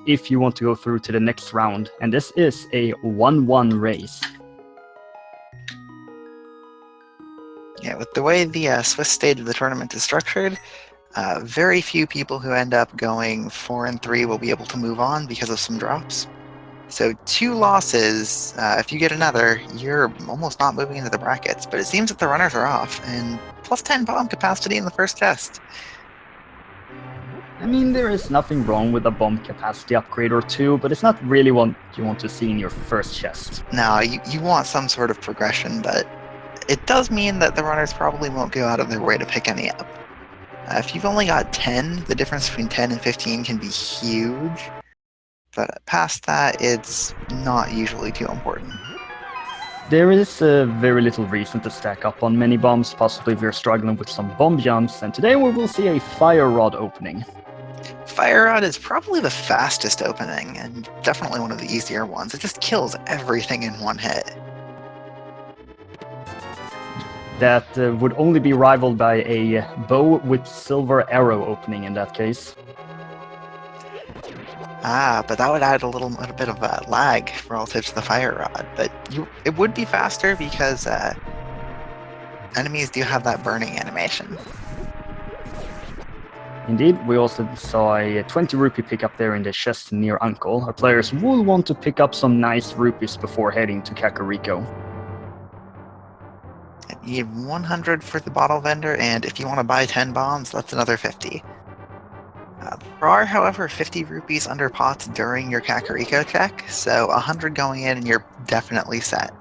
if you want to go through to the next round, and this is a 1-1 race. Yeah, with the way the Swiss stage of the tournament is structured, very few people who end up going 4 and 3 will be able to move on because of some drops. So 2 losses, if you get another, you're almost not moving into the brackets. But it seems that the runners are off, and plus 10 bomb capacity in the first test. I mean, there is nothing wrong with a bomb capacity upgrade or 2, but it's not really what you want to see in your first chest. Now, you want some sort of progression, but it does mean that the runners probably won't go out of their way to pick any up. If you've only got 10, the difference between 10 and 15 can be huge. But past that, it's not usually too important. There is very little reason to stack up on many bombs, possibly if you're struggling with some bomb jumps, and today we will see a fire rod opening. Fire rod is probably the fastest opening, and definitely one of the easier ones. It just kills everything in one hit. That would only be rivaled by a bow with silver arrow opening in that case. But that would add a little bit of lag relative to the fire rod. But it would be faster because enemies do have that burning animation. Indeed, we also saw a 20 rupee pickup there in the chest near Uncle. Our players will want to pick up some nice rupees before heading to Kakariko. You need 100 for the bottle vendor, and if you want to buy 10 bombs, that's another 50. There are, however, 50 rupees under pots during your Kakariko check, so 100 going in and you're definitely set.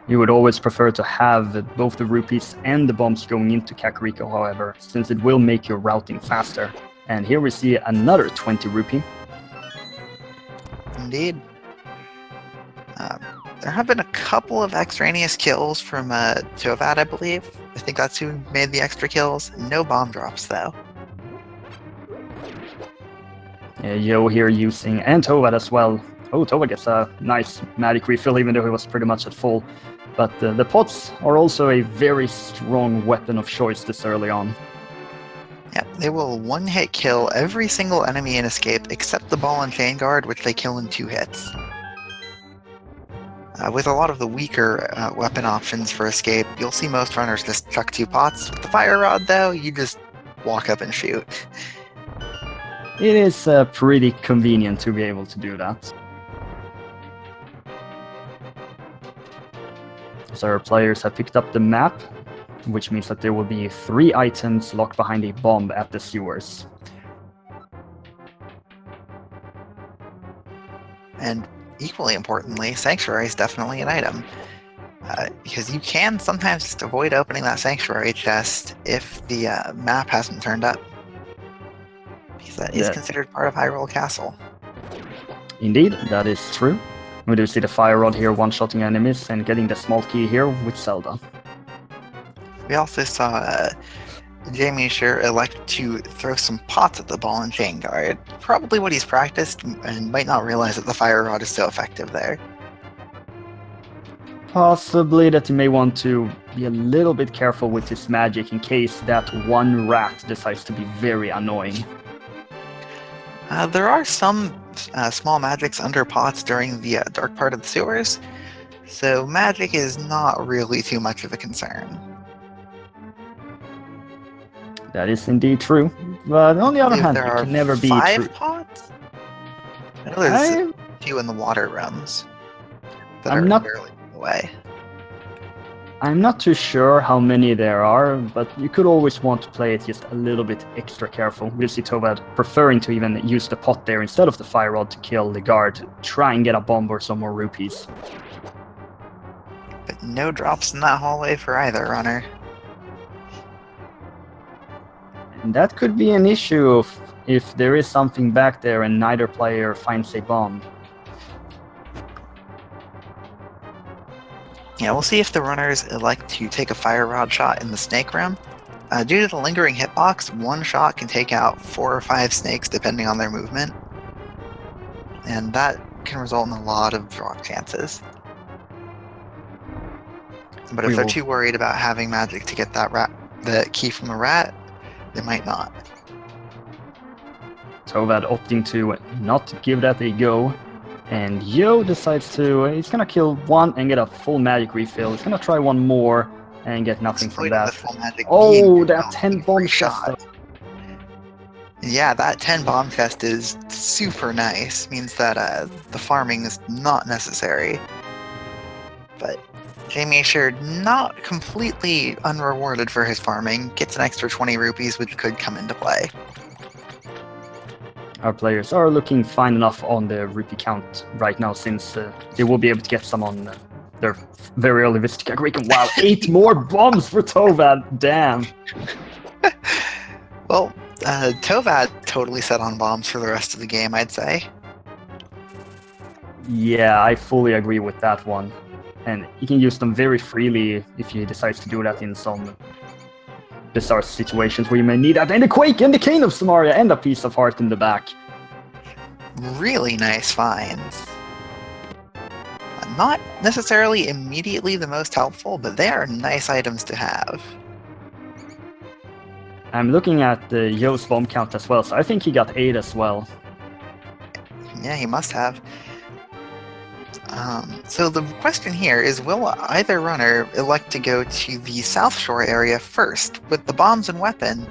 You would always prefer to have both the rupees and the bombs going into Kakariko, however, since it will make your routing faster. And here we see another 20 rupee. Indeed. There have been a couple of extraneous kills from Tovad, I believe. I think that's who made the extra kills. No bomb drops, though. Yo here using, and Tovad as well. Oh, Tovad gets a nice magic refill, even though he was pretty much at full. But the pots are also a very strong weapon of choice this early on. Yeah, they will one-hit kill every single enemy in Escape except the ball and chain guard, which they kill in 2 hits. With a lot of the weaker weapon options for Escape, you'll see most runners just chuck 2 pots. With the fire rod, though, you just walk up and shoot. It is pretty convenient to be able to do that. So our players have picked up the map, which means that there will be 3 items locked behind a bomb at the sewers. And equally importantly, Sanctuary is definitely an item. Because you can sometimes just avoid opening that Sanctuary chest if the map hasn't turned up. Because that is considered part of Hyrule Castle. Indeed, that is true. We do see the fire rod here one-shotting enemies and getting the small key here with Zelda. We also saw jmeasher elect to throw some pots at the ball and chain guard. Probably what he's practiced and might not realize that the fire rod is so effective there. Possibly that you may want to be a little bit careful with his magic in case that one rat decides to be very annoying. There are some small magics under pots during the dark part of the sewers, so magic is not really too much of a concern. That is indeed true, but on the other hand, it can never be true. 5 pots? I know there's a few in the water rooms that are barely away. I'm not too sure how many there are, but you could always want to play it just a little bit extra careful. We'll see Tovad preferring to even use the pot there instead of the fire rod to kill the guard, to try and get a bomb or some more rupees. But no drops in that hallway for either runner. And that could be an issue if there is something back there and neither player finds a bomb. Yeah, we'll see if the runners elect to take a fire rod shot in the snake room. Due to the lingering hitbox, one shot can take out 4 or 5 snakes depending on their movement. And that can result in a lot of drop chances. But if they're too worried about having magic to get that the key from the rat, they might not. Tovad opting to not give that a go. And Yo decides he's gonna kill one and get a full magic refill. He's gonna try one more and get nothing from Exploiting that. the full magic Oh, being that 10 bomb free chest. shot. Yeah, that 10 bomb chest is super nice. Means that the farming is not necessary. But jmeasher, not completely unrewarded for his farming, gets an extra 20 rupees, which could come into play. Our players are looking fine enough on the rupee count right now, since they will be able to get some on their very early visit to Kakariko. Wow, 8 more bombs for Tovad! Damn! Well, Tovad totally set on bombs for the rest of the game, I'd say. Yeah, I fully agree with that one. And he can use them very freely if he decides to do that in some bizarre situations where you may need that. And the Quake and the Cane of Samaria and a piece of heart in the back. Really nice finds. Not necessarily immediately the most helpful, but they are nice items to have. I'm looking at the Yo's bomb count as well, so I think he got 8 as well. Yeah, he must have. So the question here is, will either runner elect to go to the South Shore area first? With the bombs and weapon,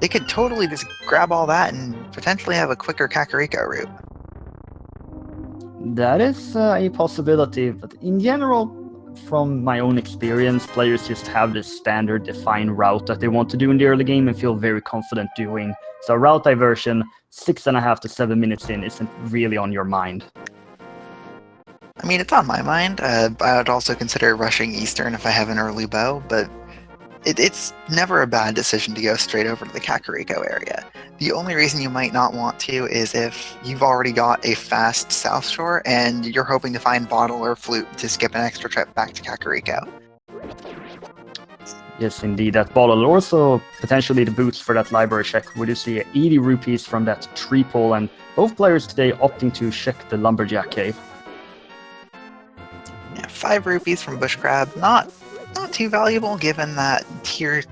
they could totally just grab all that and potentially have a quicker Kakariko route. That is a possibility, but in general, from my own experience, players just have this standard defined route that they want to do in the early game and feel very confident doing. So route diversion, 6.5 to 7 minutes in, isn't really on your mind. I mean, it's on my mind. I would also consider rushing Eastern if I have an early bow, but it's never a bad decision to go straight over to the Kakariko area. The only reason you might not want to is if you've already got a fast South Shore and you're hoping to find Bottle or Flute to skip an extra trip back to Kakariko. Yes, indeed, that bottle. Also, potentially the boots for that library check. We do see 80 rupees from that tree pole, and both players today opting to check the Lumberjack Cave. Yeah, 5 rupees from Bush Crab, not too valuable given that tier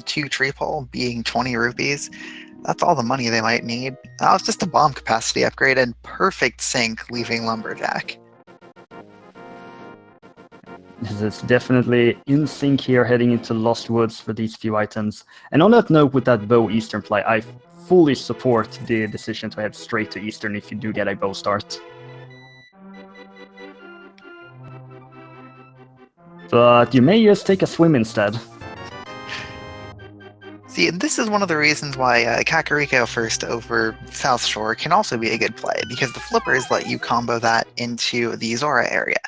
2 tree pole being 20 rupees. That's all the money they might need. That was just a bomb capacity upgrade and perfect sync leaving Lumberjack. This is definitely in sync here, heading into Lost Woods for these few items. And on that note, with that bow Eastern play, I fully support the decision to head straight to Eastern if you do get a bow start. But you may just take a swim instead. See, this is one of the reasons why Kakariko first over South Shore can also be a good play, because the flippers let you combo that into the Zora area.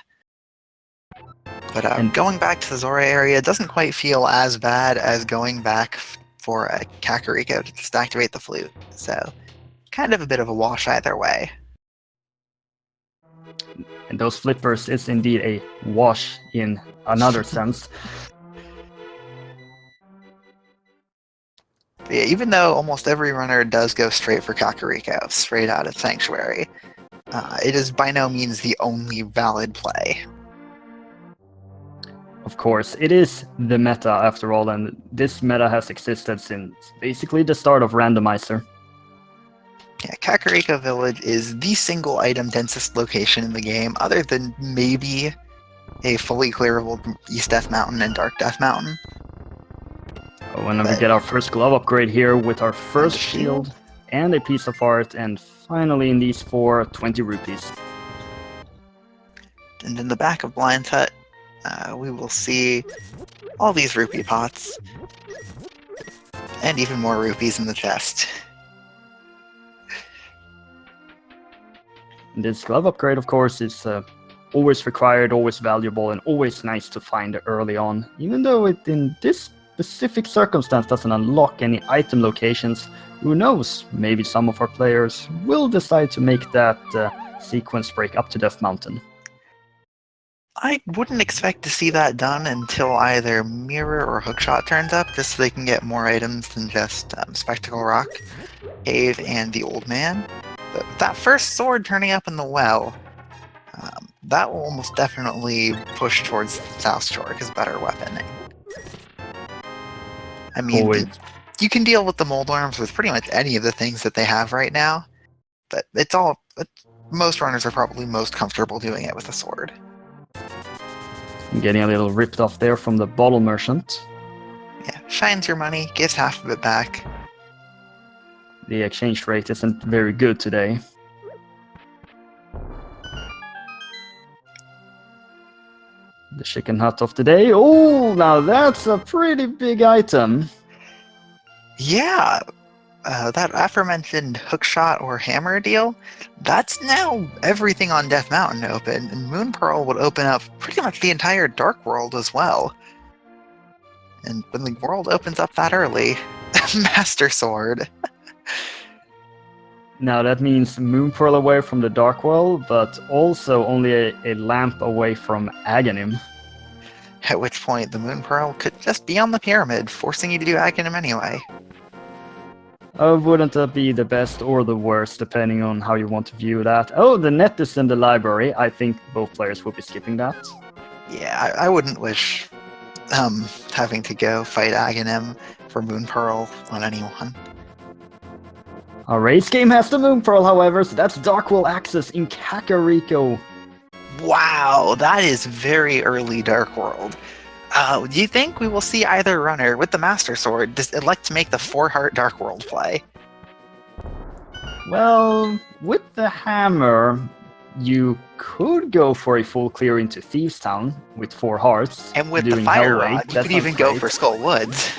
But going back to the Zora area doesn't quite feel as bad as going back for a Kakariko to just activate the flute, so kind of a bit of a wash either way. And those flippers is indeed a wash in another sense. Yeah, even though almost every runner does go straight for Kakariko, straight out of Sanctuary, it is by no means the only valid play. Of course, it is the meta after all, and this meta has existed since basically the start of Randomizer. Yeah, Kakariko Village is the single item densest location in the game, other than maybe a fully clearable East Death Mountain and Dark Death Mountain. When we get our first glove upgrade here with our first shield and a piece of art, and finally in these 4, 20 rupees. And in the back of Blind Hut, we will see all these rupee pots, and even more rupees in the chest. This glove upgrade, of course, is always required, always valuable, and always nice to find early on. Even though it, in this specific circumstance, doesn't unlock any item locations, who knows, maybe some of our players will decide to make that sequence break up to Death Mountain. I wouldn't expect to see that done until either Mirror or Hookshot turns up, just so they can get more items than just Spectacle Rock, Cave, and the Old Man. But that first sword turning up in the well, that will almost definitely push towards South Shore, because better weaponing. I mean, you can deal with the mold worms with pretty much any of the things that they have right now, but most runners are probably most comfortable doing it with a sword. I'm getting a little ripped off there from the bottle merchant. Yeah, shines your money, gives half of it back. The exchange rate isn't very good today. The chicken hut of the day. Oh, now that's a pretty big item. Yeah, that aforementioned hookshot or hammer deal, that's now everything on Death Mountain open, and Moon Pearl would open up pretty much the entire Dark World as well. And when the world opens up that early, Master Sword. Now that means Moon Pearl away from the Dark World, but also only a lamp away from Aghanim. At which point the Moon Pearl could just be on the pyramid, forcing you to do Aghanim anyway. Wouldn't that be the best or the worst, depending on how you want to view that? Oh, the net is in the library. I think both players will be skipping that. Yeah, I wouldn't wish having to go fight Aghanim for Moon Pearl on anyone. Our race game has the Moon Pearl, however, so that's Dark World access in Kakariko. Wow, that is very early Dark World. Do you think we will see either runner with the Master Sword just elect to make the 4-heart Dark World play? Well, with the hammer, you could go for a full clear into Thieves Town with 4 hearts. And with the Fire Rod, you could even go for Skull Woods.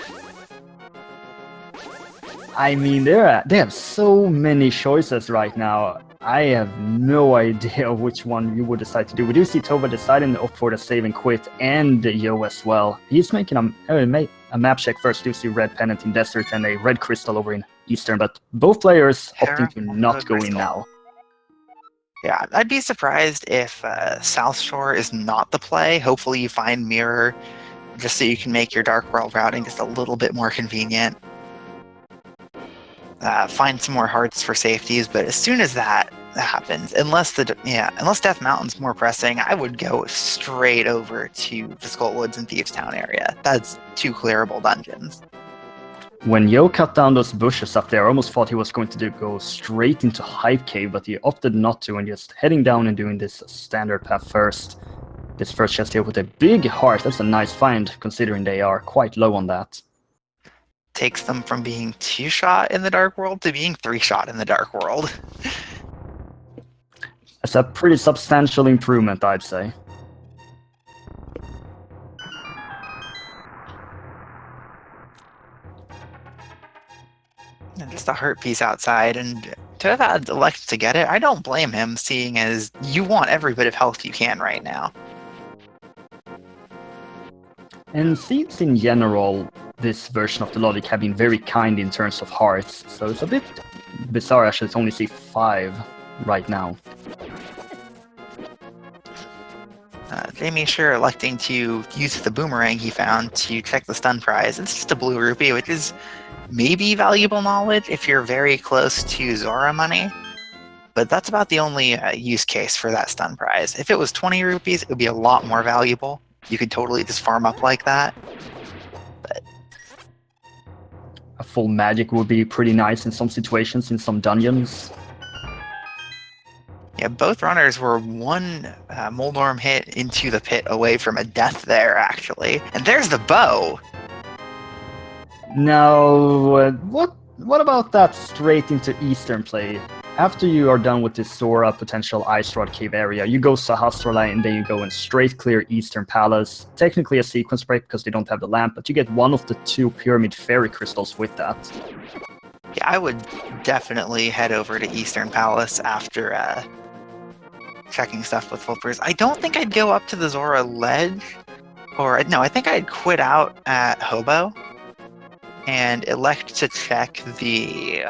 I mean, they have so many choices right now. I have no idea which one you would decide to do. We do see Tovad deciding to opt for the save and quit and the Yo as well. He's making a map check first. Do see Red Pennant in Desert and a Red Crystal over in Eastern, but both players opting to not go in now. Yeah, I'd be surprised if South Shore is not the play. Hopefully you find Mirror just so you can make your Dark World routing just a little bit more convenient. Find some more hearts for safeties, but as soon as that happens, unless Death Mountain's more pressing, I would go straight over to the Skull Woods and Thieves Town area. That's 2 clearable dungeons. When Yo cut down those bushes up there, I almost thought he was going to go straight into Hive Cave, but he opted not to and just heading down and doing this standard path first. This first chest here with a big heart, that's a nice find considering they are quite low on that. Takes them from being 2-shot in the Dark World to being 3-shot in the Dark World. That's a pretty substantial improvement, I'd say. And just a hurt piece outside, and Tovad elects to get it. I don't blame him, seeing as you want every bit of health you can right now. And seeds in general, this version of the logic have been very kind in terms of hearts, so it's a bit bizarre actually to only see 5 right now. jmeasher electing to use the boomerang he found to check the stun prize. It's just a blue rupee, which is maybe valuable knowledge if you're very close to Zora money, but that's about the only use case for that stun prize. If it was 20 rupees, it would be a lot more valuable. You could totally just farm up like that. But a full magic would be pretty nice in some situations, in some dungeons. Yeah, both runners were 1 Moldorm hit into the pit away from a death there, actually. And there's the bow! Now, what about that straight into Eastern play? After you are done with this Zora potential Ice Rod Cave area, you go Sahasrara and then you go and straight clear Eastern Palace. Technically a sequence break because they don't have the lamp, but you get one of the 2 Pyramid Fairy Crystals with that. Yeah, I would definitely head over to Eastern Palace after checking stuff with flippers. I don't think I'd go up to the Zora Ledge, or no, I think I'd quit out at Hobo and elect to check the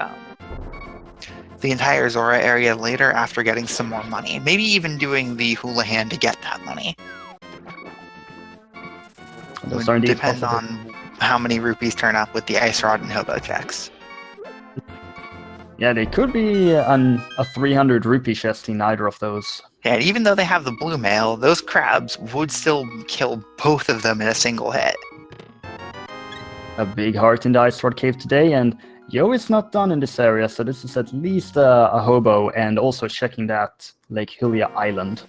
entire Zora area later after getting some more money. Maybe even doing the Houlihan to get that money. Those Would depend on how many rupees turn up with the Ice Rod and Hobo checks. Yeah, they could be a 300 rupee chest in either of those. Yeah, and even though they have the blue mail, those crabs would still kill both of them in a single hit. A big heart in the Ice Sword Cave today, and Yo is not done in this area, so this is at least a hobo, and also checking that Lake Hylia Island.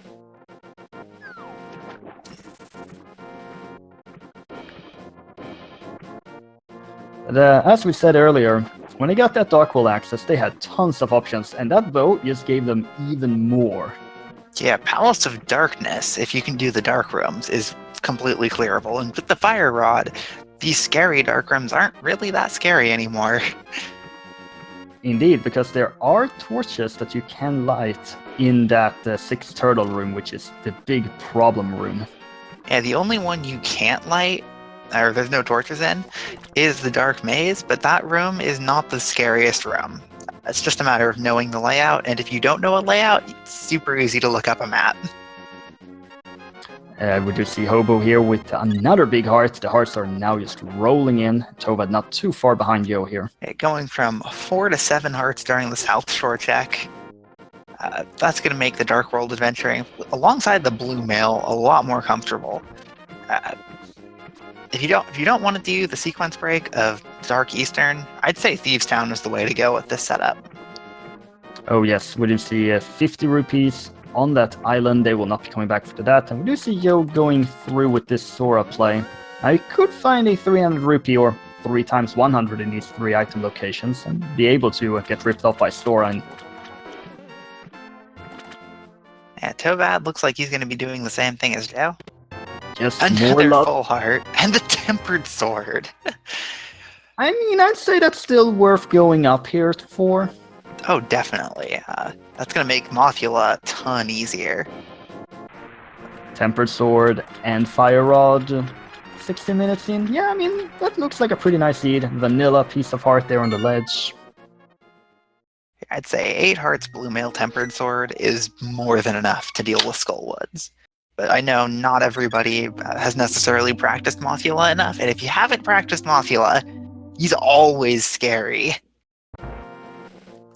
But, as we said earlier, when they got that Dark World access, they had tons of options, and that bow just gave them even more. Yeah, Palace of Darkness, if you can do the dark rooms, is completely clearable. And with the Fire Rod, these scary dark rooms aren't really that scary anymore. Indeed, because there are torches that you can light in that 6 turtle room, which is the big problem room. Yeah, the only one you can't light, or there's no torches in, is the Dark Maze, but that room is not the scariest room. It's just a matter of knowing the layout, and if you don't know a layout, it's super easy to look up a map. We do see Hobo here with another big heart. The hearts are now just rolling in. Tovad not too far behind Yo here. Going from 4 to 7 hearts during the South Shore check. That's going to make the Dark World adventuring alongside the Blue Mail a lot more comfortable. If you don't want to do the sequence break of Dark Eastern, I'd say Thieves Town is the way to go with this setup. Oh yes, we do see 50 rupees on that island. They will not be coming back for that. And we do see Yo going through with this Sora play. I could find a 300 rupee or 3 times 100 in these 3 item locations and be able to get ripped off by Sora. And yeah, Tovad looks like he's going to be doing the same thing as Joe. just Another more full heart, and the Tempered Sword. I mean, I'd say that's still worth going up here for. Oh, definitely. That's going to make Mothula a ton easier. Tempered Sword and Fire Rod, 60 minutes in. Yeah, I mean, that looks like a pretty nice seed. Vanilla piece of heart there on the ledge. I'd say 8 hearts Blue Mail Tempered Sword is more than enough to deal with Skullwoods. But I know not everybody has necessarily practiced Mothula enough, and if you haven't practiced Mothula, he's always scary.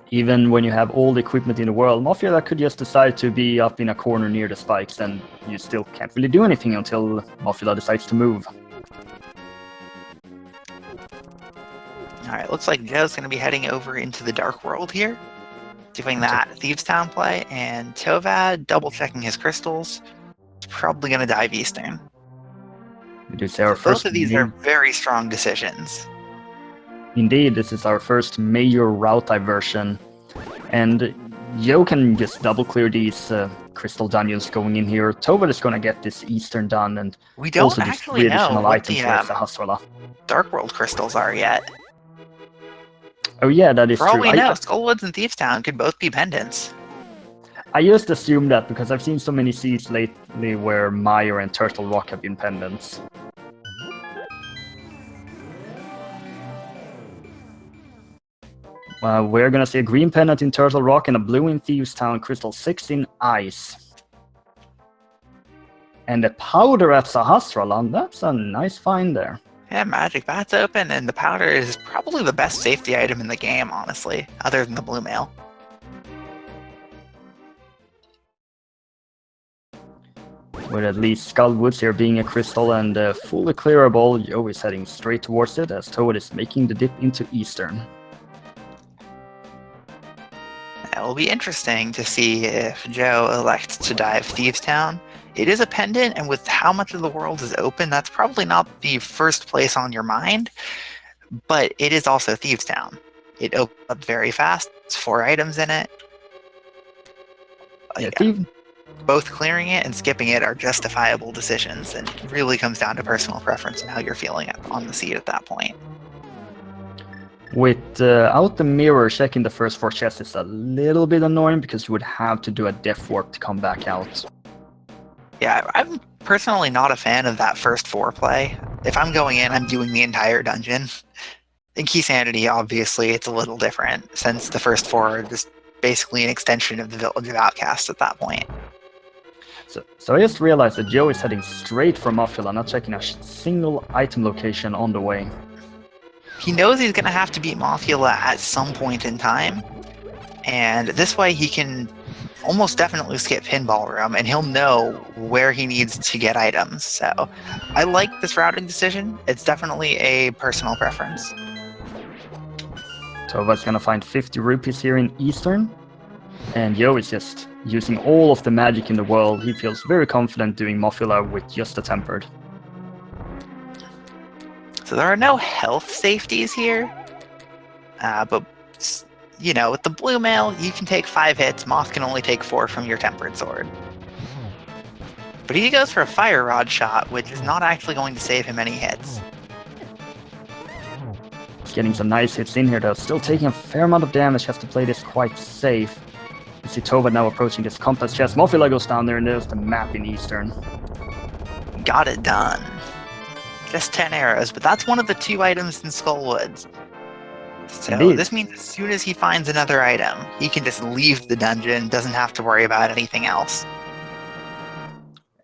Even when you have all the equipment in the world, Mothula could just decide to be up in a corner near the spikes, and you still can't really do anything until Mothula decides to move. Alright, looks like Joe's going to be heading over into the Dark World here, doing that Thieves Town play, and Tovad double-checking his crystals. He's probably going to dive Eastern. We do say our first. Both of these are very strong decisions. Indeed, this is our first major route diversion, and Yo can just double clear these crystal dungeons going in here. Tovad is going to get this Eastern done, and we don't also actually these know additional what items the here at Sahasrara. Dark World crystals are yet. Oh yeah, that is For all true. we know, Skullwoods and Thieves Town could both be pendants. I just assume that because I've seen so many seeds lately where Mire and Turtle Rock have been pendants. We're gonna see a green pendant in Turtle Rock and a blue in Thieves Town, Crystal 6 in Ice. And the powder at Sahasrara, that's a nice find there. Yeah, Magic Bat's open, and the powder is probably the best safety item in the game, honestly, other than the Blue Mail. With at least Skullwoods here being a crystal and fully clearable, Yo is heading straight towards it as Toad is making the dip into Eastern. It will be interesting to see if Joe elects to dive Thieves Town. It is a pendant, and with how much of the world is open, that's probably not the first place on your mind, but it is also Thieves Town. It opens up very fast. It's 4 items in it. Yeah. Both clearing it and skipping it are justifiable decisions, and it really comes down to personal preference and how you're feeling on the seat at that point. Without the mirror, checking the first 4 chests is a little bit annoying because you would have to do a death warp to come back out. Yeah, I'm personally not a fan of that first 4 play. If I'm going in, I'm doing the entire dungeon. In Key Sanity, obviously, it's a little different, since the first 4 are just basically an extension of the Village of Outcasts at that point. So I just realized that Joe is heading straight for Mothula, not checking a single item location on the way. He knows he's going to have to beat Mothula at some point in time, and this way he can almost definitely skip Pinball Room, and he'll know where he needs to get items. So I like this routing decision. It's definitely a personal preference. Tovad's gonna find 50 rupees here in Eastern. And Yo is just using all of the magic in the world. He feels very confident doing Mothula with just a tempered. So there are no health safeties here. But, you know, with the blue mail, you can take 5 hits. Moth can only take 4 from your tempered sword. But he goes for a fire rod shot, which is not actually going to save him any hits. He's getting some nice hits in here though. Still taking a fair amount of damage. Has to play this quite safe. You see Tovad now approaching this compass chest. Mothula goes down there and there's the map in Eastern. Got it done. Just 10 arrows, but that's one of the 2 items in Skull Woods. So Indeed. This means as soon as he finds another item, he can just leave the dungeon, doesn't have to worry about anything else.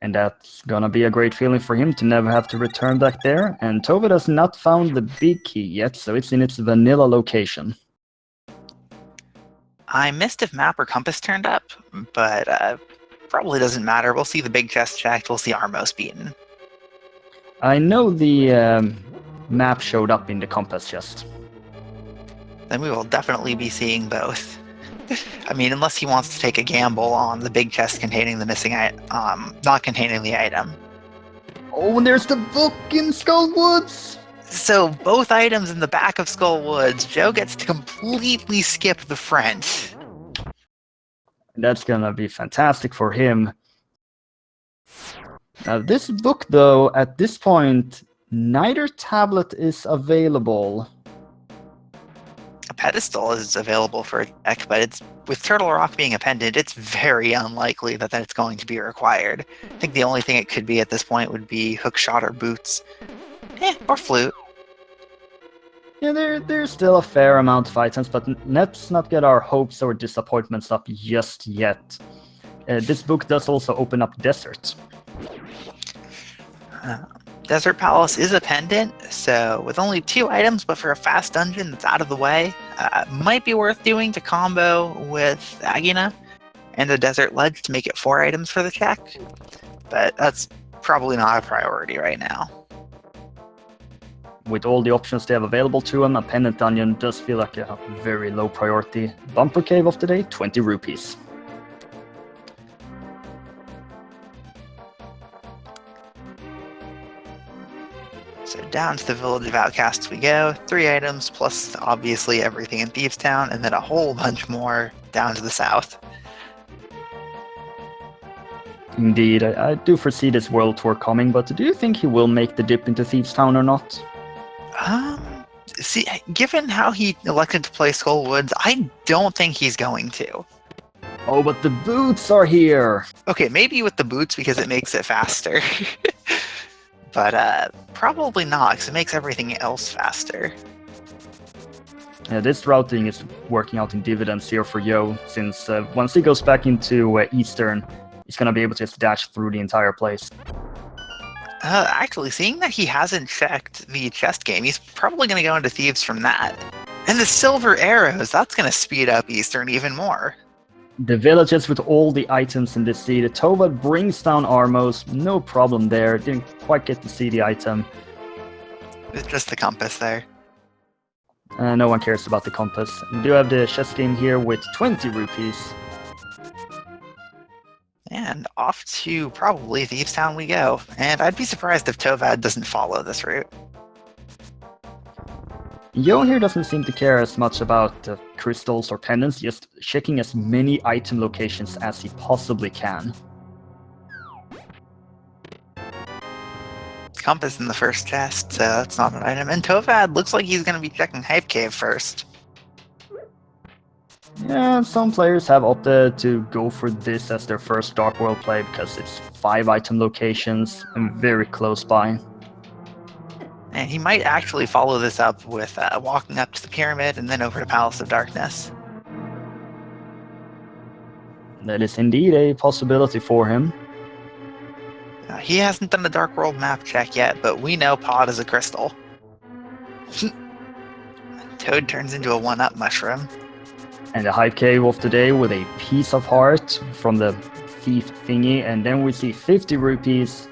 And that's gonna be a great feeling for him to never have to return back there. And Tovad has not found the big key yet, so it's in its vanilla location. I missed if map or compass turned up, but probably doesn't matter. We'll see the big chest checked, we'll see Armos beaten. I know the map showed up in the compass chest. Then we will definitely be seeing both. I mean, unless he wants to take a gamble on the big chest containing the missing item, not containing the item. Oh, and there's the book in Skullwoods! So both items in the back of Skull Woods, Joe gets to completely skip the front. That's gonna be fantastic for him. Now, this book, though, at this point, neither tablet is available. A pedestal is available for a deck, but it's with Turtle Rock being a pendant, it's very unlikely that that's going to be required. I think the only thing it could be at this point would be hookshot or boots. Or flute. Yeah, there's still a fair amount of items, but let's not get our hopes or disappointments up just yet. This book does also open up Desert. Desert Palace is a pendant, so with only 2 items, but for a fast dungeon that's out of the way, might be worth doing to combo with Agina and the Desert Ledge to make it 4 items for the check, but that's probably not a priority right now. With all the options they have available to him, a pendant dungeon does feel like a very low priority. Bumper cave of the day, 20 rupees. So down to the Village of Outcasts we go. 3 items, plus obviously everything in Thieves Town, and then a whole bunch more down to the south. Indeed, I do foresee this world tour coming, but do you think he will make the dip into Thieves Town or not? See, given how he elected to play Skull Woods, I don't think he's going to. Oh, but the boots are here! Okay, maybe with the boots because it makes it faster. But probably not, because it makes everything else faster. Yeah, this routing is working out in dividends here for Yo, since once he goes back into Eastern, he's going to be able to just dash through the entire place. Actually, seeing that he hasn't checked the chest game, he's probably going to go into Thieves from that. And the silver arrows, that's going to speed up Eastern even more. The villages with all the items in the sea. The Tovad brings down Armos, no problem there. Didn't quite get to see the item. It's just the compass there. No one cares about the compass. We do have the chess game here with 20 rupees. And off to probably Thieves Town we go. And I'd be surprised if Tovad doesn't follow this route. Yo here doesn't seem to care as much about crystals or pendants, just checking as many item locations as he possibly can. Compass in the first chest, so that's not an item. And Tovad looks like he's going to be checking Hype Cave first. Yeah, some players have opted to go for this as their first Dark World play because it's 5 item locations and very close by. And he might actually follow this up with walking up to the pyramid and then over to Palace of Darkness. That is indeed a possibility for him. He hasn't done the Dark World map check yet, but we know Pod is a crystal. Toad turns into a 1-up mushroom. And the hype cave of the day with a piece of heart from the thief thingy, and then we see 50 rupees,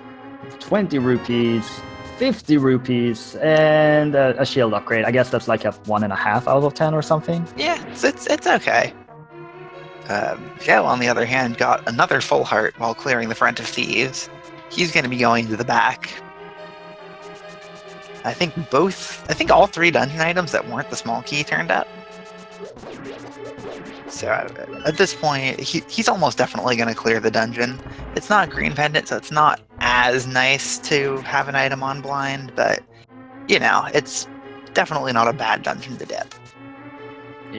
20 rupees, 50 rupees, and a shield upgrade. I guess that's like a 1.5 out of 10 or something. Yeah, it's okay. Joe, on the other hand, got another full heart while clearing the front of thieves. He's going to be going to the back. I think all 3 dungeon items that weren't the small key turned up. So at this point, he's almost definitely going to clear the dungeon. It's not green pendant, so it's not as nice to have an item on blind, but, you know, it's definitely not a bad dungeon to dip.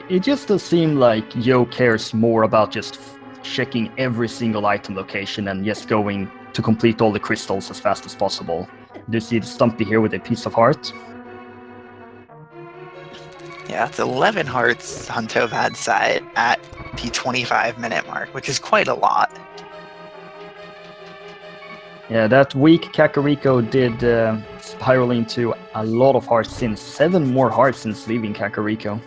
It just does seem like Yo cares more about just checking every single item location and just going to complete all the crystals as fast as possible. Do you see Stumpy here with a piece of heart? Yeah, it's 11 hearts on Tovad's side at the 25-minute mark, which is quite a lot. Yeah, that weak Kakariko did spiral into a lot of hearts since 7 more hearts since leaving Kakariko.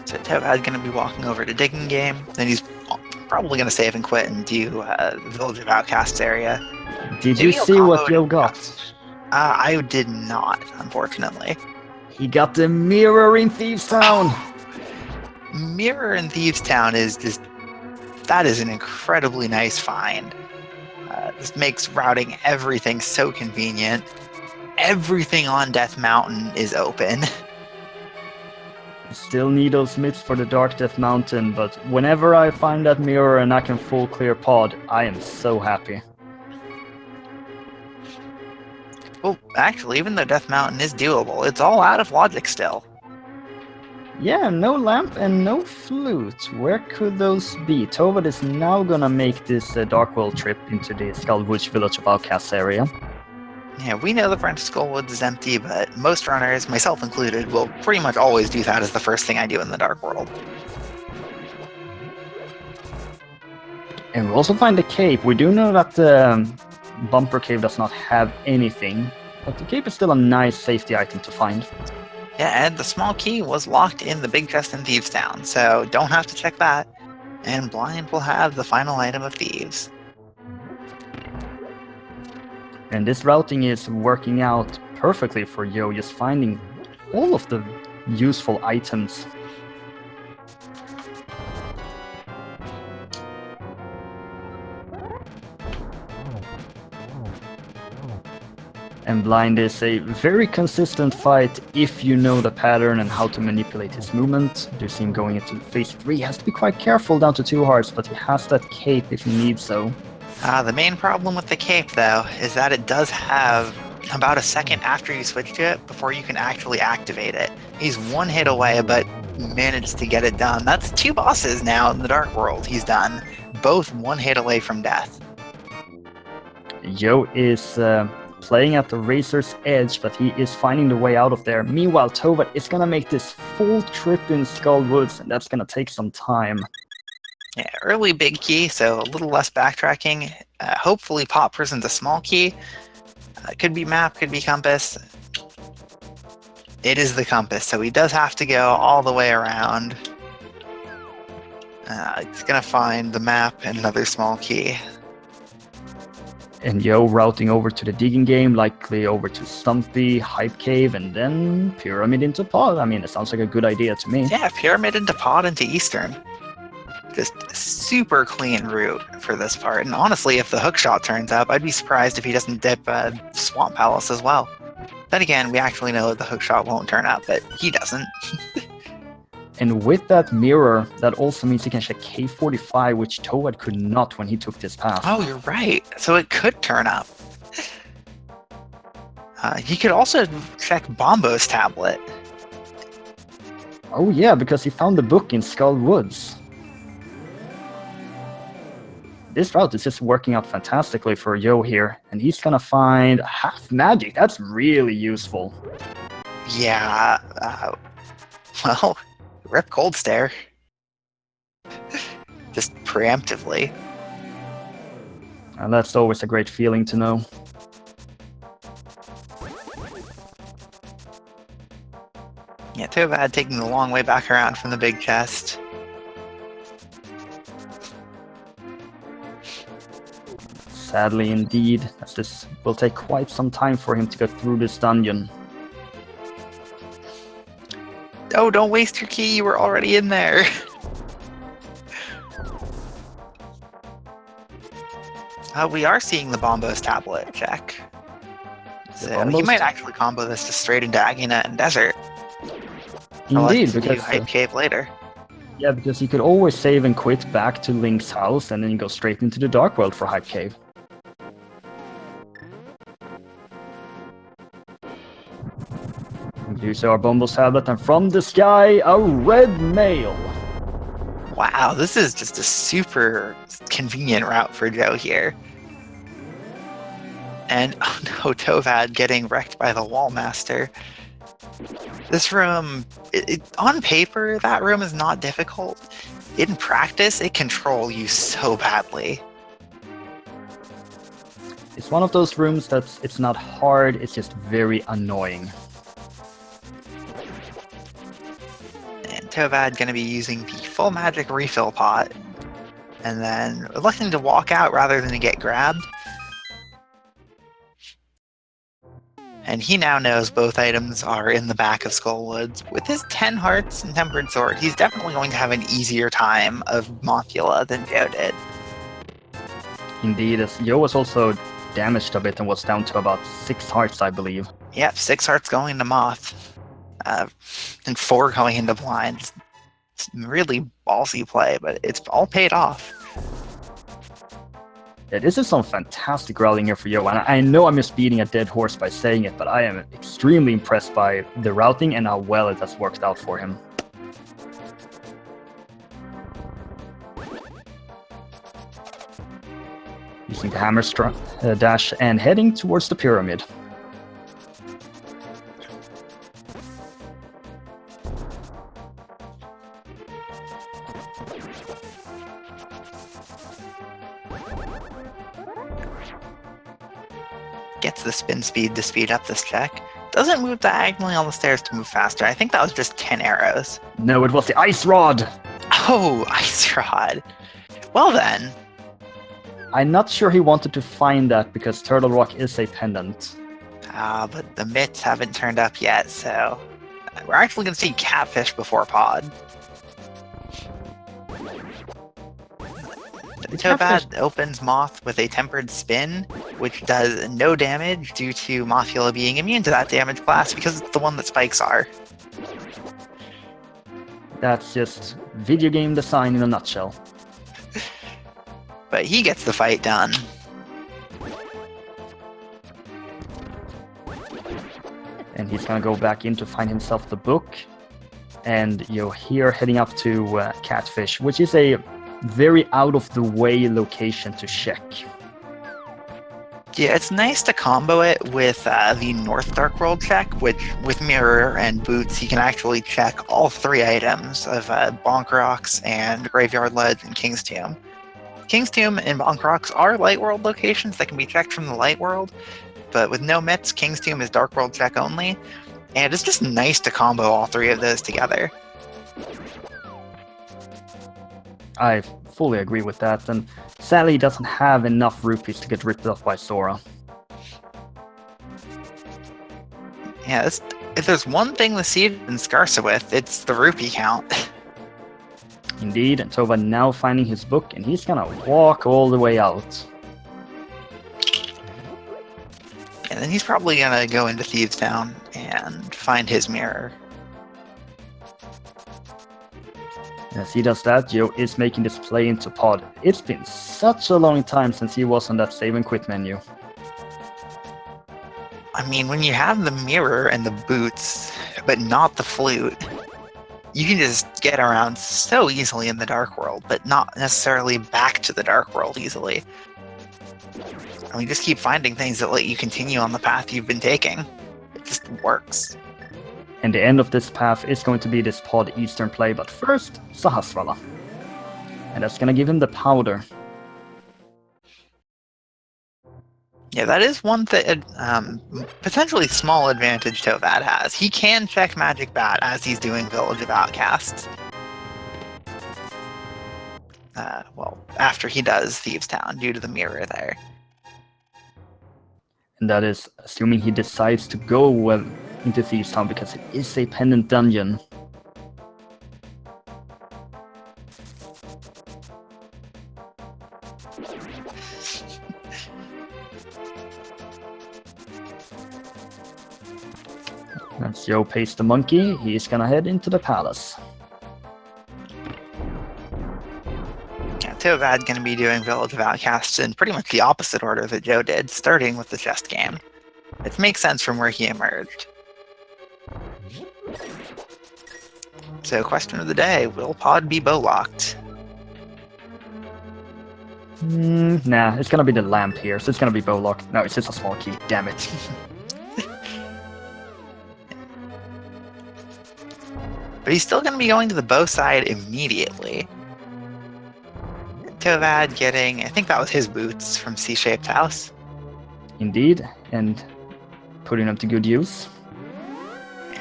So Tevad's going to be walking over to Digging Game, then he's probably going to save and quit and do Village of Outcasts area. Did you see what Yo got? I did not, unfortunately. He got the mirror in Thieves Town! Mirror in Thieves Town that is an incredibly nice find. This makes routing everything so convenient. Everything on Death Mountain is open. Still need those myths for the Dark Death Mountain, but whenever I find that mirror and I can full clear pod, I am so happy. Well, actually, even though Death Mountain is doable, it's all out of logic still. Yeah, no lamp and no flute. Where could those be? Tovad is now gonna make this Dark World trip into the Skullwoods Village of Outcasts area. Yeah, we know the front of Skullwoods is empty, but most runners, myself included, will pretty much always do that as the first thing I do in the Dark World. And we also find the cape. We do know that the Bumper Cave does not have anything, but the cape is still a nice safety item to find. Yeah, and the small key was locked in the big chest in Thieves Town, so don't have to check that. And Blind will have the final item of Thieves. And this routing is working out perfectly for Yo, just finding all of the useful items. And Blind is a very consistent fight if you know the pattern and how to manipulate his movement. Do you see him going into phase 3? He has to be quite careful down to 2 hearts, but he has that cape if he needs so. The main problem with the cape, though, is that it does have about a second after you switch to it before you can actually activate it. He's 1 hit away, but managed to get it done. That's 2 bosses now in the Dark World he's done, both 1 hit away from death. Yo is playing at the razor's edge, but he is finding the way out of there. Meanwhile, Tovad is gonna make this full trip in Skullwoods, and that's gonna take some time. Yeah, early big key, so a little less backtracking. Hopefully Pop Prison's a small key. Could be map, could be compass. It is the compass, so he does have to go all the way around. He's gonna find the map and another small key. And Yo routing over to the Digging Game, likely over to Stumpy, Hype Cave, and then Pyramid into Pod. I mean, it sounds like a good idea to me. Yeah, Pyramid into Pod into Eastern. Just super clean route for this part. And honestly, if the hookshot turns up, I'd be surprised if he doesn't dip Swamp Palace as well. Then again, we actually know the hookshot won't turn up, but he doesn't. And with that mirror, that also means he can check K45, which Tovad could not when he took this path. Oh, you're right. So it could turn up. He could also check Bombo's tablet. Oh yeah, because he found the book in Skullwoods. This route is just working out fantastically for Yo here, and he's gonna find half magic. That's really useful. Yeah, well, rip Cold Stare. Just preemptively. And that's always a great feeling to know. Tovad taking the long way back around from the big chest. Sadly indeed, as this will take quite some time for him to get through this dungeon. Oh, don't waste your key, you were already in there. We are seeing the Bombos tablet check. So he might actually combo this just straight into Agina and Desert. Indeed, because Hype Cave later. Yeah, because you could always save and quit back to Link's house and then go straight into the Dark World for Hype Cave. You see our Bombos tablet, and from the sky, a red mail. Wow, this is just a super convenient route for Joe here. And, oh no, Tovad getting wrecked by the Wallmaster. This room, on paper, that room is not difficult. In practice, it controls you so badly. It's one of those rooms it's not hard, it's just very annoying. And Tovad going to be using the full magic refill pot. And then looking to walk out rather than to get grabbed. And he now knows both items are in the back of Skullwoods. With his 10 hearts and Tempered Sword, he's definitely going to have an easier time of Mothula than Joe did. Indeed, as Joe was also damaged a bit and was down to about 6 hearts, I believe. Yep, 6 hearts going to Moth. And 4 going into Blind. It's really ballsy play, but it's all paid off. Yeah, this is some fantastic routing here for Joe, and I know I'm just beating a dead horse by saying it, but I am extremely impressed by the routing and how well it has worked out for him. Using the hammer dash and heading towards the pyramid. Gets the spin speed to speed up this check. Doesn't move diagonally on the stairs to move faster. I think that was just 10 arrows. No, it was the ice rod! Oh, ice rod. Well then. I'm not sure he wanted to find that because Turtle Rock is a pendant. But the mitts haven't turned up yet, so we're actually going to see Catfish before Pod. Tovad opens Moth with a Tempered Spin, which does no damage due to Mothula being immune to that damage class because it's the one that spikes are. That's just video game design in a nutshell. But he gets the fight done. And he's gonna go back in to find himself the book. And you're here heading up to Catfish, which is a very out-of-the-way location to check. Yeah, it's nice to combo it with the North Dark World check, which with Mirror and Boots, he can actually check all 3 items of Bonk Rocks and Graveyard Ledge and King's Tomb. King's Tomb and Bonk Rocks are Light World locations that can be checked from the Light World, but with no mitts, King's Tomb is Dark World check only, and it's just nice to combo all 3 of those together. I fully agree with that, and sadly he doesn't have enough rupees to get ripped off by Sora. Yeah, if there's one thing the Seed and scarce with, it's the rupee count. Indeed, and Tovad now finding his book, and he's gonna walk all the way out. And then he's probably gonna go into Thieves Town and find his mirror. As he does that, Joe is making this play into Pod. It's been such a long time since he was on that save and quit menu. I mean, when you have the mirror and the boots, but not the flute, you can just get around so easily in the Dark World, but not necessarily back to the Dark World easily. And we just keep finding things that let you continue on the path you've been taking. It just works. And the end of this path is going to be this Pod Eastern play, but first, Sahasrara. And that's gonna give him the powder. Yeah, that is one potentially small advantage Tovad has. He can check Magic Bat as he's doing Village of Outcasts. Well, after he does Thieves Town, due to the mirror there. And that is assuming he decides to go into Thieves Town because it is a pendant dungeon. As Joe pays the monkey, he's gonna head into the palace. Yeah, Tovad going to be doing Village of Outcasts in pretty much the opposite order that Joe did, starting with the chest game. It makes sense from where he emerged. So, question of the day, will Pod be bow-locked? Nah, it's gonna be the lamp here, so it's gonna be bowlock. No, it's just a small key, damn it. But he's still going to be going to the bow side immediately. Tovad getting, I think that was his boots from C-Shaped House. Indeed, and putting them to good use.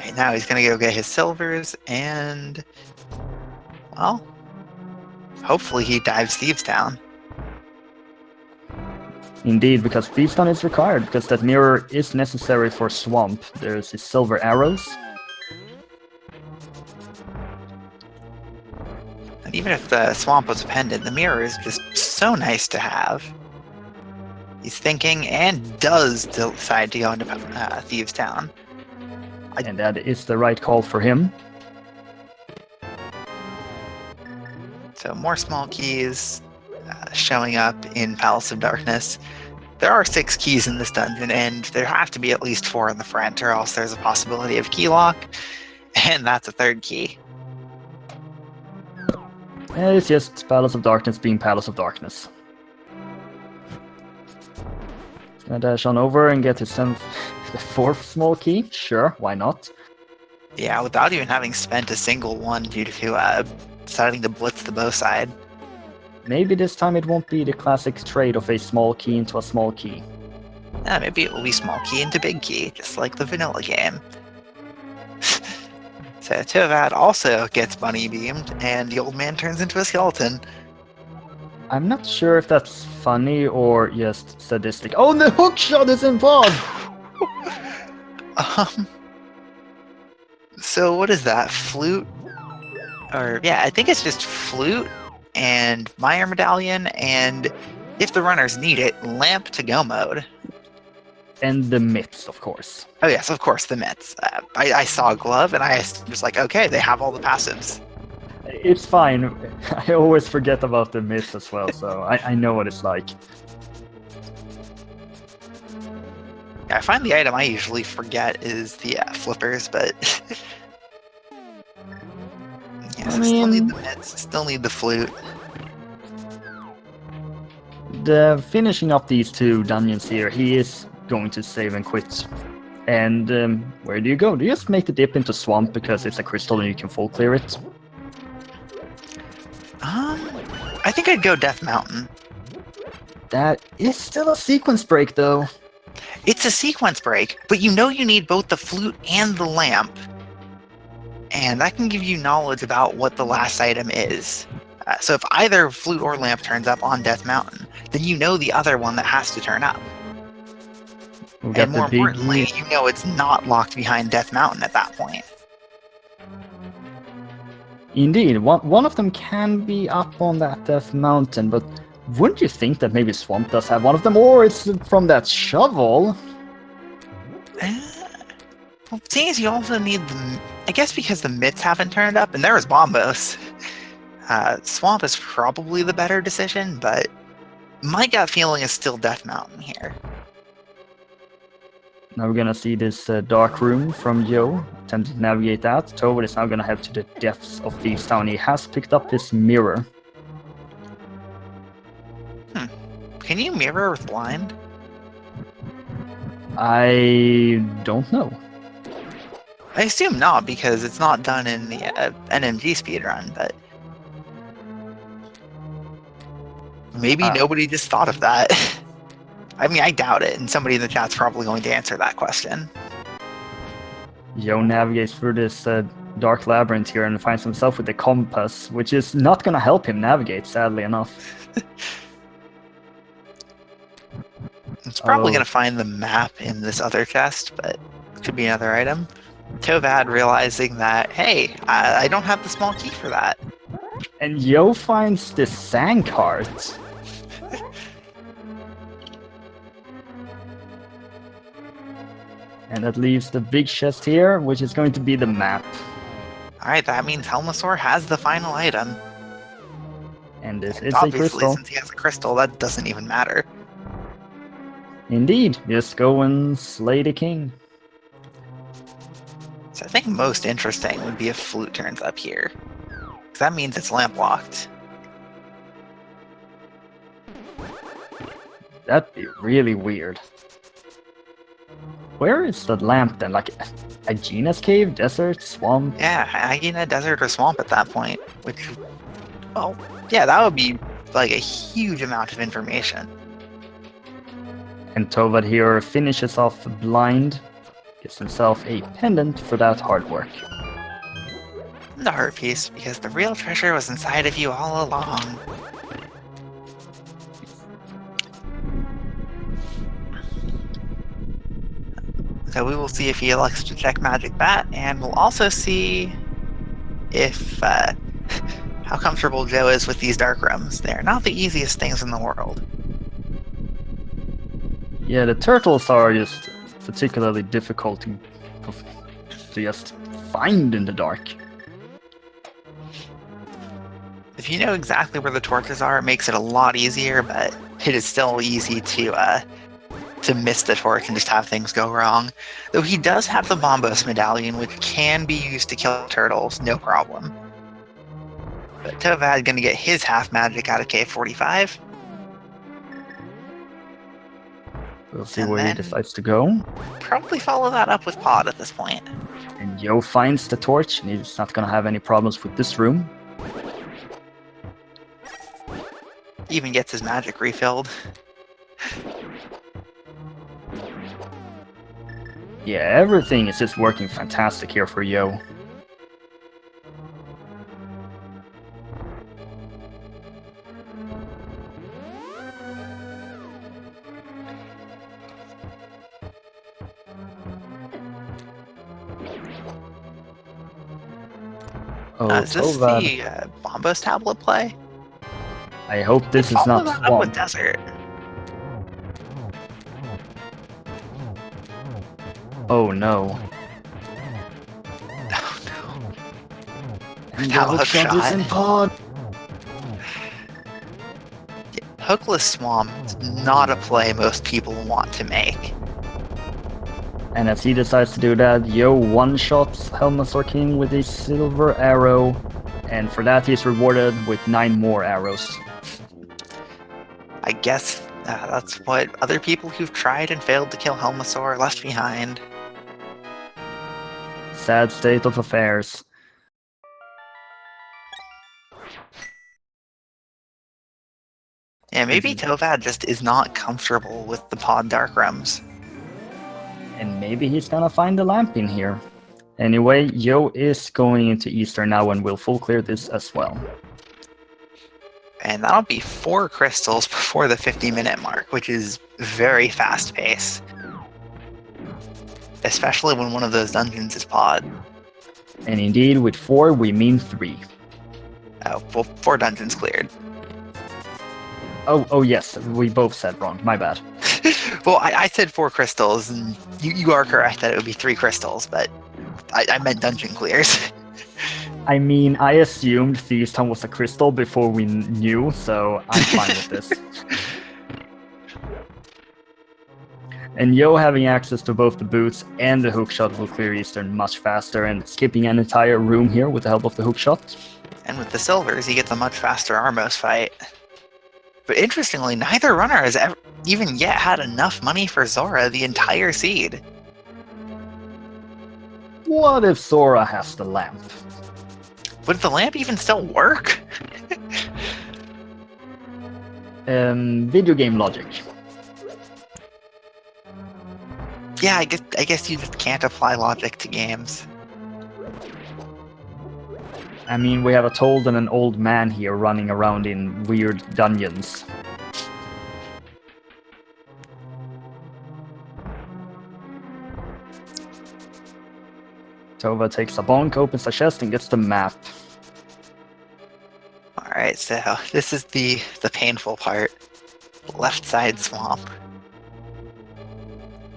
And now he's going to go get his silvers, and, well, hopefully he dives Thieves Town. Indeed, because Thieves Town is required, because that mirror is necessary for Swamp. There's his silver arrows. And even if the Swamp was a pendant, the mirror is just so nice to have. He's thinking and does decide to go into Thieves Town. And that is the right call for him. So more small keys showing up in Palace of Darkness. There are 6 keys in this dungeon, and there have to be at least 4 in the front, or else there's a possibility of key lock, and that's a 3rd key. It's just Palace of Darkness being Palace of Darkness. Gonna dash on over and get the 4th small key. Sure, why not? Yeah, without even having spent a single one due to deciding to blitz the bow side. Maybe this time it won't be the classic trade of a small key into a small key. Yeah, maybe it will be small key into big key, just like the vanilla game. So Tovad also gets bunny beamed, and the old man turns into a skeleton. I'm not sure if that's funny or just sadistic. Oh, the hook shot is involved! So what is that? Flute? Or, yeah, I think it's just flute and Meyer Medallion, and if the runners need it, lamp to go mode. And the mitts, of course. Oh yes, of course, the mitts. I saw a glove, and I was like, okay, they have all the passives. It's fine. I always forget about the mitts as well, so I know what it's like. I find the item I usually forget is the flippers, but yes, I still need the mitts, still need the flute. The finishing up these 2 dungeons here, he is going to save and quit. And where do you go? Do you just make the dip into Swamp because it's a crystal and you can full clear it? I think I'd go Death Mountain. That is still a sequence break, though. It's a sequence break, but you know you need both the flute and the lamp. And that can give you knowledge about what the last item is. So if either flute or lamp turns up on Death Mountain, then you know the other one that has to turn up. And more importantly, you know it's not locked behind Death Mountain at that point. Indeed, one of them can be up on that Death Mountain, but wouldn't you think that maybe Swamp does have one of them, or it's from that shovel? Well, seeing as you also need the... I guess because the mitts haven't turned up, and there is Bombos. Swamp is probably the better decision, but my gut feeling is still Death Mountain here. Now we're gonna see this dark room from Joe, attempting to navigate that. Tovad is now gonna head to the depths of Thieves Town. He has picked up this mirror. Can you mirror with blind? I don't know. I assume not, because it's not done in the NMG speedrun, but maybe nobody just thought of that. I mean, I doubt it, and somebody in the chat's probably going to answer that question. Yo navigates through this dark labyrinth here and finds himself with the compass, which is not going to help him navigate, sadly enough. It's probably going to find the map in this other chest, but it could be another item. Tovad realizing that, hey, I don't have the small key for that. And Yo finds the sand cart. And that leaves the big chest here, which is going to be the map. Alright, that means Helmasaur has the final item. And this is a Obviously, crystal. since he has a crystal, that doesn't even matter. Indeed, just go and slay the king. So I think most interesting would be if Flute turns up here. Because that means it's lamp locked. That'd be really weird. Where is the lamp then? Like Aegena's cave, desert, swamp? Yeah, Hyena, desert, or swamp at that point. Which, well, yeah, that would be like a huge amount of information. And Tovad here finishes off blind, gives himself a pendant for that hard work. The heart piece, because the real treasure was inside of you all along. So we will see if he elects to check Magic Bat, and we'll also see if how comfortable Joe is with these dark rooms. They're not the easiest things in the world. Yeah, the turtles are just particularly difficult to just find in the dark. If you know exactly where the torches are, it makes it a lot easier, but it is still easy to miss the torch and just have things go wrong. Though he does have the Bombos medallion, which can be used to kill turtles, no problem. But Tovad gonna get his half magic out of Cave 45. We'll see And where he then- decides to go. Probably follow that up with Pod at this point. And Yo finds the torch, and he's not gonna have any problems with this room. Even gets his magic refilled. Yeah, everything is just working fantastic here for Yo. Oh, Is this Tovad. the Bombos tablet play? I hope this is Follow not that up with swamp. Desert. Oh no. Oh no. And the That was hookshot is shot. in Pod. Hookless Swamp is not a play most people want to make. And as he decides to do that, Yo one-shots Helmasaur King with a silver arrow. And for that he's rewarded with 9 more arrows. I guess that's what other people who've tried and failed to kill Helmasaur left behind. Sad state of affairs. Yeah, maybe Tovad just is not comfortable with the Pod Dark Realms. And maybe he's gonna find the lamp in here. Anyway, Yo is going into Easter now and will full clear this as well. And that'll be 4 crystals before the 50-minute mark, which is very fast pace. Especially when one of those dungeons is Pod. And indeed, with 4 we mean 3. Oh, well, 4 dungeons cleared. Oh yes, we both said wrong, my bad. Well, I said 4 crystals, and you are correct that it would be 3 crystals, but I meant dungeon clears. I mean, I assumed Thieves' Town was a crystal before we knew, so I'm fine with this. And Yo having access to both the boots and the hookshot will clear Eastern much faster, and skipping an entire room here with the help of the hookshot. And with the silvers, he gets a much faster Armos fight. But interestingly, neither runner has even yet had enough money for Zora the entire seed. What if Sora has the lamp? Would the lamp even still work? Video game logic. Yeah, I guess you just can't apply logic to games. I mean, we have a Toad and an old man here running around in weird dungeons. Tovad takes a bonk, opens a chest, and gets the map. Alright, so this is the painful part. Left side swamp.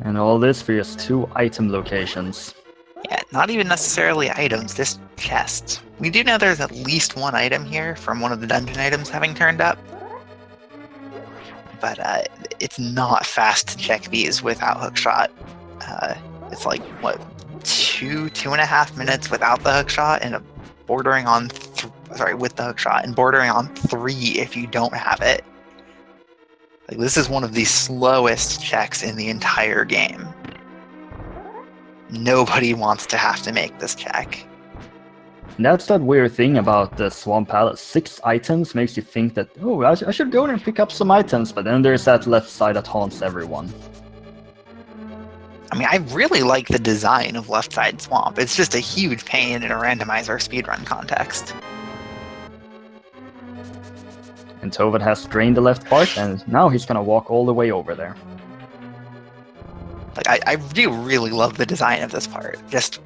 And all this for just 2 item locations. Yeah, not even necessarily items, just chests. We do know there's at least 1 item here from one of the dungeon items having turned up. But it's not fast to check these without hookshot. It's like, what, 2.5 minutes without the hookshot, and bordering on with the hookshot, and bordering on 3 if you don't have it. Like, this is one of the slowest checks in the entire game. Nobody wants to have to make this check. And that's that weird thing about the Swamp Palace. 6 items makes you think that, oh, I should go there and pick up some items, but then there's that left side that haunts everyone. I mean, I really like the design of Left Side Swamp. It's just a huge pain in a randomizer speedrun context. And Tovad has drained the left part, and now he's gonna walk all the way over there. Like, I do really love the design of this part. Just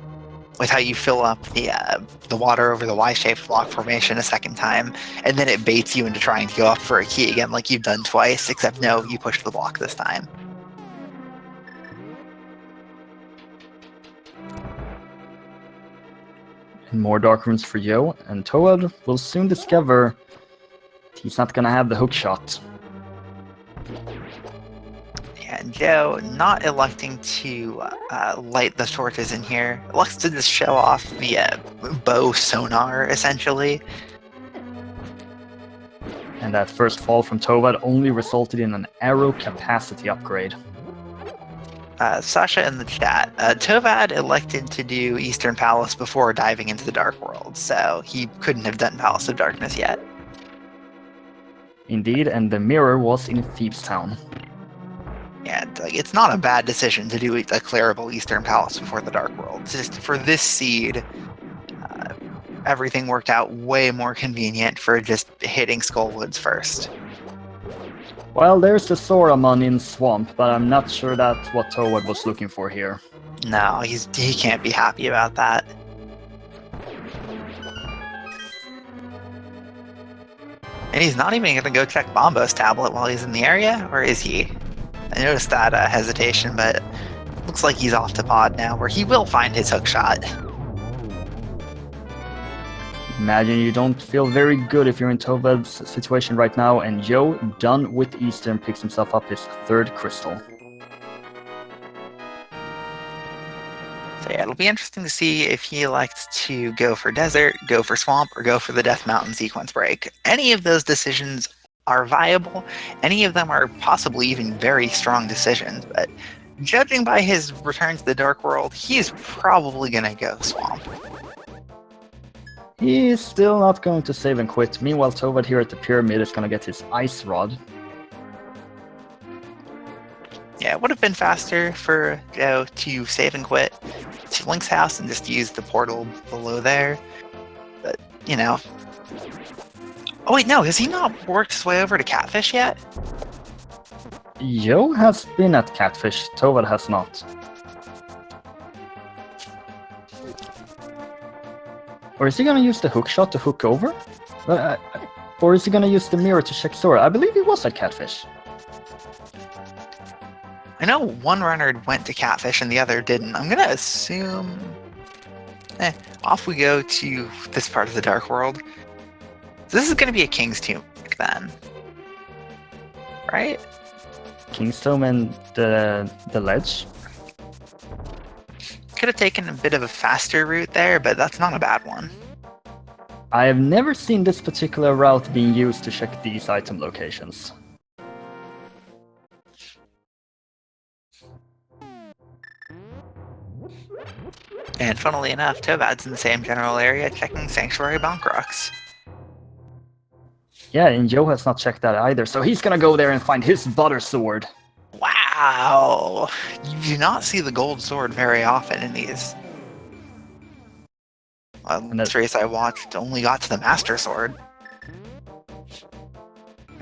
with how you fill up the water over the Y-shaped block formation a second time, and then it baits you into trying to go up for a key again like you've done twice, except no, you pushed the block this time. And more dark rooms for Joe, and Tovad will soon discover he's not gonna have the hook shot. And Joe, not electing to light the torches in here, elects to just show off the bow sonar, essentially. And that first fall from Tovad only resulted in an arrow capacity upgrade. Sasha in the chat, Tovad elected to do Eastern Palace before diving into the Dark World, so he couldn't have done Palace of Darkness yet. Indeed, and the mirror was in Thieves Town. Yeah, like, it's not a bad decision to do a clearable Eastern Palace before the Dark World. Just for this seed, everything worked out way more convenient for just hitting Skullwoods first. Well, there's the Soramon in Swamp, but I'm not sure that's what Tovad was looking for here. No, he can't be happy about that. And he's not even going to go check Bombo's tablet while he's in the area, or is he? I noticed that hesitation, but looks like he's off to Pod now, where he will find his hookshot. Imagine you don't feel very good if you're in Tovad's situation right now, and Joe, done with Eastern, picks himself up his 3rd crystal. So yeah, it'll be interesting to see if he elects to go for Desert, go for Swamp, or go for the Death Mountain sequence break. Any of those decisions are viable. Any of them are possibly even very strong decisions, but judging by his return to the Dark World, he's probably going to go Swamp. He's still not going to save and quit. Meanwhile, Tovad here at the pyramid is going to get his Ice Rod. Yeah, it would have been faster for Joe to save and quit to Link's house and just use the portal below there. But, you know. Oh wait, no, has he not worked his way over to Catfish yet? Joe has been at Catfish, Tovad has not. Or is he gonna use the hookshot to hook over? Or is he gonna use the mirror to check Sora? I believe he was at Catfish. I know one runner went to Catfish and the other didn't. I'm gonna assume... off we go to this part of the Dark World. This is gonna be a King's Tomb then. Right? King's Tomb and the ledge? Could have taken a bit of a faster route there, but that's not a bad one. I have never seen this particular route being used to check these item locations. And funnily enough, Tovad's in the same general area checking Sanctuary Bonk Rocks. Yeah, and Joe has not checked that either, so he's gonna go there and find his butter sword. Wow! Wow! You do not see the gold sword very often in these. Last race I watched only got to the Master Sword.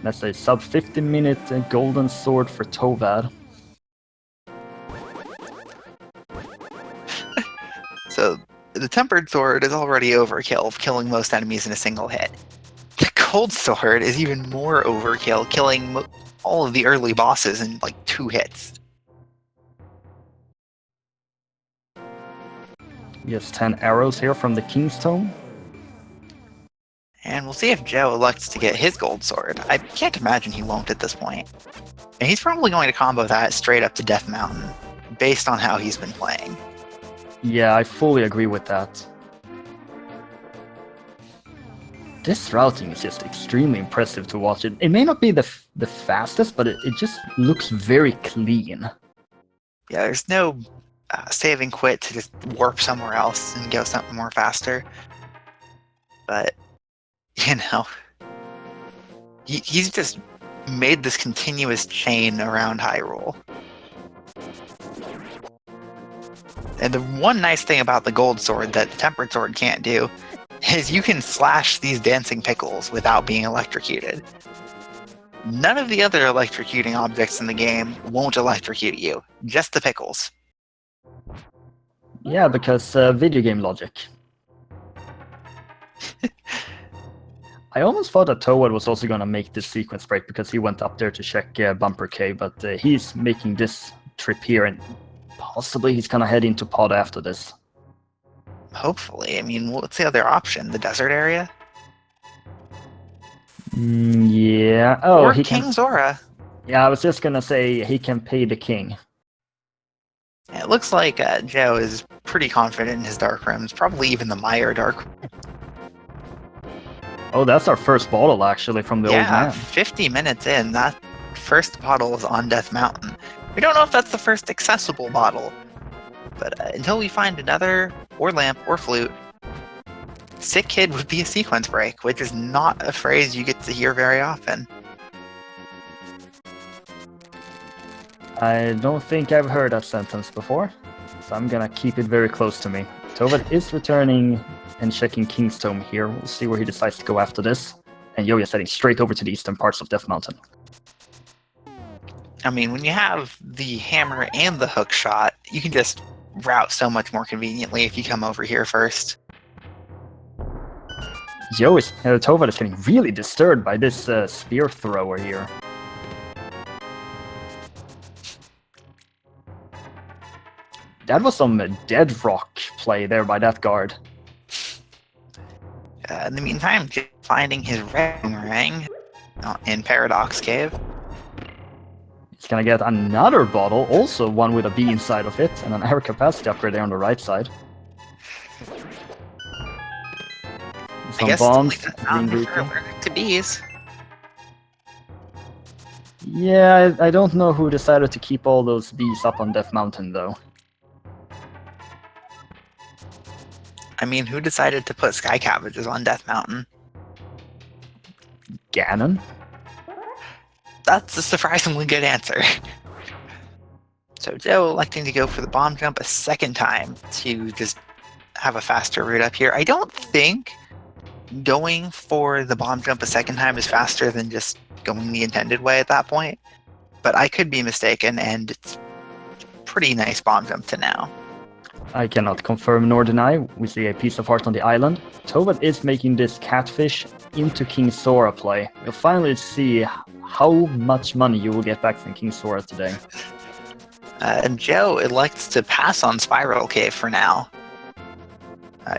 That's a sub 50-minute golden sword for Tovad. So the Tempered Sword is already overkill, killing most enemies in a single hit. The Gold Sword is even more overkill, killing all of the early bosses in like 2 hits. He has 10 arrows here from the King's Tome. And we'll see if Joe elects to get his Gold Sword. I can't imagine he won't at this point. And he's probably going to combo that straight up to Death Mountain, based on how he's been playing. Yeah, I fully agree with that. This routing is just extremely impressive to watch. It may not be the fastest, but it just looks very clean. Yeah, there's no saving quit to just warp somewhere else and go something more faster. But, you know, he's just made this continuous chain around Hyrule. And the one nice thing about the Gold Sword that the Tempered Sword can't do is you can slash these dancing pickles without being electrocuted. None of the other electrocuting objects in the game won't electrocute you, just the pickles. Yeah, because video game logic. I almost thought that Tovad was also going to make this sequence break because he went up there to check Bumper Cave, but he's making this trip here, and possibly he's going to head into Pod after this. Hopefully. I mean, what's the other option? The desert area? Yeah. Oh, or he King can... Zora. Yeah, I was just going to say he can pay the king. It looks like Joe is pretty confident in his Dark Rooms, probably even the Meyer Dark. Oh, that's our first bottle, actually, from the old man. Yeah, 50 minutes in, that first bottle is on Death Mountain. We don't know if that's the first accessible bottle, but until we find another, or lamp, or flute, Sick Kid would be a sequence break, which is not a phrase you get to hear very often. I don't think I've heard that sentence before, so I'm gonna keep it very close to me. Tovad is returning and checking King's Tome here. We'll see where he decides to go after this. And Yoya's heading straight over to the eastern parts of Death Mountain. I mean, when you have the hammer and the hook shot, you can just route so much more conveniently if you come over here first. Tovad is getting really disturbed by this spear thrower here. That was some dead rock play there by that guard. In the meantime, just finding his red boomerang in Paradox Cave. He's gonna get another bottle, also one with a bee inside of it, and an air capacity upgrade there on the right side. Some bombs. To bees. Yeah, I don't know who decided to keep all those bees up on Death Mountain, though. I mean, who decided to put sky cabbages on Death Mountain? Ganon? That's a surprisingly good answer. So Joe electing to go for the bomb jump a second time to just have a faster route up here. I don't think going for the bomb jump a second time is faster than just going the intended way at that point. But I could be mistaken, and it's a pretty nice bomb jump to now. I cannot confirm nor deny. We see a piece of art on the island. Tovad is making this catfish into King Sora play. We'll finally see how much money you will get back from King Sora today. And Joe elects to pass on Spiral Cave for now.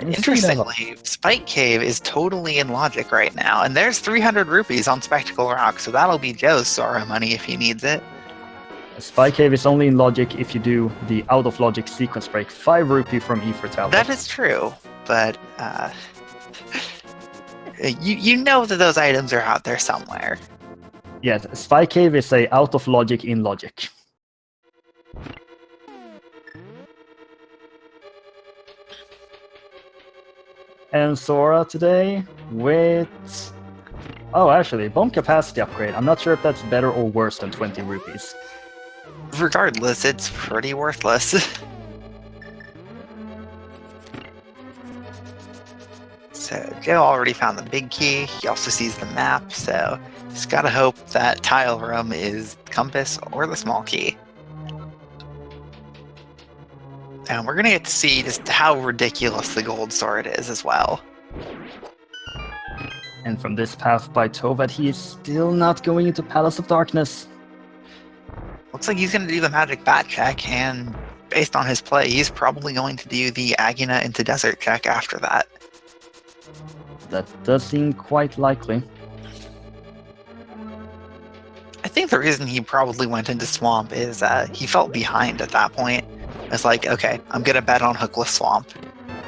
Interestingly, Spike Cave is totally in logic right now, and there's 300 rupees on Spectacle Rock, so that'll be Joe's Sora money if he needs it. Spike Cave is only in logic if you do the out of logic sequence break. 5 rupee from E for tablet. That is true, but you know that those items are out there somewhere. Yeah, Spike Cave is a out of logic in logic. And Sora today with... Oh, actually, bomb capacity upgrade. I'm not sure if that's better or worse than 20 rupees. Regardless, it's pretty worthless. So Joe already found the big key. He also sees the map, so just gotta hope that tile room is compass or the small key. And we're gonna get to see just how ridiculous the gold sword is as well. And from this path by Tovad, he is still not going into Palace of Darkness. Looks like he's gonna do the magic bat check, and based on his play, he's probably going to do the Aguna into Desert check after that. That does seem quite likely. I think the reason he probably went into Swamp is he felt behind at that point. It's like, okay, I'm gonna bet on Hookless Swamp.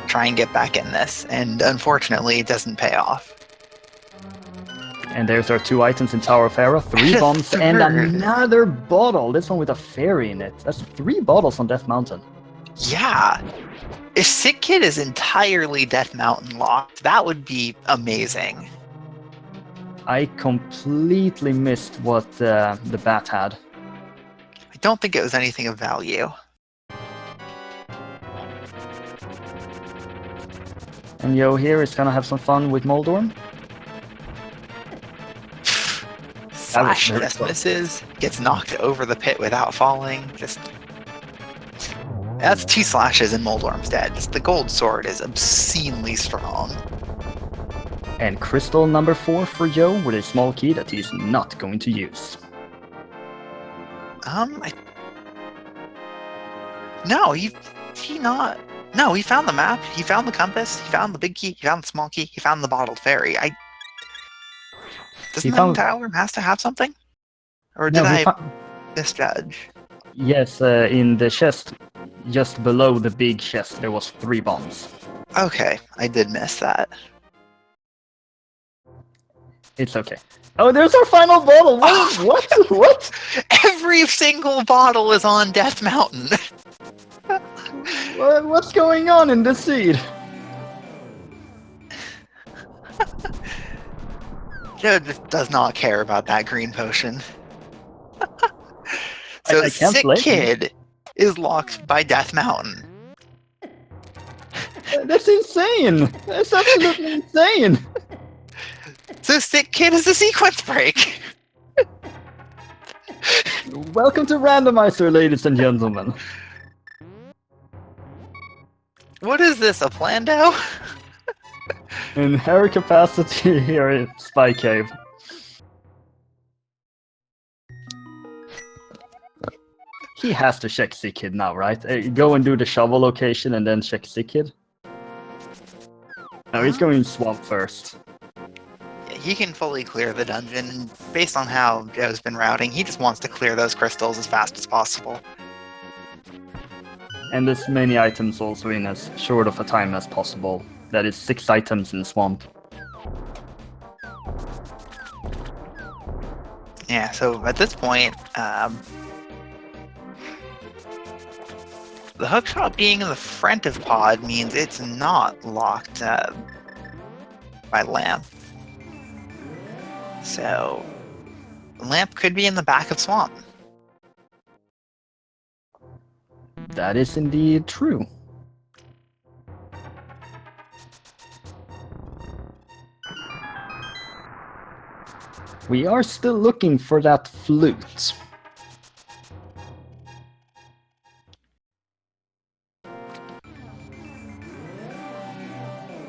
Try and get back in this. And unfortunately, it doesn't pay off. And there's our 2 items in Tower of Hera, 3 bombs, and another bottle. This one with a fairy in it. That's 3 bottles on Death Mountain. Yeah! If Sick Kid is entirely Death Mountain locked, that would be amazing. I completely missed what the bat had. I don't think it was anything of value. And Yo here is gonna have some fun with Moldorm. Slash just misses, gets knocked over the pit without falling. That's 2 slashes in Moldorm's dead. Just the gold sword is obscenely strong. And crystal number 4 for Yo with a small key that he's not going to use. No, he not. No, he found the map, he found the compass, he found the big key, he found the small key, he found the bottled fairy. Doesn't that tile room has to have something? Or did I misjudge? Yes, in the chest, just below the big chest, there was 3 bombs. Okay, I did miss that. It's okay. Oh, there's our final bottle! What? What? Every single bottle is on Death Mountain! What's going on in this seed? Joe just does not care about that green potion. So Sick Kid is locked by Death Mountain. That's insane! That's absolutely insane! So Sick Kid is a sequence break! Welcome to Randomizer, ladies and gentlemen. What is this, a Plando? In her capacity here in Spy Cave. He has to check Sick Kid now, right? Go and do the shovel location and then check Sick Kid. No, he's going Swamp first. Yeah, he can fully clear the dungeon, and based on how Joe's been routing, he just wants to clear those crystals as fast as possible. And as many items also in as short of a time as possible. That is 6 items in Swamp. Yeah, so at this point, the hookshot being in the front of Pod means it's not locked by Lamp. So, Lamp could be in the back of Swamp. That is indeed true. We are still looking for that flute.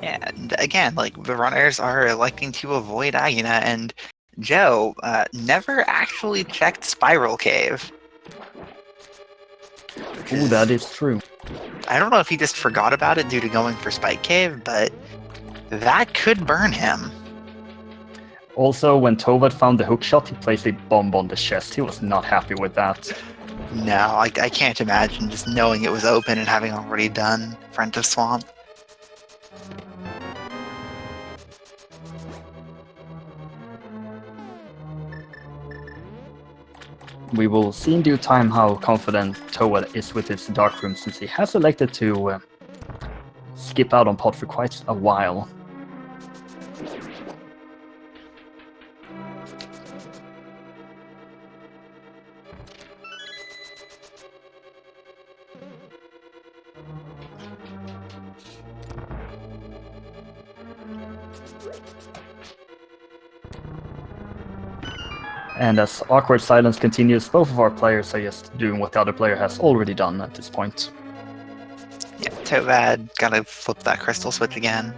And again, like, the runners are electing to avoid Aguna, and Joe never actually checked Spiral Cave. Ooh, that is true. I don't know if he just forgot about it due to going for Spike Cave, but that could burn him. Also, when Tovad found the hookshot, he placed a bomb on the chest. He was not happy with that. No, I can't imagine just knowing it was open and having already done Front of Swamp. We will see in due time how confident Tovad is with his dark room, since he has elected to skip out on Pod for quite a while. And as awkward silence continues, both of our players are just doing what the other player has already done at this point. Yeah, Tovad gotta flip that crystal switch again.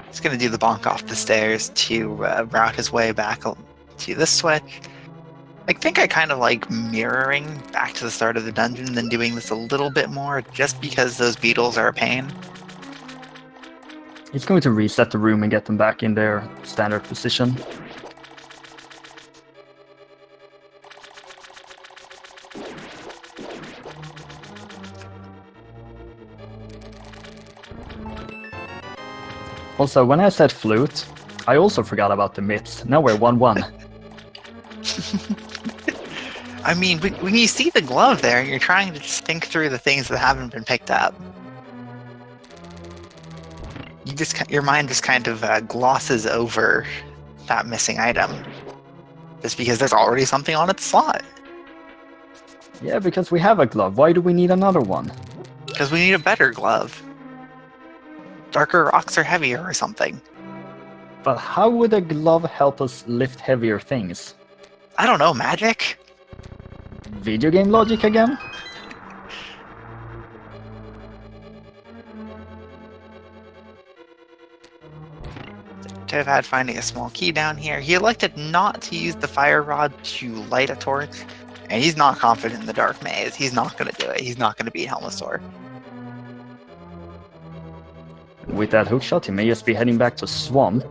He's gonna do the bonk off the stairs to route his way back to this switch. I think I kind of like mirroring back to the start of the dungeon, then doing this a little bit more, just because those beetles are a pain. He's going to reset the room and get them back in their standard position. Also, when I said flute, I also forgot about the myths. Now we're 1-1. I mean, when you see the glove there, you're trying to just think through the things that haven't been picked up. Your mind just kind of glosses over that missing item, just because there's already something on its slot. Yeah, because we have a glove. Why do we need another one? Because we need a better glove. Darker rocks are heavier or something. But how would a glove help us lift heavier things? I don't know, magic? Video game logic again? Tovad finding a small key down here. He elected not to use the fire rod to light a torch, and he's not confident in the dark maze. He's not going to do it. He's not going to beat Helmasaur. With that hookshot, he may just be heading back to Swamp.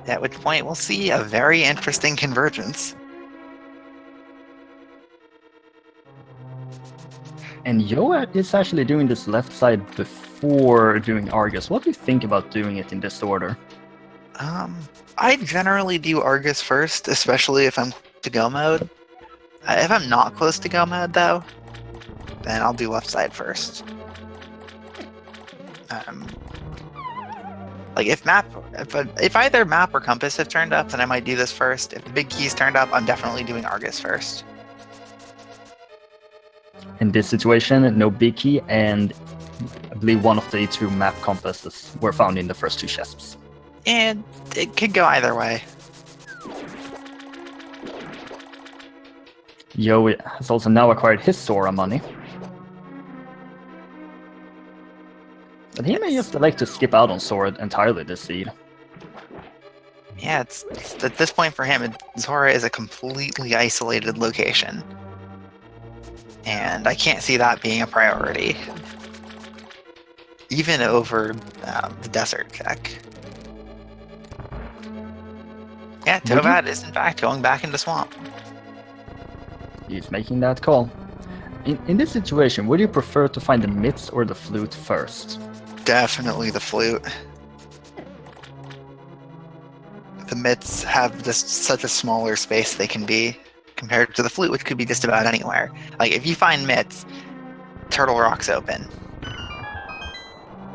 At which point, we'll see a very interesting convergence. And Yoa is actually doing this left side before doing Argus. What do you think about doing it in this order? I generally do Argus first, especially if I'm to go mode. If I'm not close to go mode, though, then I'll do left side first. Like if either map or compass have turned up, then I might do this first. If the big keys turned up, I'm definitely doing Argus first. In this situation, no big key, and I believe one of the two map compasses were found in the first two chests. And it could go either way. Yo has also now acquired his Sora money. But he may just like to skip out on Sora entirely this seed. Yeah, it's at this point for him, Zora is a completely isolated location. And I can't see that being a priority. Even over the desert check. Yeah, Tovad is in fact going back into Swamp. He's making that call. In this situation, would you prefer to find the myths or the flute first? Definitely the flute. The myths have just such a smaller space they can be compared to the flute, which could be just about anywhere. Like if you find myths, Turtle Rock's open.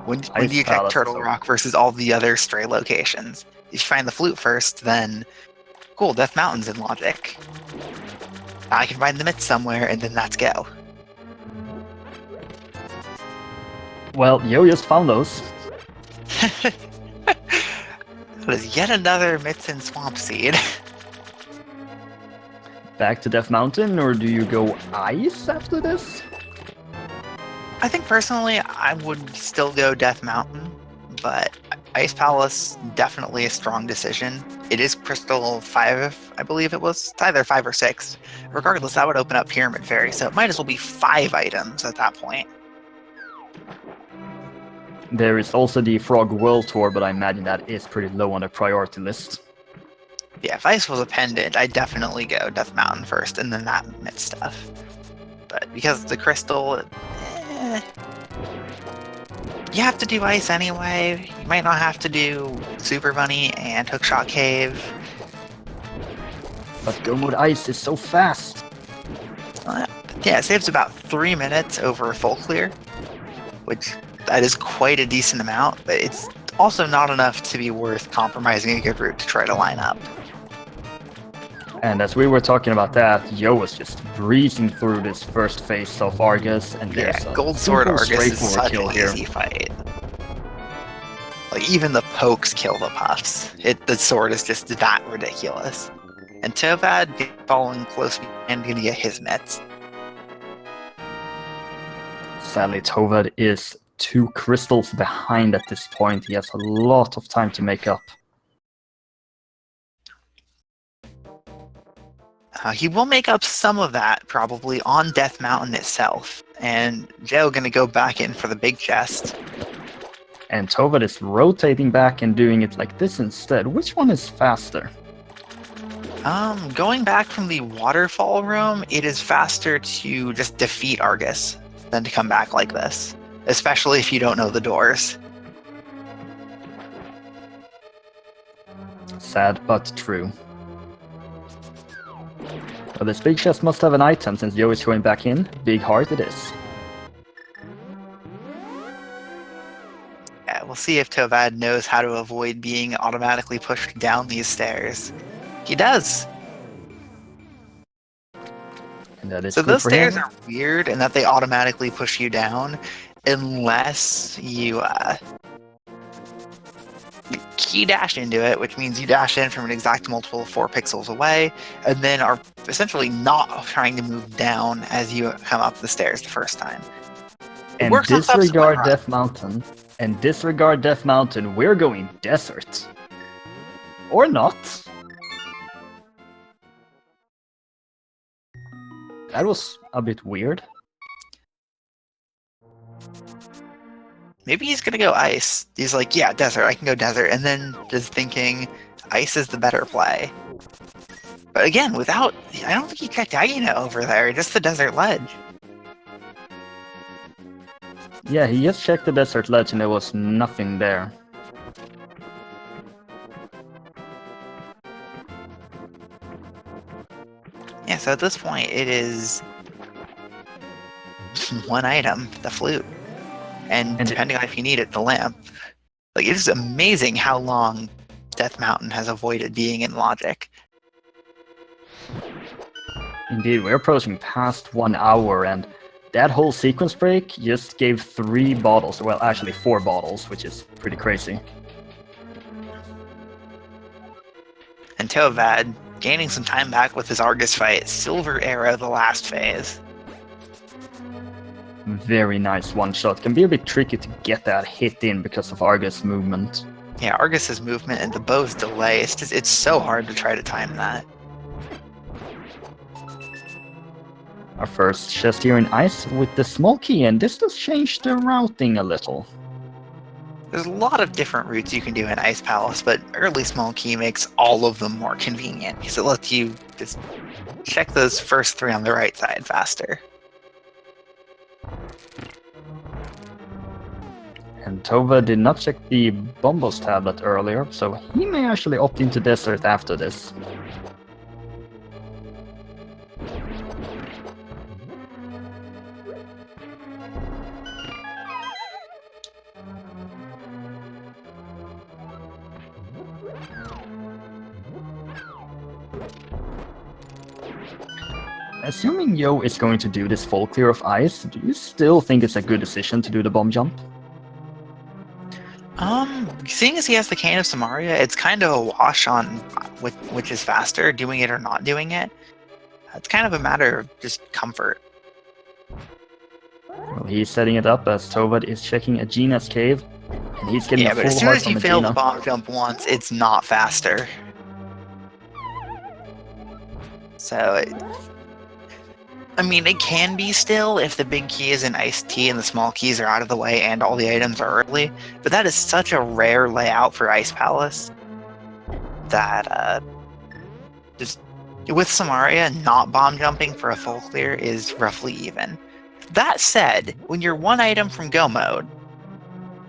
When do you check Turtle Rock versus all the other stray locations? If you find the flute first, then cool, Death Mountain's in logic. I can find the myths somewhere, and then let's go. Well, Yo just found those. That is yet another myths and swamp seed. Back to Death Mountain, or do you go ice after this? I think personally, I would still go Death Mountain, but Ice Palace, definitely a strong decision. It is Crystal 5, I believe it was. It's either 5 or 6. Regardless, that would open up Pyramid Fairy, so it might as well be 5 items at that point. There is also the Frog World Tour, but I imagine that is pretty low on the priority list. Yeah, if Ice was a pendant, I'd definitely go Death Mountain first, and then that myth stuff. But because the Crystal, you have to do Ice anyway. You might not have to do Super Bunny and Hookshot Cave. But Go Mode Ice is so fast. Yeah, it saves about 3 minutes over full clear, which that is quite a decent amount, but it's also not enough to be worth compromising a good route to try to line up. And as we were talking about that, Yo was just breezing through this first phase of Argus, and there's a Gold Sword simple, Argus is straightforward such kill an here. easy fight. Like, even the pokes kill the puffs. The sword is just that ridiculous. And Tovad, following close behind, gonna get his mitts. Sadly, Tovad is 2 crystals behind at this point. He has a lot of time to make up. He will make up some of that, probably, on Death Mountain itself. And Joe gonna go back in for the big chest. And Tovad is rotating back and doing it like this instead. Which one is faster? Going back from the waterfall room, it is faster to just defeat Argus than to come back like this. Especially if you don't know the doors. Sad, but true. But this big chest must have an item since Joe is going back in. Big heart it is. Yeah, we'll see if Tovad knows how to avoid being automatically pushed down these stairs. He does! And that is So good those for stairs him. are weird in that they automatically push you down unless you key dash into it, which means you dash in from an exact multiple of 4 pixels away, and then are essentially not trying to move down as you come up the stairs the first time. And works on subsequent disregard runs. Death Mountain. And disregard Death Mountain, we're going desert. Or not. That was a bit weird. Maybe he's gonna go ice. He's like, yeah, desert, I can go desert, and then just thinking ice is the better play. But again, I don't think he checked Agina over there, just the desert ledge. Yeah, he just checked the desert ledge and there was nothing there. Yeah, so at this point, it is one item, the flute. And depending on if you need it, the lamp. Like, it is amazing how long Death Mountain has avoided being in logic. Indeed, we're approaching past 1 hour, and that whole sequence break just gave 3 bottles. Well, actually 4 bottles, which is pretty crazy. And Tovad, gaining some time back with his Argus fight, Silver Arrow the last phase. Very nice one-shot. Can be a bit tricky to get that hit in because of Argus' movement. Yeah, Argus's movement and the bow's delay, it's so hard to try to time that. Our first chest here in ice with the small key, and this does change the routing a little. There's a lot of different routes you can do in Ice Palace, but early small key makes all of them more convenient because it lets you just check those first 3 on the right side faster. And Tova did not check the Bombos tablet earlier, so he may actually opt into desert after this. Assuming Yo is going to do this full clear of ice, do you still think it's a good decision to do the bomb jump? Seeing as he has the Cane of Samaria, it's kind of a wash on which is faster, doing it or not doing it. It's kind of a matter of just comfort. Well, he's setting it up as Tovad is checking Agina's cave, and he's getting a But full as soon heart as you from fail Agina. the bomb jump once, it's not faster. So, I mean, it can be still if the big key is in iced tea and the small keys are out of the way and all the items are early, but that is such a rare layout for Ice Palace that just with Samaria, not bomb jumping for a full clear is roughly even. That said, when you're 1 item from go mode,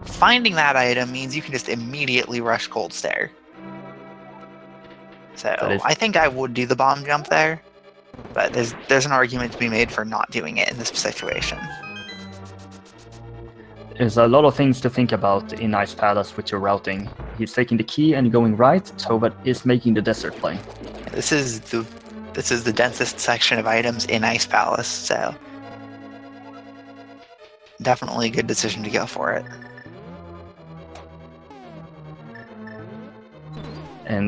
finding that item means you can just immediately rush Cold Stare. So I think I would do the bomb jump there. But there's an argument to be made for not doing it in this situation. There's a lot of things to think about in Ice Palace with your routing. He's taking the key and going right, Tovad is making the desert play. This is the densest section of items in Ice Palace, so definitely a good decision to go for it. And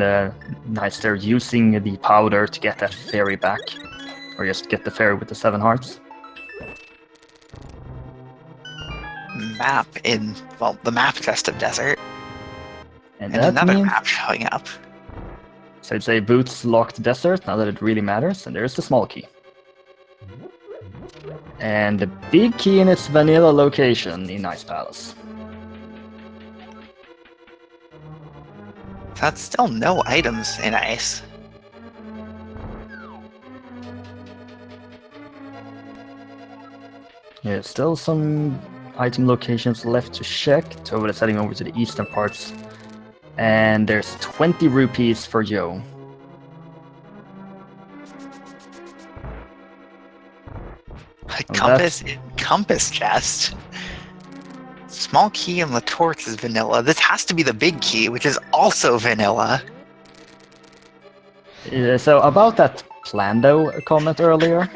nice, they're using the powder to get that fairy back. Or just get the fairy with the 7 hearts. Map in, well, the map chest of desert. And And that another means... map showing up. So it's a boots locked desert, now that it really matters. And there's the small key. And the big key in its vanilla location in Ice Palace. That's still no items in ice. Yeah, still some item locations left to check. Tovad is heading over to the eastern parts. And there's 20 rupees for Joe. Compass chest. Small key and the torch is vanilla. This has to be the big key, which is also vanilla. So about that Plando comment earlier.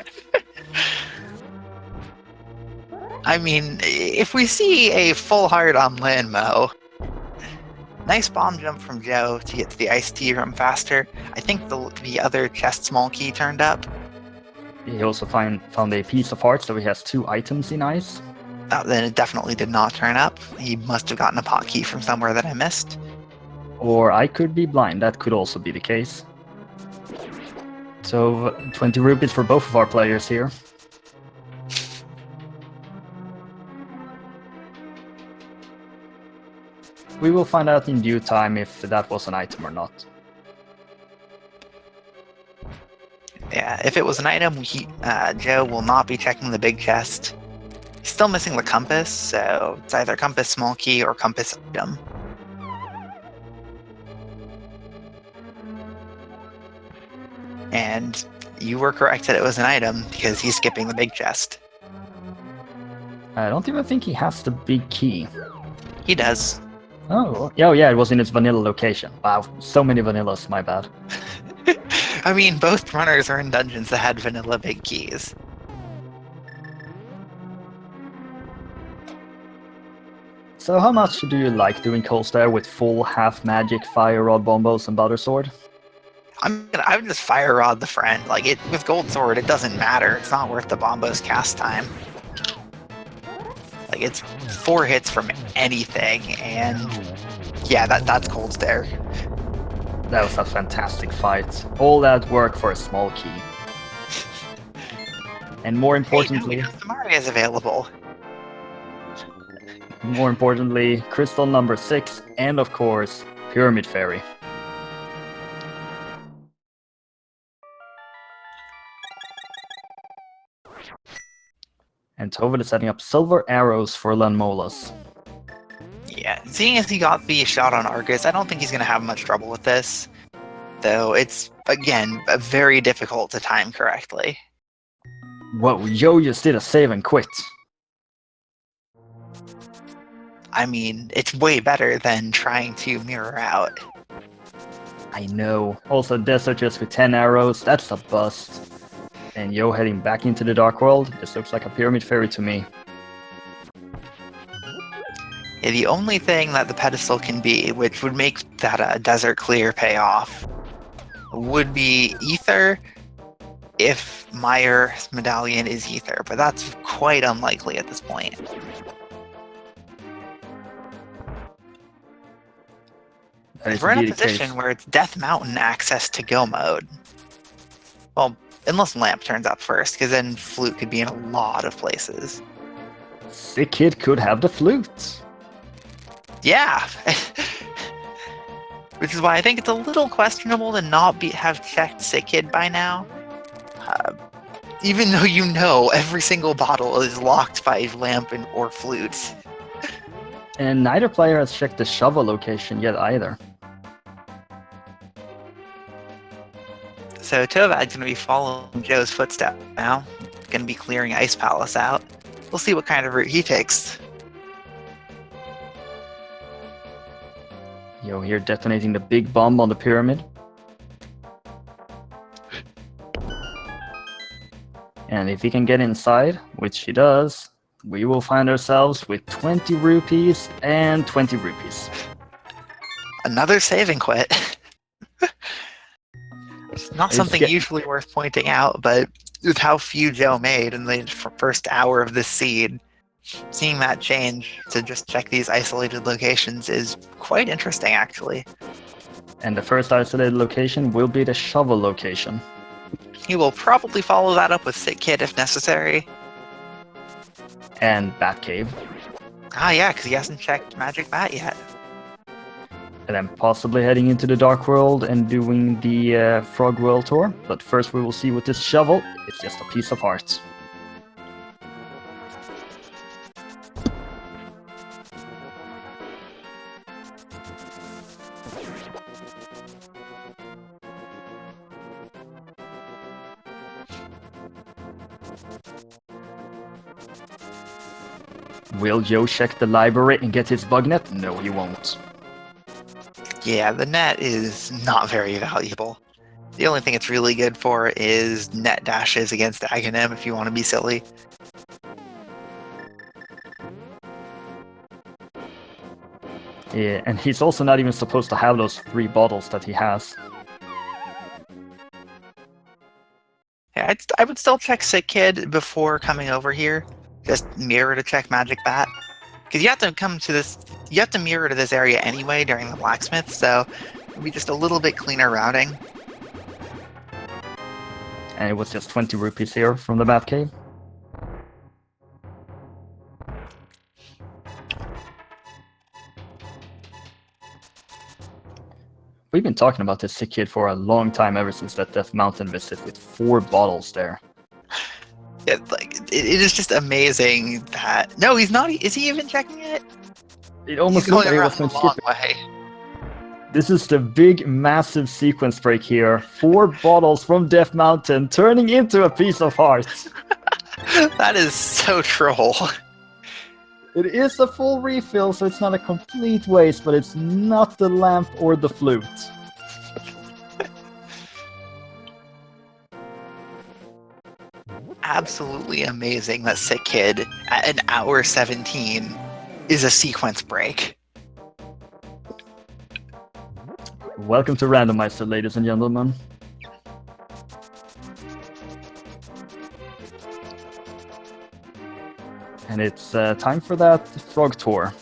I mean, if we see a full heart on Lanmo, nice bomb jump from Joe to get to the iced tea room faster. I think the other chest small key turned up. He also found a piece of heart, so he has 2 items in ice. Then it definitely did not turn up. He must have gotten a pot key from somewhere that I missed. Or I could be blind, that could also be the case. So 20 rupees for both of our players here. We will find out in due time if that was an item or not. Yeah, if it was an item, Joe will not be checking the big chest. He's still missing the compass, so it's either compass small key or compass item. And you were correct that it was an item, because he's skipping the big chest. I don't even think he has the big key. He does. Oh yeah, it was in its vanilla location. Wow, so many vanillas, my bad. I mean, both runners are in dungeons that had vanilla big keys. So how much do you like doing Cold Stare with full half magic fire rod bombos and butter sword? I would just fire rod the friend. Like with gold sword, it doesn't matter. It's not worth the bombos cast time. Like it's 4 hits from anything, and yeah, that's Cold Stare. That was a fantastic fight. All that work for a small key. And more importantly... Hey, no, Samari is available. More importantly, crystal number 6, and of course, Pyramid Fairy. And Tovad is setting up silver arrows for Lanmolas. Yeah, seeing as he got the shot on Argus, I don't think he's going to have much trouble with this. Though it's, again, very difficult to time correctly. Whoa, Joe just did a save and quit. I mean, it's way better than trying to mirror out. I know. Also, Desert just with 10 arrows, that's a bust. And Yo heading back into the Dark World, this looks like a Pyramid Fairy to me. Yeah, the only thing that the pedestal can be, which would make that desert clear pay off, would be Ether if Meyer's medallion is Ether, but that's quite unlikely at this point. We're in a position where it's Death Mountain access to go mode. Well, unless Lamp turns up first, because then Flute could be in a lot of places. Sick Kid could have the flute. Yeah! Which is why I think it's a little questionable to not have checked Sick Kid by now. Even though you know every single bottle is locked by Lamp or Flute. And neither player has checked the shovel location yet either. So Tovad's going to be following Joe's footsteps now. Going to be clearing Ice Palace out. We'll see what kind of route he takes. Yo here detonating the big bomb on the pyramid. And if he can get inside, which he does, we will find ourselves with 20 rupees and 20 rupees. Another save and quit. Not something usually worth pointing out, but with how few Joe made in the first hour of this seed, seeing that change to just check these isolated locations is quite interesting, actually. And the first isolated location will be the shovel location. He will probably follow that up with Sick Kid if necessary. And Batcave. Ah, yeah, because he hasn't checked Magic Bat yet. And then possibly heading into the Dark World and doing the Frog World tour. But first we will see with this shovel, it's just a piece of art. Will Joe check the library and get his bug net? No, he won't. Yeah, the net is not very valuable. The only thing it's really good for is net dashes against Aghanim if you want to be silly. Yeah, and he's also not even supposed to have those 3 bottles that he has. Yeah, I would still check Sick Kid before coming over here. Just mirror to check Magic Bat. Because you have to come to this, you have to mirror to this area anyway during the blacksmith, so it'll be just a little bit cleaner routing. And it was just 20 rupees here from the Batcave. We've been talking about this Sick Kid for a long time, ever since that Death Mountain visit with 4 bottles there. Yeah, it is just amazing that... No, he's not. Is he even checking it? It almost He's looked going like around he was the going long to skip way. it. This is the big, massive sequence break here. 4 bottles from Death Mountain turning into a piece of heart. That is so troll. It is a full refill, so it's not a complete waste, but it's not the lamp or the flute. Absolutely amazing that Sick Kid at an hour 17 is a sequence break. Welcome to Randomizer, ladies and gentlemen. And it's time for that frog tour.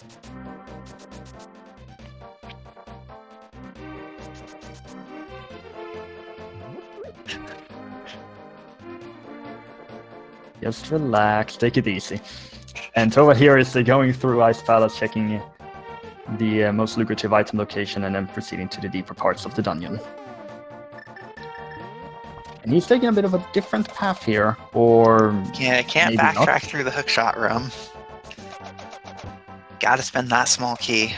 Just relax, take it easy. And Tovad here is going through Ice Palace, checking the most lucrative item location and then proceeding to the deeper parts of the dungeon. And he's taking a bit of a different path here, or Yeah, I can't maybe backtrack not. through the hookshot room. Gotta spend that small key.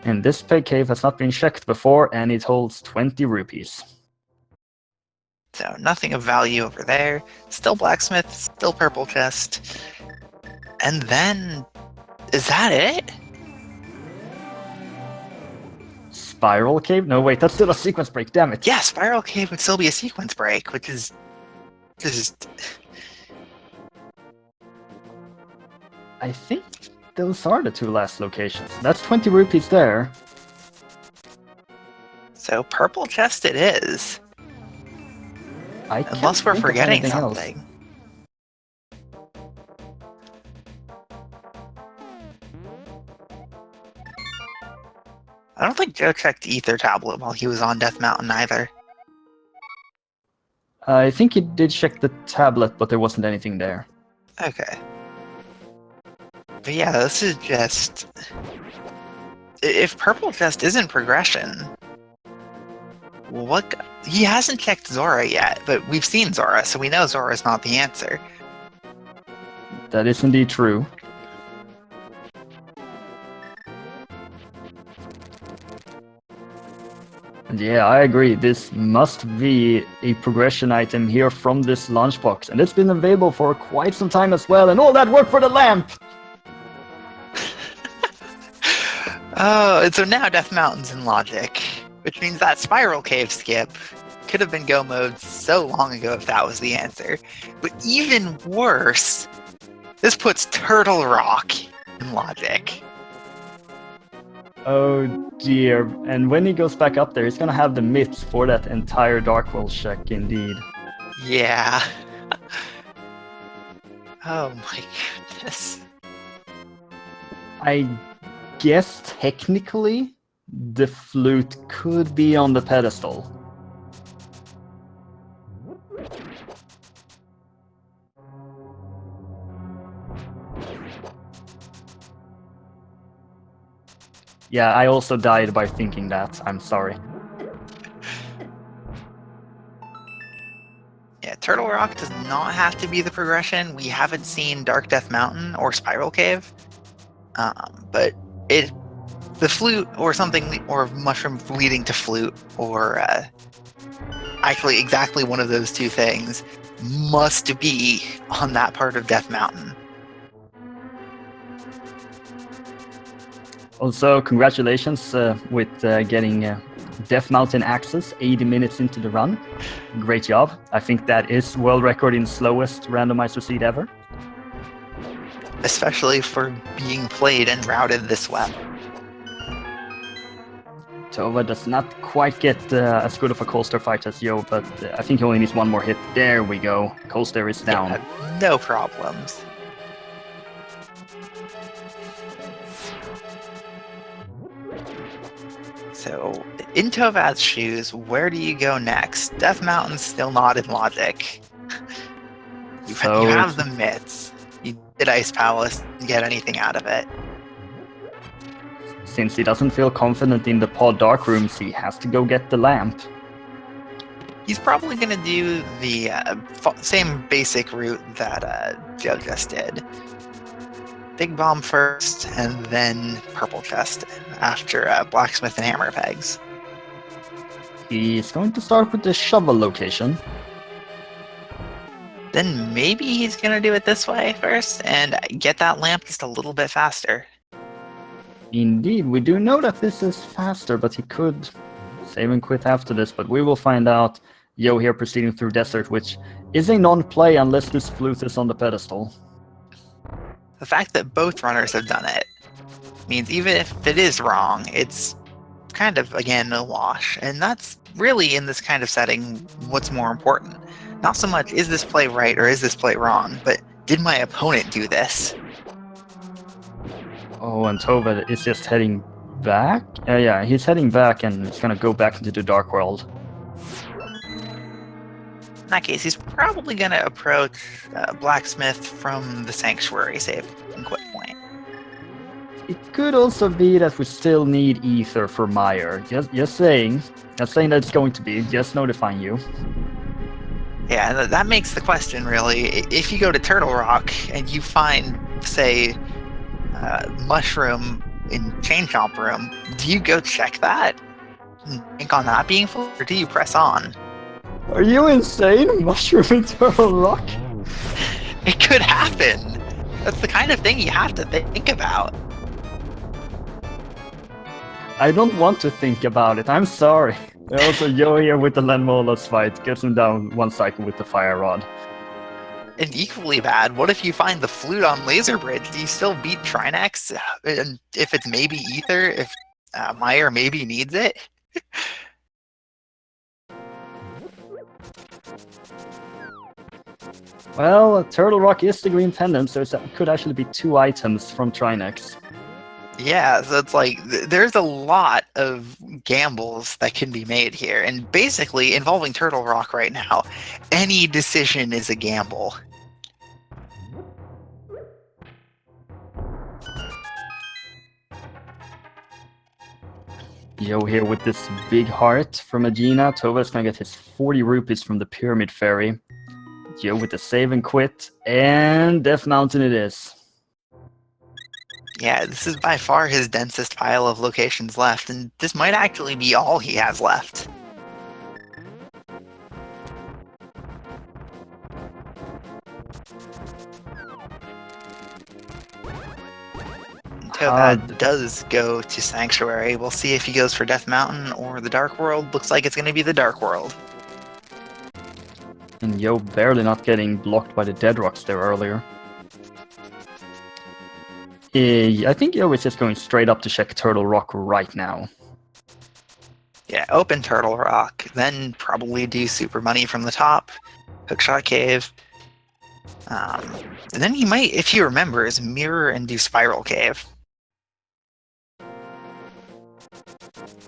And this peg cave has not been checked before, and it holds 20 rupees. So nothing of value over there. Still blacksmith, still purple chest. And then... Is that it? Spiral cave? No, wait, that's still a sequence break, damn it. Yeah, Spiral Cave would still be a sequence break, which is... just... I think those are the 2 last locations. That's 20 rupees there. So purple chest it is. I can't Unless we're think of forgetting anything else. something. I don't think Joe checked Ether Tablet while he was on Death Mountain either. I think he did check the tablet, but there wasn't anything there. Okay. But yeah, this is just... If purple chest isn't progression... What? He hasn't checked Zora yet, but we've seen Zora, so we know Zora's not the answer. That is indeed true. Yeah, I agree. This must be a progression item here from this lunchbox, and it's been available for quite some time as well, and all that work for the lamp! Oh, and so now Death Mountain's in logic, which means that Spiral Cave skip could have been Go mode so long ago if that was the answer. But even worse, this puts Turtle Rock in logic. Oh dear. And when he goes back up there, he's gonna have the myths for that entire Dark World check, indeed. Yeah. Oh my goodness. I guess technically the flute could be on the pedestal. Yeah, I also died by thinking that. I'm sorry. Yeah, Turtle Rock does not have to be the progression. We haven't seen Dark Death Mountain or Spiral Cave. But the flute or something, or mushroom leading to flute, or actually exactly one of those two things must be on that part of Death Mountain. Also, congratulations with getting Death Mountain access 80 minutes into the run. Great job. I think that is world record in slowest randomizer seed ever. Especially for being played and routed this well. Tovad does not quite get as good of a coaster fight as Yo, but I think he only needs one more hit. There we go. Coaster is down. Yeah, no problems. So, in Tovad's shoes, where do you go next? Death Mountain's still not in logic. You have the mitts. You did Ice Palace and get anything out of it. Since he doesn't feel confident in the pod dark rooms, he has to go get the lamp. He's probably going to do the same basic route that Joe just did. Big Bomb first, and then Purple Chest after Blacksmith and Hammer Pegs. He's going to start with the shovel location. Then maybe he's going to do it this way first and get that lamp just a little bit faster. Indeed, we do know that this is faster, but he could save and quit after this, but we will find out. Yo here proceeding through Desert, which is a non-play unless this flute is on the pedestal. The fact that both runners have done it means even if it is wrong, it's kind of, again, a wash. And that's really, in this kind of setting, what's more important. Not so much, is this play right or is this play wrong, but did my opponent do this? Oh, and Tovad is just heading back? Yeah, he's heading back and he's gonna go back into the Dark World. In that case, he's probably going to approach Blacksmith from the Sanctuary save and quit point. It could also be that we still need Ether for Meyer. Just saying. Not saying that it's going to be, just notifying you. Yeah, that makes the question, really. If you go to Turtle Rock and you find, say, Mushroom in Chain Chomp Room, do you go check that and think on that being full, or do you press on? Are you insane? Mushroom in Turtle Rock? It could happen. That's the kind of thing you have to think about. I don't want to think about it, I'm sorry. Also, Yo here with the Lenmolas fight gets him down one cycle with the Fire Rod. And equally bad, what if you find the flute on Laser Bridge? Do you still beat Trinex? And if it's maybe Ether, if Meyer maybe needs it? Well, Turtle Rock is the green pendant, so it could actually be 2 items from Trinex. Yeah, so it's like, there's a lot of gambles that can be made here. And basically, involving Turtle Rock right now, any decision is a gamble. Yo here with this big heart from Agena. Tovad's gonna get his 40 rupees from the Pyramid Fairy. Yo with the save and quit, and Death Mountain it is. Yeah, this is by far his densest pile of locations left, and this might actually be all he has left. Tovad does go to Sanctuary. We'll see if he goes for Death Mountain or the Dark World. Looks like it's going to be the Dark World. And Yo barely not getting blocked by the Dead Rocks there earlier. I think Yo is just going straight up to check Turtle Rock right now. Yeah, open Turtle Rock, then probably do Super Money from the top, Hookshot Cave. And then he might, if he remembers, mirror and do Spiral Cave.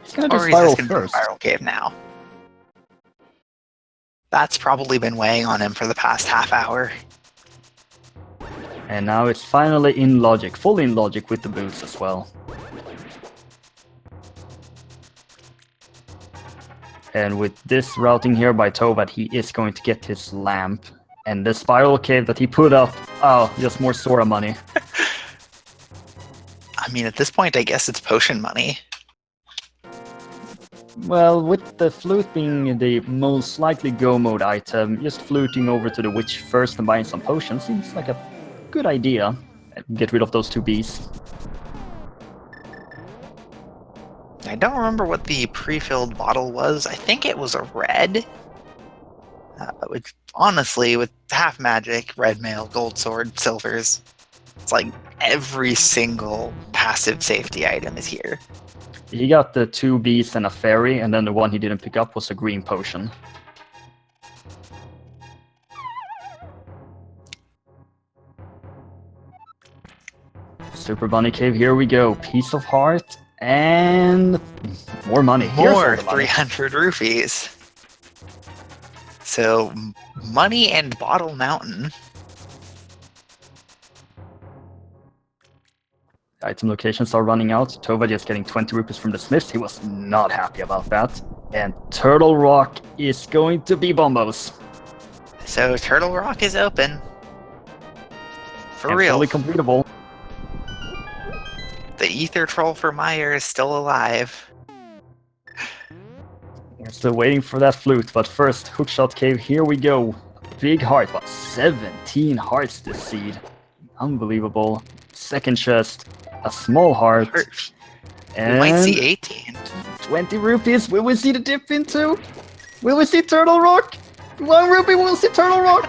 He's gonna do Or he's Spiral just going to do first. Spiral Cave now. That's probably been weighing on him for the past half hour. And now it's finally in logic, fully in logic with the boots as well. And with this routing here by Tovad, he is going to get his lamp. And the Spiral Cave that he put up, oh, just more Sora money. I mean, at this point, I guess it's potion money. Well, with the flute being the most likely go mode item, just fluting over to the witch first and buying some potions seems like a good idea. Get rid of those 2 bees. I don't remember what the pre-filled bottle was. I think it was a red. Which, honestly, with half magic, red mail, gold sword, silvers, it's like every single passive safety item is here. He got the 2 bees and a fairy, and then the one he didn't pick up was a green potion. Super Bunny Cave, here we go. Piece of Heart, and more money. Here's all More the money. 300 rupees. So, money and Bottle Mountain. Item locations are running out. Tovad is getting 20 rupees from the smiths. He was not happy about that. And Turtle Rock is going to be bombos. So, Turtle Rock is open. For And real. fully completable. The Ether Troll for Meyer is still alive. We're still waiting for that flute, but first, Hookshot Cave, here we go. Big heart, but 17 hearts this seed. Unbelievable. Second chest, a small heart. And We might see 18. 20 rupees. Will we see the dip into? Will we see Turtle Rock? 1 rupee, we'll see Turtle Rock.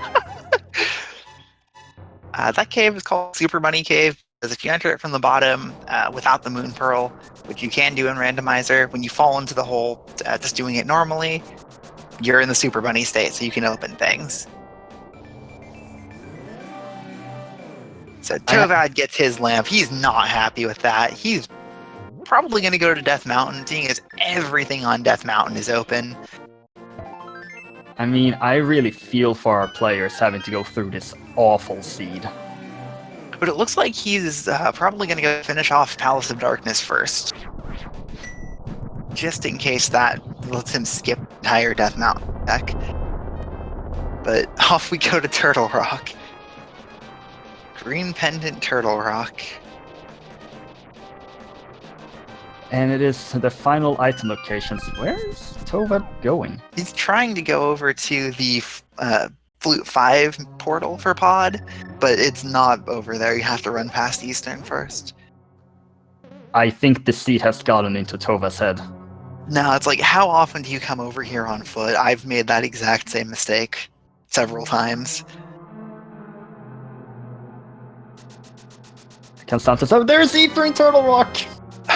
That cave is called Super Bunny Cave, because if you enter it from the bottom without the Moon Pearl, which you can do in Randomizer, when you fall into the hole, just doing it normally, you're in the Super Bunny state, so you can open things. So Tovad gets his lamp. He's not happy with that. He's probably going to go to Death Mountain, seeing as everything on Death Mountain is open. I mean, I really feel for our players having to go through this awful seed. But it looks like he's probably going to go finish off Palace of Darkness first. Just in case that lets him skip the entire Death Mountain deck. But off we go to Turtle Rock. Green Pendant Turtle Rock. And it is the final item locations. Where is Tovad going? He's trying to go over to the Flute 5 portal for Pod, but it's not over there. You have to run past Eastern first. I think the seed has gotten into Tovad's head. No, it's like, how often do you come over here on foot? I've made that exact same mistake several times. So there's Ether in Turtle Rock!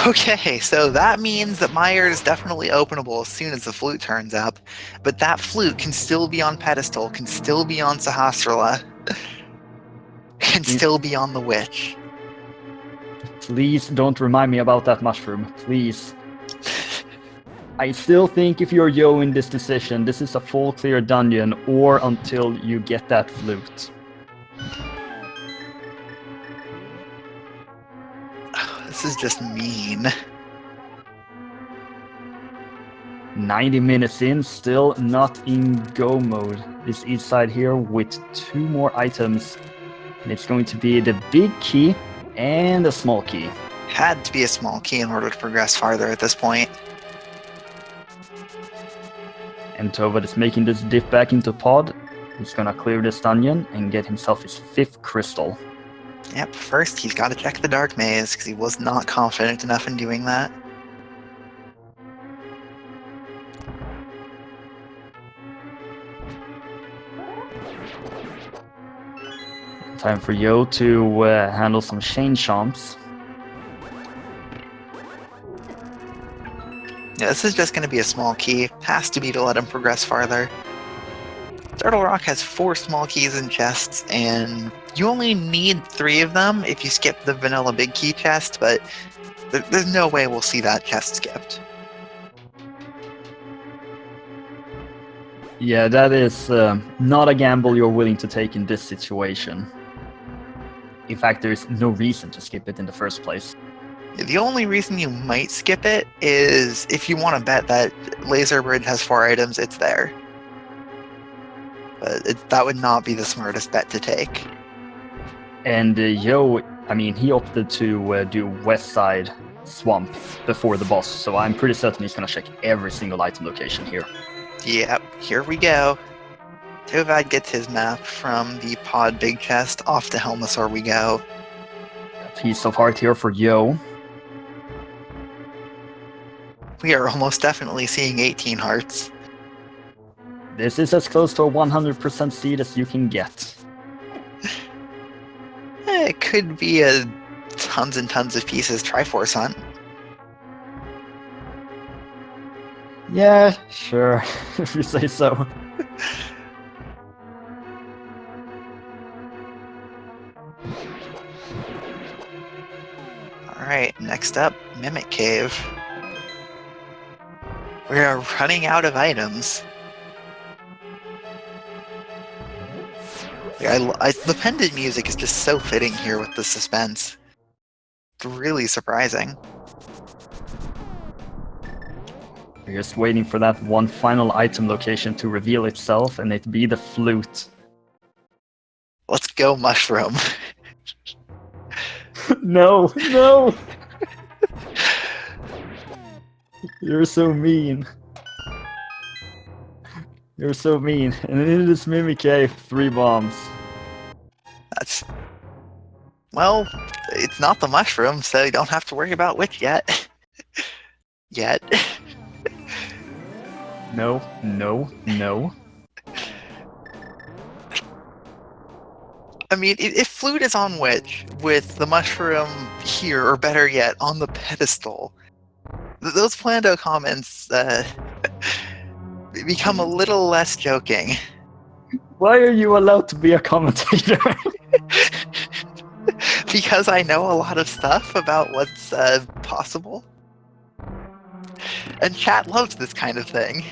Okay, so that means that Meyer is definitely openable as soon as the flute turns up, but that flute can still be on pedestal, can still be on Sahasrara, can still be on the witch. Please don't remind me about that mushroom, please. I still think if you're Yo in this decision, this is a full clear dungeon or until you get that flute. This is just mean. 90 minutes in, still not in go mode. This east side here with 2 more items. And it's going to be the big key and the small key. Had to be a small key in order to progress farther at this point. And Tovad is making this dip back into Pod. He's gonna clear this dungeon and get himself his 5th crystal. Yep, first he's got to check the Dark Maze, because he was not confident enough in doing that. Time for Yo to handle some chain chomps. Yeah, this is just going to be a small key. Has to be to let him progress farther. Turtle Rock has 4 small keys in chests, and you only need 3 of them if you skip the vanilla big key chest, but there's no way we'll see that chest skipped. Yeah, that is not a gamble you're willing to take in this situation. In fact, there is no reason to skip it in the first place. The only reason you might skip it is if you want to bet that Laser Bridge has 4 items, it's there. But that would not be the smartest bet to take. And Yo, I mean, he opted to do West Side Swamp before the boss, so I'm pretty certain he's going to check every single item location here. Yep, here we go. Tovad gets his map from the pod big chest. Off to Helmasaur we go. A piece of heart here for Yo. We are almost definitely seeing 18 hearts. This is as close to a 100% seed as you can get. It could be a tons and tons of pieces Triforce hunt. Yeah, sure, if you say so. Alright, next up, Mimic Cave. We are running out of items. The pendant music is just so fitting here with the suspense. It's really surprising. We're just waiting for that one final item location to reveal itself, and it be the flute. Let's go, Mushroom. No, no! You're so mean. You're so mean. And in this Mimic Cave, 3 bombs. That's... Well, it's not the mushroom, so you don't have to worry about which yet. Yet. No, no, no. I mean, if Flute is on Witch, with the mushroom here, or better yet, on the pedestal, those Plando comments become a little less joking. Why are you allowed to be a commentator? Because I know a lot of stuff about what's possible. And chat loves this kind of thing.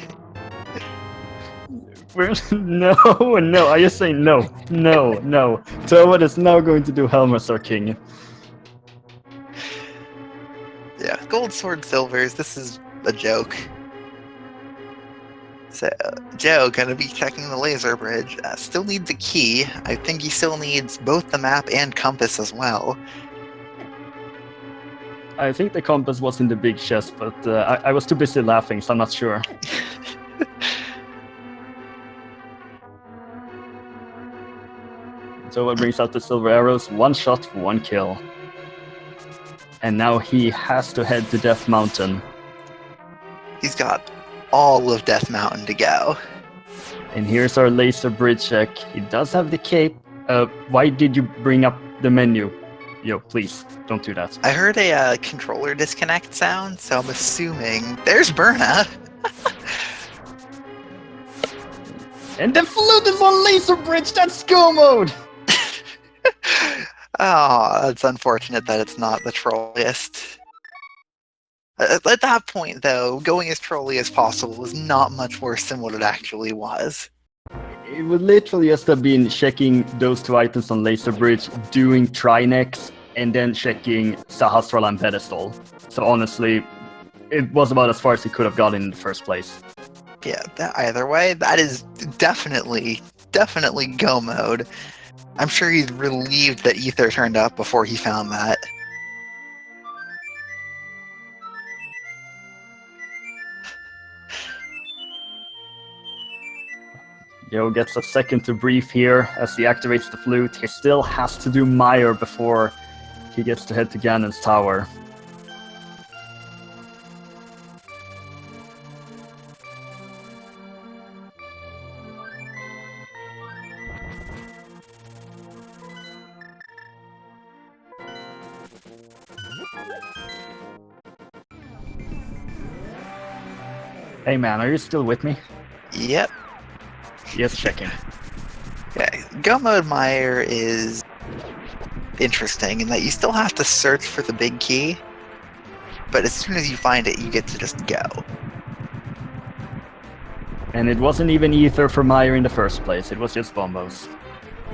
No, no, I just say no, no, no. Tovad is now going to do Helmasaur King. Yeah, gold, sword, silvers, this is a joke. So, Joe gonna be checking the laser bridge. Still needs a key. I think he still needs both the map and compass as well. I think the compass was in the big chest, but I was too busy laughing, so I'm not sure. Tovad brings out the silver arrows, 1 shot, 1 kill. And now he has to head to Death Mountain. He's got all of Death Mountain to go. And here's our laser bridge check. He does have the cape. Why did you bring up the menu? Yo, please, don't do that. I heard a controller disconnect sound, so I'm assuming... There's Berna! And the flute is on laser bridge, that's go mode! Oh, it's unfortunate that it's not the trolliest. At that point, though, going as trolly as possible was not much worse than what it actually was. It would literally just have been checking those 2 items on laser bridge, doing Trinex, and then checking Sahasrara and pedestal. So honestly, it was about as far as he could have gotten in the first place. Yeah, either way, that is definitely go mode. I'm sure he's relieved that Ether turned up before he found that. Yo gets a second to breathe here as he activates the flute. He still has to do Meyer before he gets to head to Ganon's tower. Hey man, are you still with me? Yep. Yes, checking. Yeah, Go Mode Mire is interesting in that you still have to search for the big key, but as soon as you find it, you get to just go. And it wasn't even ether for Meyer in the first place, it was just bombos.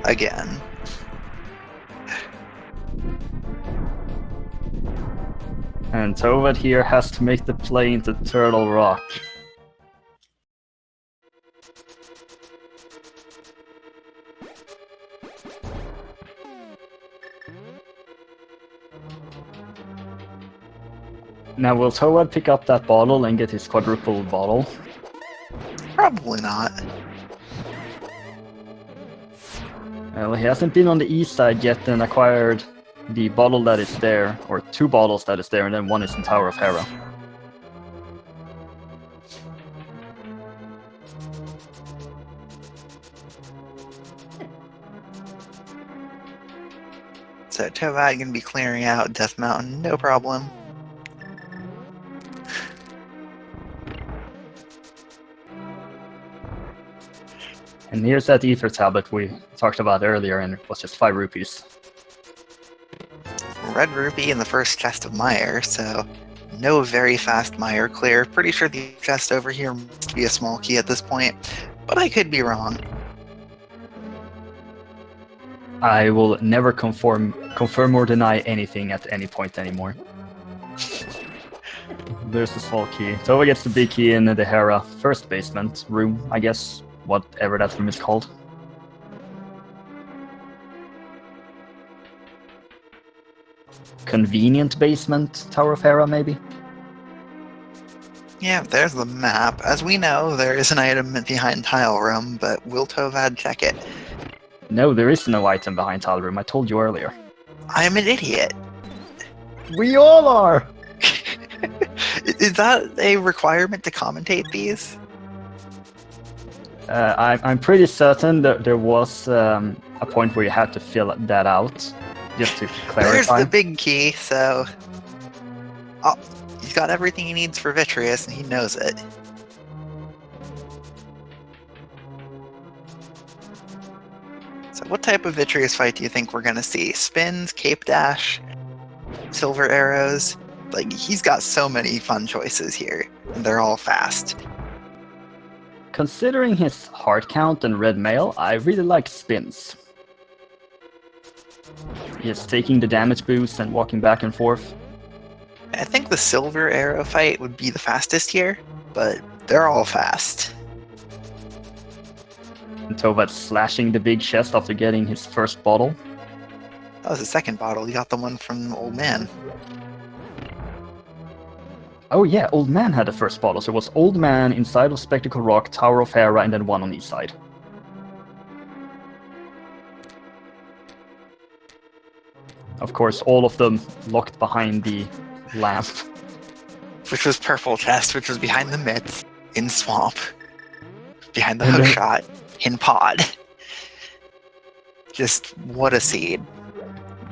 Again. And Tovad here has to make the play into Turtle Rock. Now, will Tovad pick up that bottle and get his quadruple bottle? Probably not. Well, he hasn't been on the east side yet and acquired the bottle that is there, or 2 bottles that is there, and then 1 is in Tower of Hera. So Tovad can be clearing out Death Mountain, no problem. And here's that ether tablet we talked about earlier, and it was just 5 rupees. Red Rupee in the first chest of Mire, so no very fast Mire clear. Pretty sure the chest over here must be a small key at this point, but I could be wrong. I will never confirm or deny anything at any point anymore. There's the small key. Tova gets the big key in the Hera first basement room, I guess, whatever that room is called. Convenient basement, Tower of Hera, maybe? Yeah, there's the map. As we know, there is an item behind Tile Room, but will Tovad check it? No, there is no item behind Tile Room, I told you earlier. I'm an idiot. We all are! Is that a requirement to commentate these? I'm pretty certain that there was a point where you had to fill that out, just to clarify. There's the big key, so... Oh, he's got everything he needs for Vitreous, and he knows it. So what type of Vitreous fight do you think we're gonna see? Spins, Cape Dash, Silver Arrows? Like, he's got so many fun choices here, and they're all fast. Considering his heart count and red mail, I really like spins. He's taking the damage boost and walking back and forth. I think the Silver Arrow fight would be the fastest here, but they're all fast. And Tovad slashing the big chest after getting his first bottle. That was the second bottle. He got the one from Old Man. Oh yeah, Old Man had the first bottle, so it was Old Man, inside of Spectacle Rock, Tower of Hera, and then 1 on each side. Of course, all of them locked behind the lamp. Which was Purple Chest, which was behind the mitts, in Swamp, behind the And hook then- shot, in Pod. Just what a seed.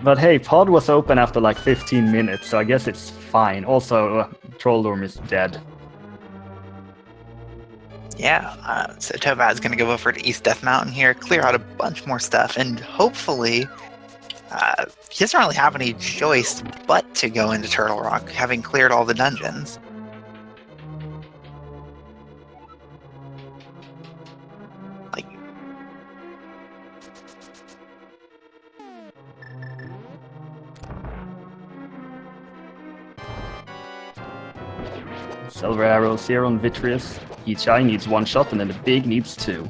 But hey, Pod was open after like 15 minutes, so I guess it's fine. Also, Trolldorm is dead. Yeah, so Tovad's gonna go over to East Death Mountain here, clear out a bunch more stuff, and hopefully he doesn't really have any choice but to go into Turtle Rock, having cleared all the dungeons. Like, Silver arrows here on Vitreous. Each eye needs 1 shot, and then the big needs 2.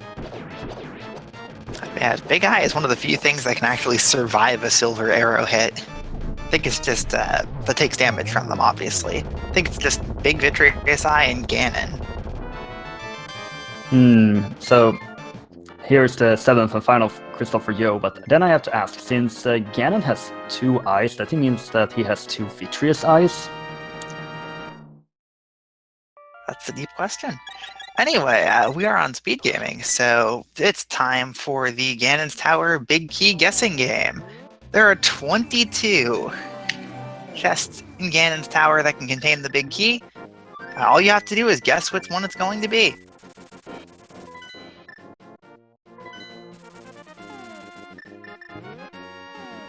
yeah, Big Eye is one of the few things that can actually survive a Silver Arrow hit. I think it's just, that takes damage from them, obviously. I think it's just Big Vitreous Eye and Ganon. So here's the 7th and final crystal for Yo, but then I have to ask, since Ganon has 2 eyes, that means that he has 2 Vitreous eyes? That's a deep question. Anyway, we are on speed gaming, so it's time for the Ganon's Tower Big Key guessing game. There are 22 chests in Ganon's Tower that can contain the big key. All you have to do is guess which one it's going to be.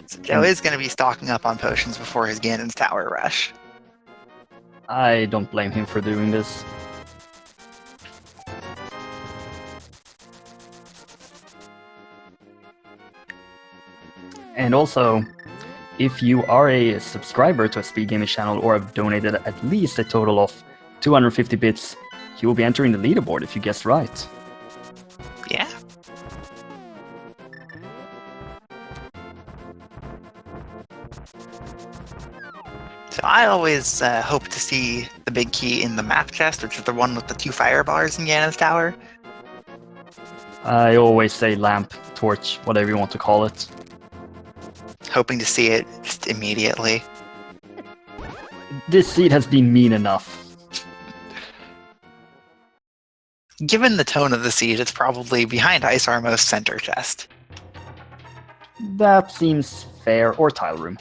So Joe is going to be stocking up on potions before his Ganon's Tower rush. I don't blame him for doing this. And also, if you are a subscriber to a Speed Gaming channel or have donated at least a total of 250 bits, you will be entering the leaderboard if you guessed right. Yeah. So I always hope to see the big key in the map chest, which is the one with the 2 fire bars in Ganon's Tower. I always say lamp, torch, whatever you want to call it. Hoping to see it just immediately. This seed has been mean enough. Given the tone of the seed, it's probably behind Ice Armo's center chest. That seems fair, or tile room.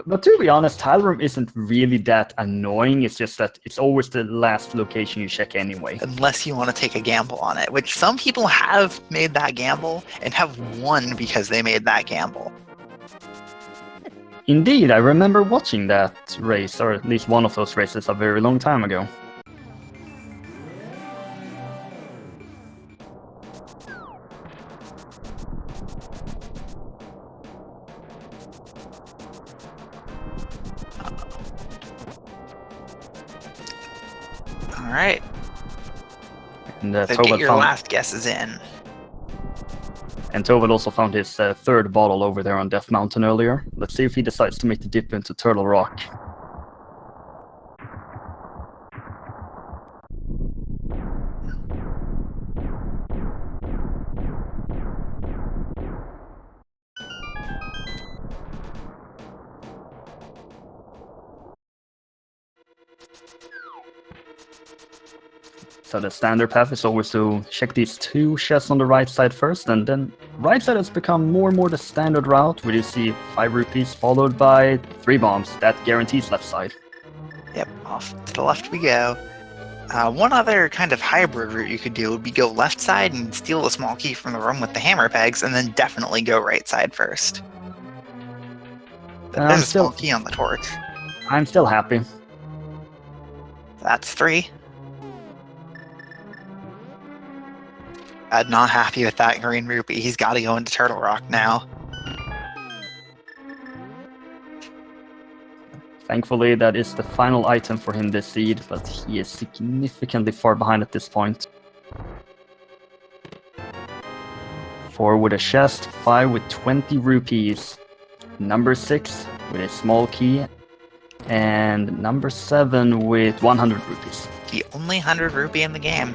But to be honest, tile room isn't really that annoying, it's just that it's always the last location you check anyway. Unless you want to take a gamble on it, which some people have made that gamble and have won because they made that gamble. Indeed, I remember watching that race, or at least one of those races, a very long time ago. Alright. And So Tovad get your found, last guesses in. and Tovad also found his third bottle over there on Death Mountain earlier. Let's see if he decides to make the dip into Turtle Rock. So the standard path is always to check these 2 chests on the right side first, and then right side has become more and more the standard route, where you see 5 rupees followed by 3 bombs. That guarantees left side. Yep, off to the left we go. One other kind of hybrid route you could do would be go left side and steal the small key from the room with the hammer pegs, and then definitely go right side first. There's a small key on the torch. I'm still happy. That's 3. I'm not happy with that green rupee. He's got to go into Turtle Rock now. Thankfully, that is the final item for him this seed, but he is significantly far behind at this point. 4 with a chest, 5 with 20 rupees, number 6 with a small key, and number 7 with 100 rupees. The only 100 rupee in the game.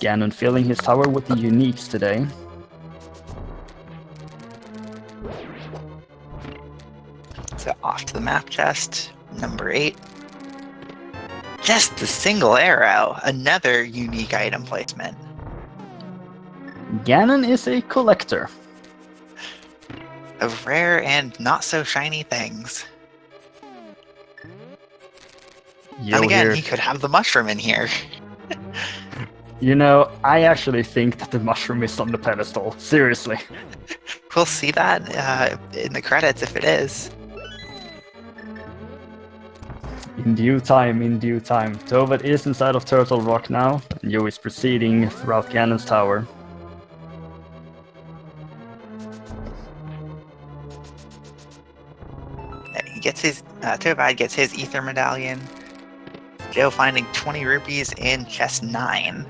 Ganon filling his tower with the uniques today. So off to the map chest, number 8. Just the single arrow, another unique item placement. Ganon is a collector. Of rare and not so shiny things. And again, he could have the mushroom in here. You know, I actually think that the mushroom is on the pedestal. Seriously. We'll see that in the credits if it is. In due time, in due time. Tovad is inside of Turtle Rock now, and Yo is proceeding throughout Ganon's tower. He gets his Tovad gets his ether medallion. Joe finding 20 rupees in chest 9.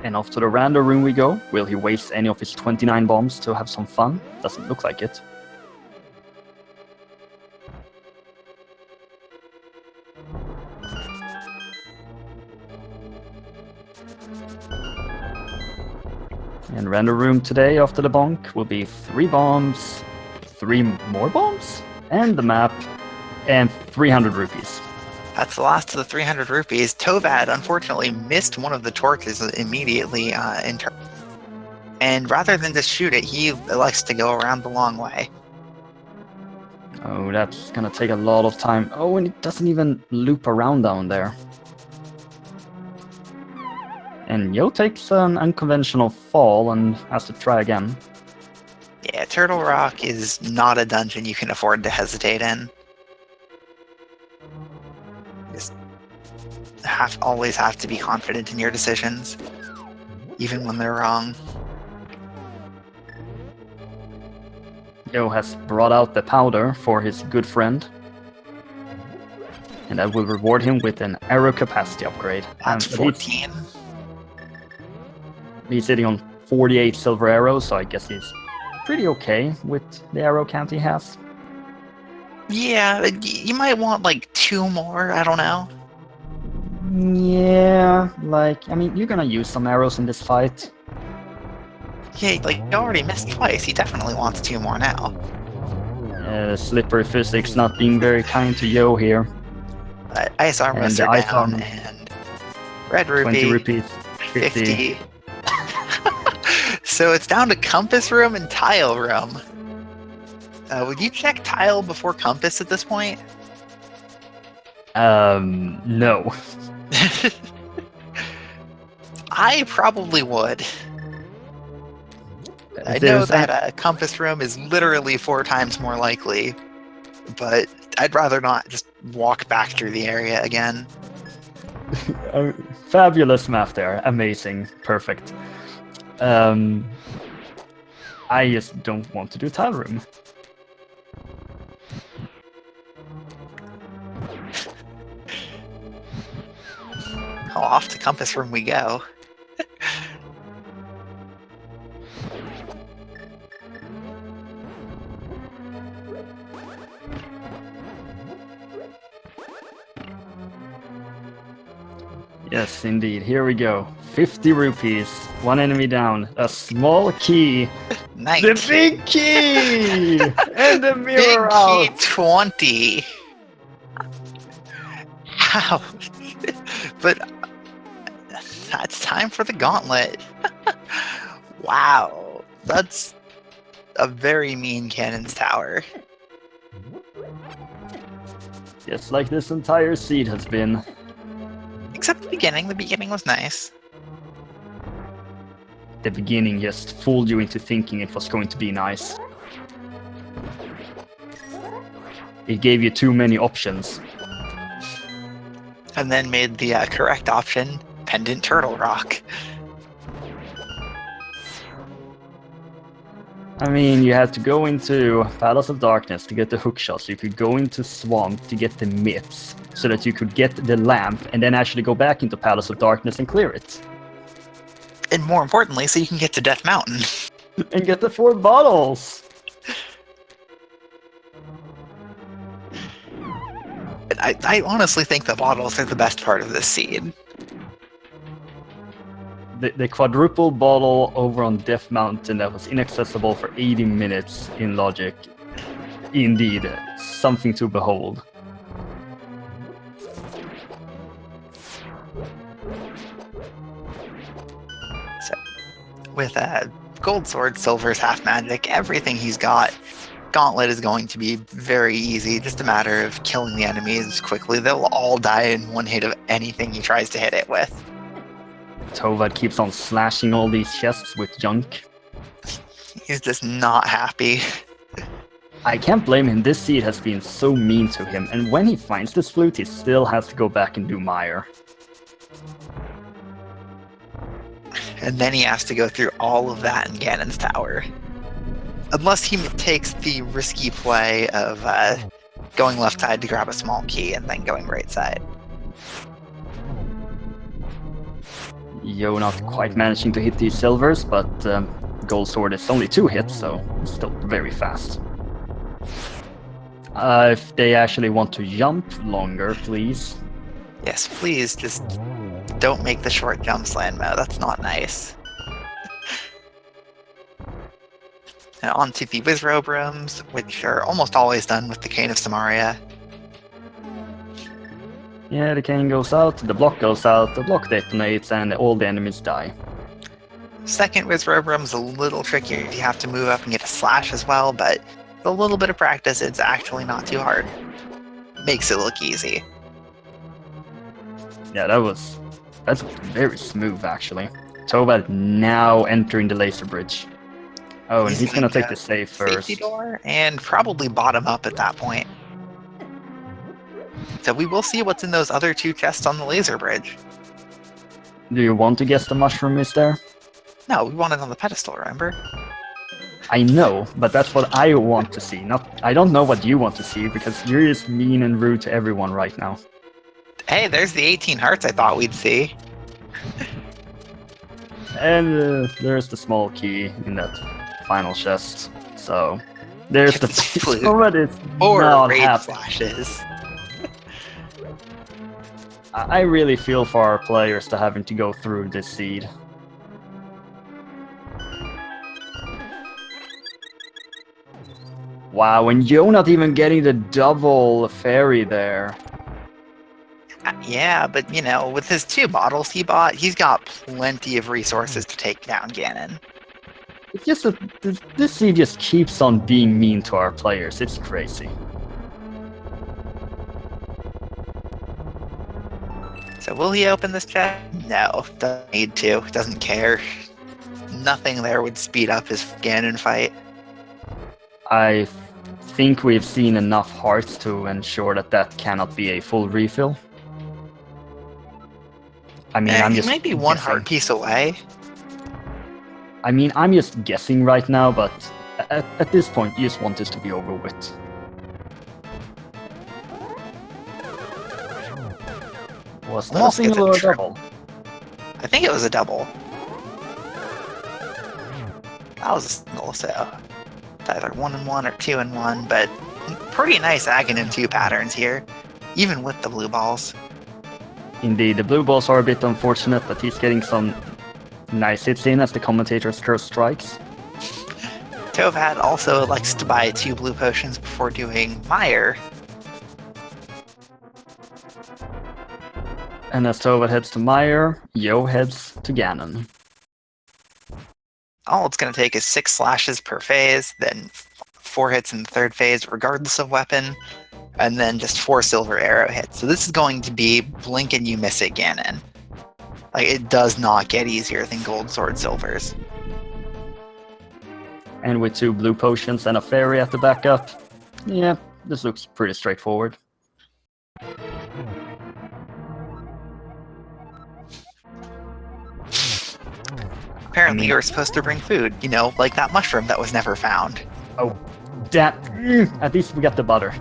And off to the random room we go. Will he waste any of his 29 bombs to have some fun? Doesn't look like it. And random room today after the bonk will be 3 bombs, 3 more bombs, and the map, and 300 rupees. That's the last of the 300 rupees. Tovad, unfortunately, missed one of the torches immediately in turn. And rather than just shoot it, he likes to go around the long way. Oh, that's gonna take a lot of time. Oh, and it doesn't even loop around down there. And Yo takes an unconventional fall and has to try again. Yeah, Turtle Rock is not a dungeon you can afford to hesitate in. Just always have to be confident in your decisions, even when they're wrong. Yo has brought out the powder for his good friend. And that will reward him with an arrow capacity upgrade. That's 14. He's sitting on 48 silver arrows, so I guess he's pretty okay with the arrow count he has. Yeah, you might want like 2 more, I don't know. Yeah, like, I mean, you're gonna use some arrows in this fight. Yeah, like, you already missed twice. He definitely wants 2 more now. Slippery physics not being very kind to Yo here. Ice armors And are ice down, armor. and red rupee, 20 rupees, 50. So it's down to compass room and tile room. Would you check tile before compass at this point? No. I probably would. I know that a compass room is literally 4 times more likely, but I'd rather not just walk back through the area again. Fabulous math there. Amazing. Perfect. I just don't want to do tile room. Oh, off to compass room we go. Yes, indeed. Here we go. 50 rupees. 1 enemy down. A small key. Nice. The big key! And the mirror Big out! key 20. How? But it's time for the gauntlet. Wow. That's a very mean cannon's tower. Just like this entire seed has been. Except the beginning. The beginning was nice. The beginning just fooled you into thinking it was going to be nice. It gave you too many options. And then made the correct option, Pendant Turtle Rock. I mean, you had to go into Palace of Darkness to get the hookshots. You could go into Swamp to get the myths, so that you could get the lamp, and then actually go back into Palace of Darkness and clear it. And more importantly, so you can get to Death Mountain. And get the 4 bottles! I honestly think the bottles are the best part of this seed. The quadruple bottle over on Death Mountain that was inaccessible for 80 minutes in Logic. Indeed, something to behold. So, with Gold Sword, Silver's half magic, everything he's got, Gauntlet is going to be very easy. Just a matter of killing the enemies quickly. They'll all die in 1 hit of anything he tries to hit it with. Tovad keeps on slashing all these chests with junk. He's just not happy. I can't blame him, this seed has been so mean to him, and when he finds this flute, he still has to go back and do Mire. And then he has to go through all of that in Ganon's Tower. Unless he takes the risky play of going left side to grab a small key and then going right side. Yo not quite managing to hit these silvers, but Gold Sword is only 2 hits, so still very fast. If they actually want to jump longer, please. Yes, please, just don't make the short jumps, Landmo. That's not nice. Now onto the Wizrobe rooms, which are almost always done with the Cane of Samaria. Yeah, the cane goes out, the block goes out, the block detonates, and all the enemies die. Second Wizrobe room is a little trickier. You have to move up and get a slash as well, but With a little bit of practice, it's actually not too hard. Makes it look easy. Yeah, that's very smooth actually. Tovad now entering the laser bridge. Oh, and he's gonna take the save Safety first. door and probably bottom up at that point. So we will see what's in those other 2 chests on the laser bridge. Do you want to guess the mushroom is there? No, we want it on the pedestal, remember? I know, but that's what I want to see. I don't know what you want to see because you're just mean and rude to everyone right now. Hey, there's the 18 hearts I thought we'd see. And there's the small key in that final chest. So there's the Tovad is 4 not raid happy. flashes. I really feel for our players to having to go through this seed. Wow, and Joe not even getting the double fairy there. Yeah, but you know, with his 2 bottles he bought, he's got plenty of resources to take down Ganon. It's just that this seed just keeps on being mean to our players. It's crazy. So will he open this chest? No, doesn't need to. Doesn't care. Nothing there would speed up his Ganon fight. I think we've seen enough hearts to ensure that that cannot be a full refill. I mean, I'm he just might be 1 guessing. heart piece away. I mean, I'm just guessing right now, but at this point, you just want this to be over with. Was that a single or a double? I think it was a double. That was a single, so it's either 1 and 1 or 2 and 1, but pretty nice Aghanim 2 patterns here, even with the blue balls. Indeed, the blue balls are a bit unfortunate, but he's getting some nice hits in as the commentator's curse strikes. Tovad also likes to buy 2 blue potions before doing Mire. And as Tovad heads to Mire, Yo heads to Ganon. All it's going to take is 6 slashes per phase, then 4 hits in the 3rd phase regardless of weapon, and then just 4 silver arrow hits. So this is going to be blink and you miss it Ganon. Like, it does not get easier than gold sword silvers. And with 2 blue potions and a fairy at the backup, yeah, this looks pretty straightforward. Apparently you were supposed to bring food, you know, like that mushroom that was never found. Oh, damn. At least we got the butter.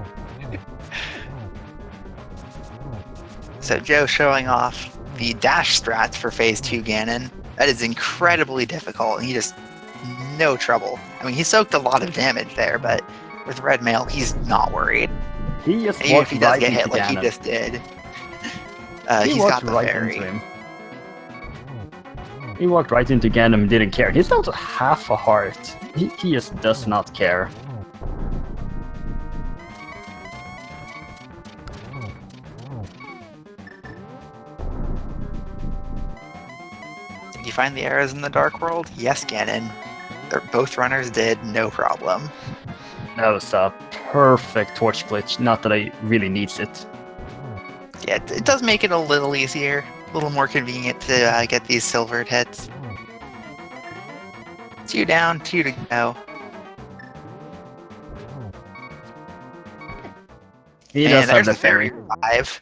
So Joe showing off the dash strats for Phase 2 Ganon. That is incredibly difficult, and he just no trouble. I mean, he soaked a lot of damage there, but with red mail, he's not worried. He just even if walked he does right get into hit like Ganon. he just did, He he's walked got the right fairy. into him. He walked right into Ganon and didn't care. He's down to half a heart. He just does not care. Did you find the arrows in the Dark World? Yes, Ganon. Both runners did, no problem. That was a perfect torch glitch. Not that I really needs it. Yeah, it does make it a little easier, a little more convenient to get these silvered hits. 2 down, 2 to go. He does have there's the the fairy fairy. 5.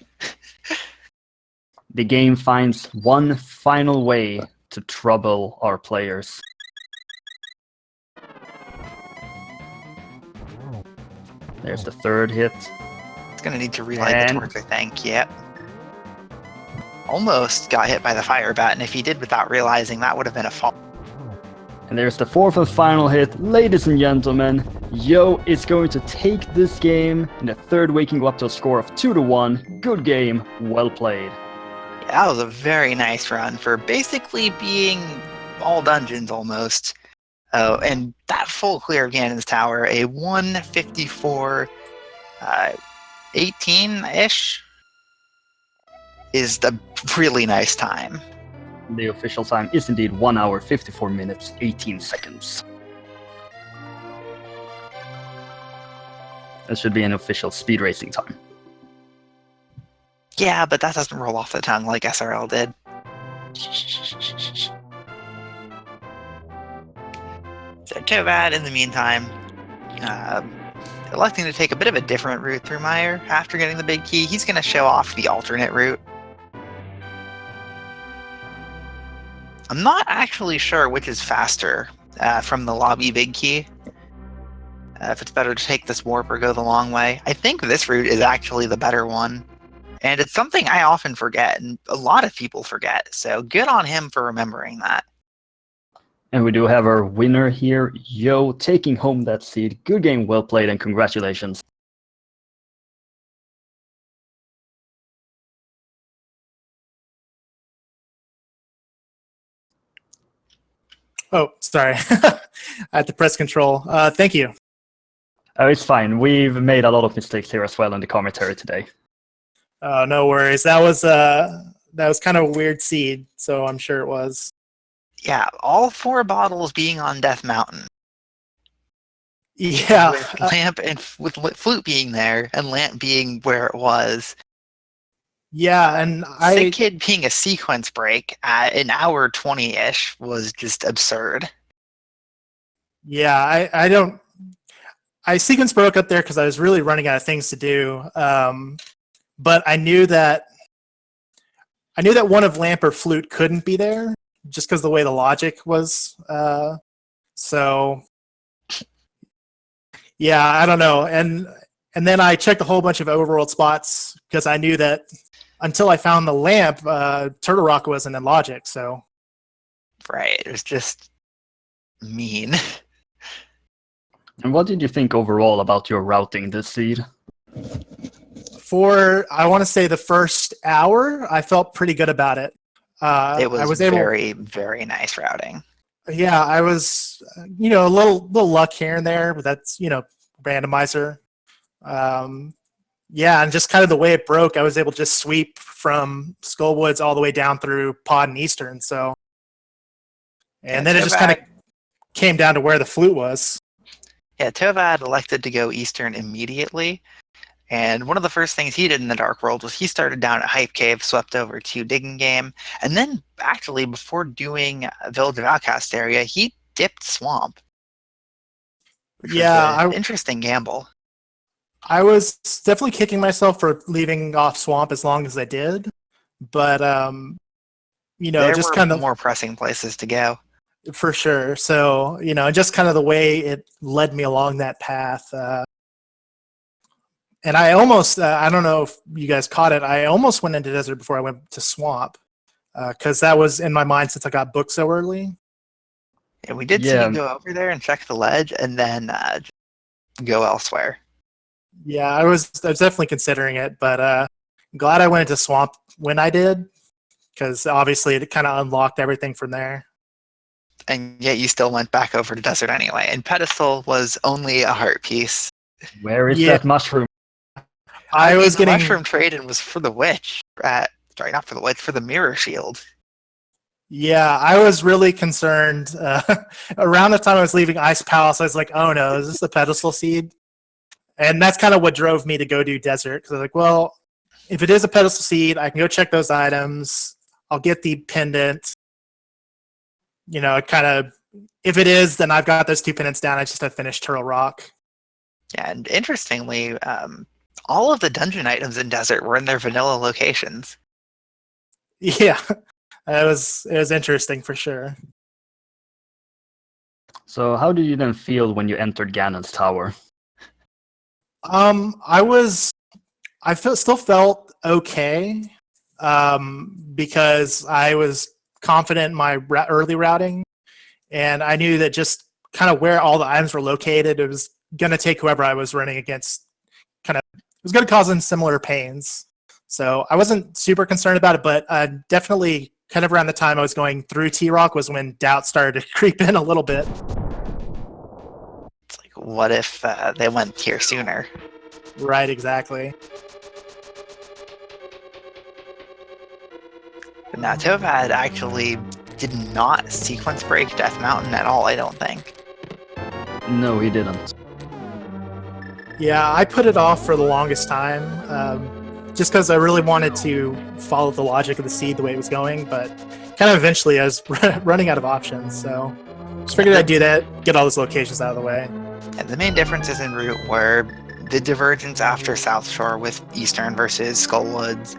The game finds one final way to trouble our players. There's the 3rd hit. It's gonna need to relight the torch, I think. Yep. Almost got hit by the fire bat, and if he did without realizing, that would have been a fall. And there's the 4th and final hit. Ladies and gentlemen, Yo is going to take this game in the 3rd waking up to a score of 2-1. Good game, well played. Yeah, that was a very nice run for basically being all dungeons almost. Oh, and that full clear of Ganon's Tower, a 154, 18-ish, is a really nice time. The official time is indeed 1 hour, 54 minutes, 18 seconds. That should be an official speed racing time. Yeah, but that doesn't roll off the tongue like SRL did. So Tovad, in the meantime, electing to take a bit of a different route through Mire after getting the big key. He's going to show off the alternate route. I'm not actually sure which is faster from the lobby big key. If it's better to take this warp or go the long way. I think this route is actually the better one. And it's something I often forget, and a lot of people forget. So good on him for remembering that. And we do have our winner here, Yo, taking home that seed. Good game, well played, and congratulations. Oh, sorry. I had to press control. Thank you. Oh, it's fine. We've made a lot of mistakes here as well in the commentary today. No worries. That was kind of a weird seed, so I'm sure it was. Yeah, all 4 bottles being on Death Mountain. Yeah. With Lamp and with Flute being there, and Lamp being where it was. Yeah, and Sick Kid being a sequence break at an hour 20-ish was just absurd. Yeah, I sequence broke up there because I was really running out of things to do. But I knew that one of Lamp or Flute couldn't be there just because the way the logic was. So yeah, I don't know. And then I checked a whole bunch of overworld spots because I knew that until I found the Lamp, Turtle Rock wasn't in logic. So right, it was just mean. And what did you think overall about your routing this seed? For, I want to say, the first hour, I felt pretty good about it. It was, I was very, very nice routing. Yeah, I was, a little luck here and there, but that's, randomizer. Yeah, and just kind of the way it broke, I was able to just sweep from Skullwoods all the way down through Pod and Eastern. So, and then it just kind of came down to where the Flute was. Yeah, Tovad elected to go Eastern immediately. And one of the first things he did in the Dark World was he started down at Hype Cave, swept over to Digging Game, and then actually before doing Village of Outcast area, he dipped Swamp. Which was an interesting gamble. I was definitely kicking myself for leaving off Swamp as long as I did, but there just were kind of more pressing places to go. For sure. So, just kind of the way it led me along that path. And I almost, I don't know if you guys caught it, I almost went into Desert before I went to Swamp, because that was in my mind since I got booked so early. And we did see you go over there and check the ledge and then go elsewhere. Yeah, I was definitely considering it, but glad I went into Swamp when I did, because obviously it kind of unlocked everything from there. And yet you still went back over to Desert anyway. And Pedestal was only a heart piece. Where is that mushroom? I was getting mushroom trade and was for the witch. Sorry, not for the witch, for the mirror shield. Yeah, I was really concerned. Around the time I was leaving Ice Palace, I was like, oh no, is this the pedestal seed? And that's kind of what drove me to go do Desert. Because I was like, well, if it is a pedestal seed, I can go check those items. I'll get the pendant. It kind of, if it is, then I've got those 2 pendants down. I just have finished Turtle Rock. Yeah, and interestingly, all of the dungeon items in Desert were in their vanilla locations. Yeah, it was interesting for sure. So how did you then feel when you entered Ganon's tower? I still felt okay, because I was confident in my early routing, and I knew that just kind of where all the items were located, it was going to take whoever I was running against it was going to cause them similar pains. So I wasn't super concerned about it, but definitely kind of around the time I was going through T-Rock was when doubt started to creep in a little bit. It's like, what if they went here sooner? Right, exactly. But now Tovad actually did not sequence break Death Mountain at all, I don't think. No, he didn't. Yeah, I put it off for the longest time, just because I really wanted to follow the logic of the seed the way it was going, but kind of eventually I was running out of options, so just figured I'd do that, get all those locations out of the way. And the main differences in route were the divergence after South Shore with Eastern versus Skullwoods,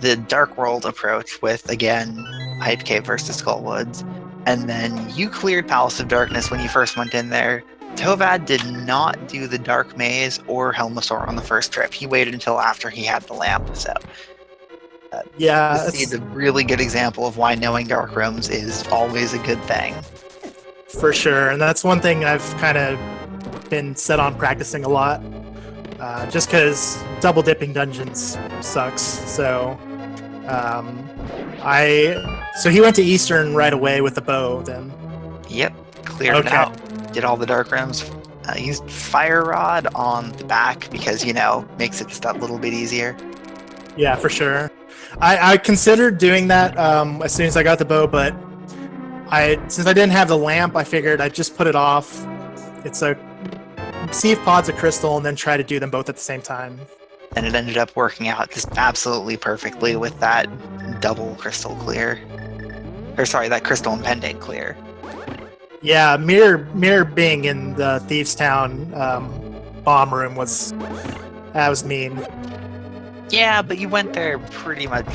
the Dark World approach with, again, Hype Cave versus Skullwoods, and then you cleared Palace of Darkness when you first went in there. Tovad did not do the Dark Maze or Helmasaur on the first trip. He waited until after he had the lamp, so... Yeah, this is a really good example of why knowing Dark Rooms is always a good thing. for sure, and that's one thing I've kind of been set on practicing a lot, just because double dipping dungeons sucks. So, so he went to Eastern right away with the bow. Then, Yep, cleared it out. Did all the Dark Rooms. Used Fire Rod on the back because, you know, makes it just that little bit easier. yeah, for sure. I considered doing that as soon as I got the bow, but since I didn't have the lamp, I figured I'd just put it off. It's a see if pod's a crystal and then try to do them both at the same time. And it ended up working out just absolutely perfectly with that double crystal clear. Or sorry, that crystal and pendant clear. Yeah, Mirror being in the Thieves Town bomb room was mean. Yeah, but you went there pretty much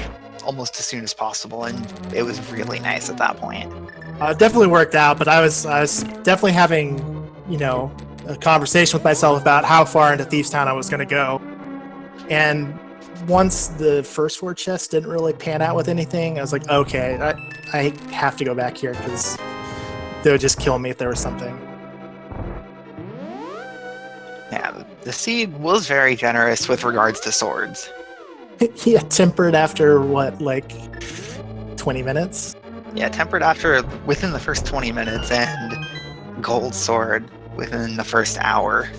almost as soon as possible, and it was really nice at that point. It definitely worked out, but I was definitely having, you know, a conversation with myself about how far into Thieves Town I was going to go. And once the first 4 chests didn't really pan out with anything, I was like, okay, I have to go back here because they would just kill me if there was something. Yeah, the seed was very generous with regards to swords. Yeah, tempered after what, like 20 minutes? Yeah, tempered after within the first 20 minutes, and gold sword within the first hour.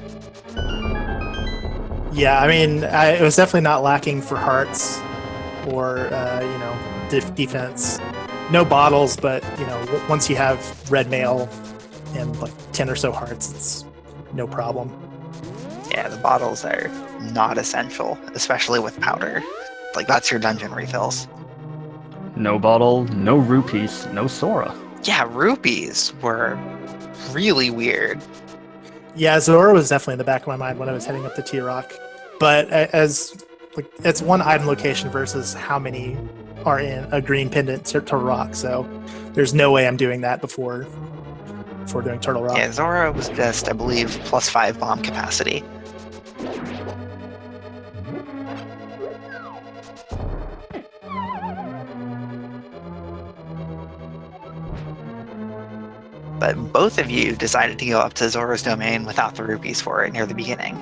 Yeah, I mean, it was definitely not lacking for hearts or, you know, defense. No bottles, but, you know, once you have red mail and like 10 or so hearts, it's no problem. Yeah, the bottles are not essential, especially with powder. Like, that's your dungeon refills. No bottle, no rupees, no Sora. Yeah, rupees were really weird. Yeah, Zora was definitely in the back of my mind when I was heading up to T-Rock. But as like it's one item location versus how many are in a green pendant to rock, so there's no way I'm doing that before doing Turtle Rock. Yeah, Zora was just, I believe, +5 bomb capacity. But both of you decided to go up to Zora's domain without the rupees for it near the beginning.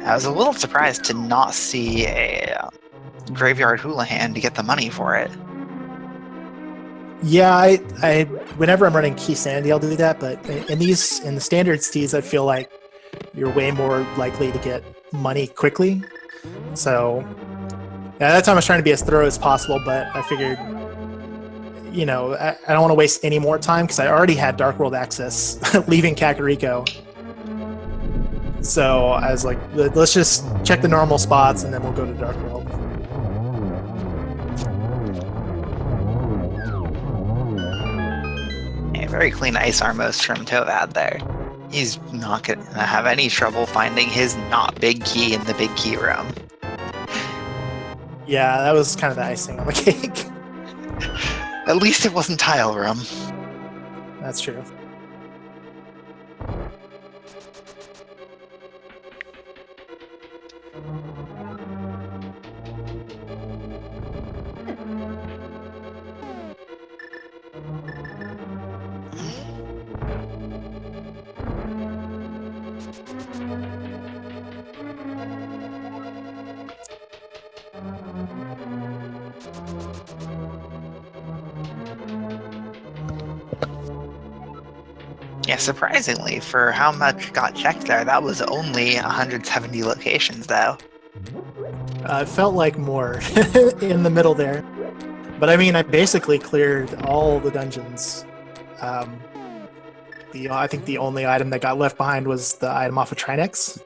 I was a little surprised to not see a Graveyard Houlihan to get the money for it. Yeah, I whenever I'm running Key Sandy, I'll do that. But in the standard steeds, I feel like you're way more likely to get money quickly. So yeah, that time I was trying to be as thorough as possible, but I figured, you know, I don't want to waste any more time because I already had Dark World access leaving Kakariko. So I was like, let's just check the normal spots and then we'll go to Dark World. A very clean Ice Armos from Tovad there. He's not going to have any trouble finding his not big key in the big key room. Yeah, that was kind of the icing on the cake. At least it wasn't Tile Room. That's true. Yeah, surprisingly, for how much got checked there, that was only 170 locations, though. It felt like more in the middle there. But I mean, I basically cleared all the dungeons. I think the only item that got left behind was the item off of Trinex.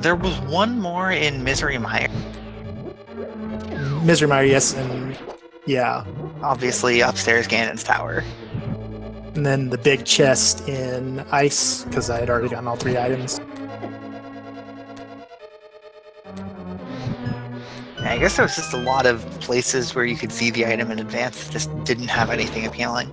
There was one more in Misery Mire. Misery Mire, yes, and yeah. Obviously, upstairs Ganon's tower. And then the big chest in Ice, because I had already gotten all 3 items. I guess there was just a lot of places where you could see the item in advance that just didn't have anything appealing.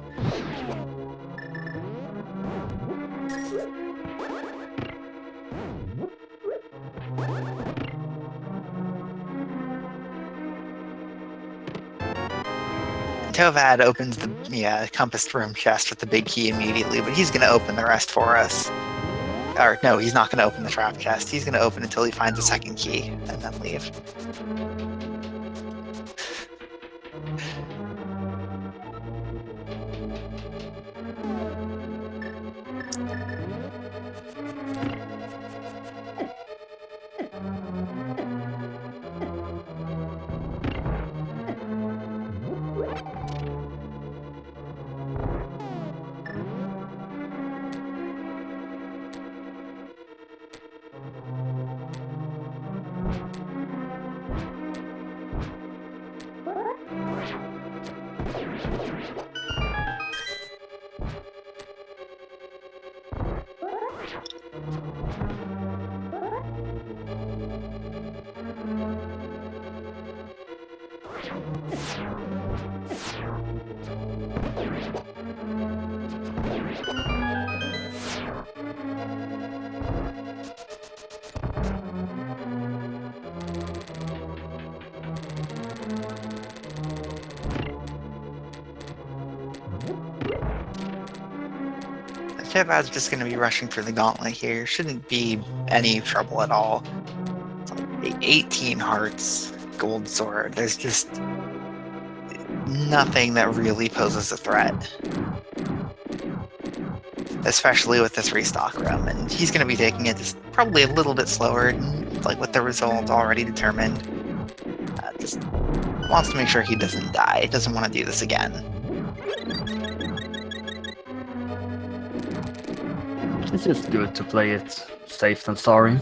Tovad opens the compassed room chest with the big key immediately, but he's going to open the rest for us. Or no, he's not going to open the trap chest. He's going to open until he finds a second key, and then leave. Tevad's just going to be rushing for the gauntlet here. Shouldn't be any trouble at all. It's like 18 hearts, gold sword. There's just nothing that really poses a threat. Especially with this restock room. And he's going to be taking it just probably a little bit slower, like with the result already determined. Just wants to make sure he doesn't die. Doesn't want to do this again. It's just good to play it safe than sorry.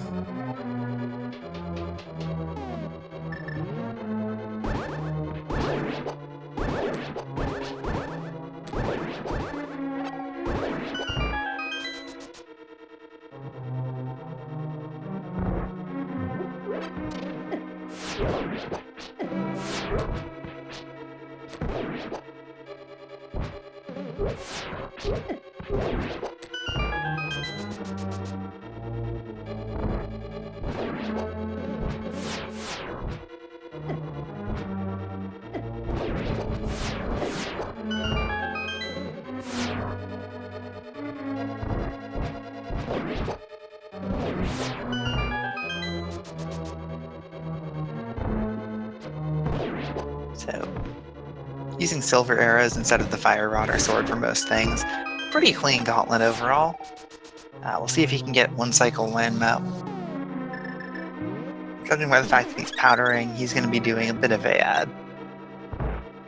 So, using silver arrows instead of the fire rod or sword for most things. Pretty clean gauntlet overall. We'll see if he can get one cycle landmo. Judging by the fact that he's powdering, he's going to be doing a bit of a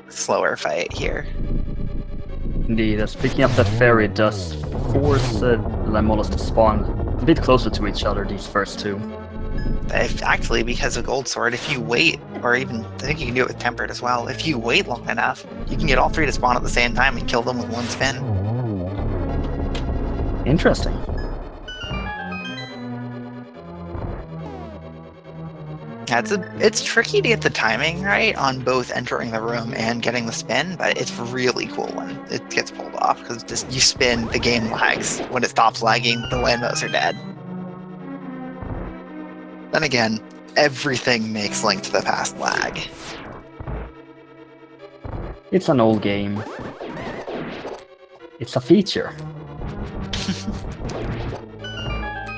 slower fight here. Indeed, as picking up that fairy does force Limolos to spawn a bit closer to each other, these first two. Actually, because of Gold Sword, if you wait, or even, I think you can do it with Tempered as well, if you wait long enough, you can get all three to spawn at the same time and kill them with one spin. Interesting. Yeah, it's tricky to get the timing right on both entering the room and getting the spin, but it's really cool when it gets pulled off, because just you spin, the game lags. When it stops lagging, the landmos are dead. Then again, everything makes Link to the Past lag. It's an old game. It's a feature.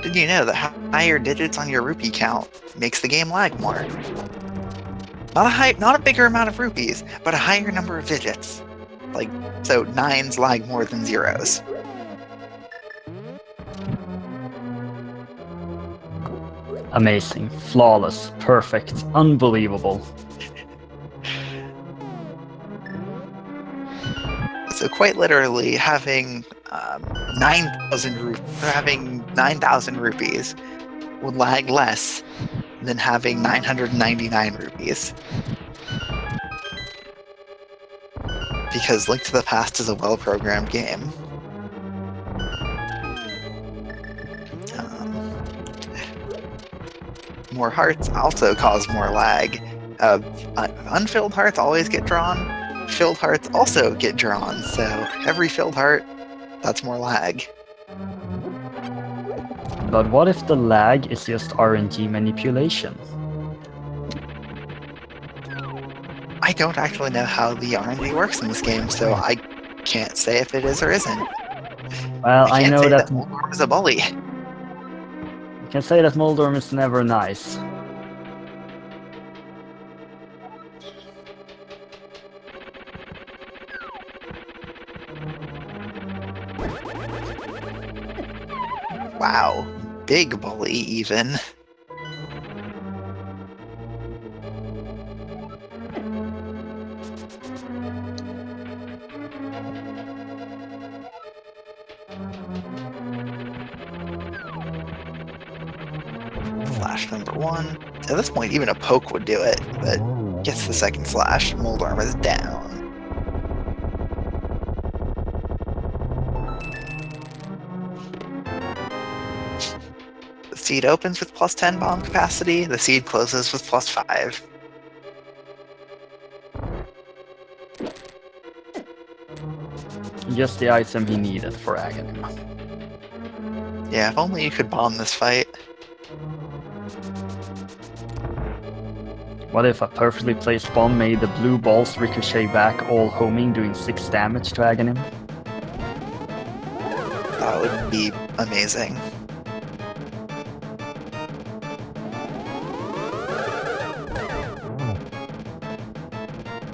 Did you know that higher digits on your rupee count makes the game lag more? Not a bigger amount of rupees, but a higher number of digits. Like, so 9s lag more than 0s. Amazing, flawless, perfect, unbelievable. So quite literally, having 9,000 rupees would lag less than having 999 rupees. Because Link to the Past is a well-programmed game. More hearts also cause more lag. Unfilled hearts always get drawn. Filled hearts also get drawn, so every filled heart, that's more lag. But what if the lag is just RNG manipulation? I don't actually know how the RNG works in this game, so I can't say if it is or isn't. Well, I can't know say that Moldorm is a bully. you can say that Moldorm is never nice. Wow, big bully even. Slash number 1. At this point, even a poke would do it, but gets the second slash. Moldorm is down. The seed opens with plus 10 bomb capacity. The seed closes with plus 5. Just the item he needed for Aghanim. Yeah, if only you could bomb this fight. What if a perfectly placed bomb made the blue balls ricochet back, all homing, doing 6 damage to Aghanim? That would be amazing.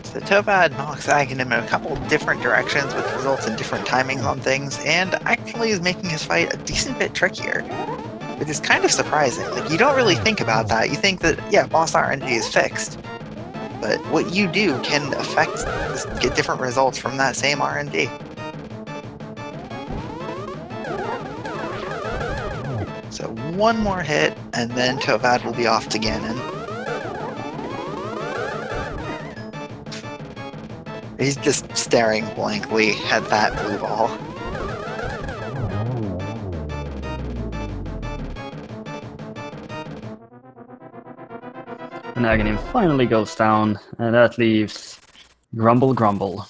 So Tovad knocks Aghanim in a couple different directions, which results in different timings on things, and actually is making his fight a decent bit trickier. Which is kind of surprising. Like, you don't really think about that. You think that, yeah, boss RNG is fixed. But what you do can get different results from that same RNG. So one more hit, and then Tovad will be off to Ganon. He's just staring blankly at that blue ball. And Aghanim finally goes down, and that leaves Grumble Grumble.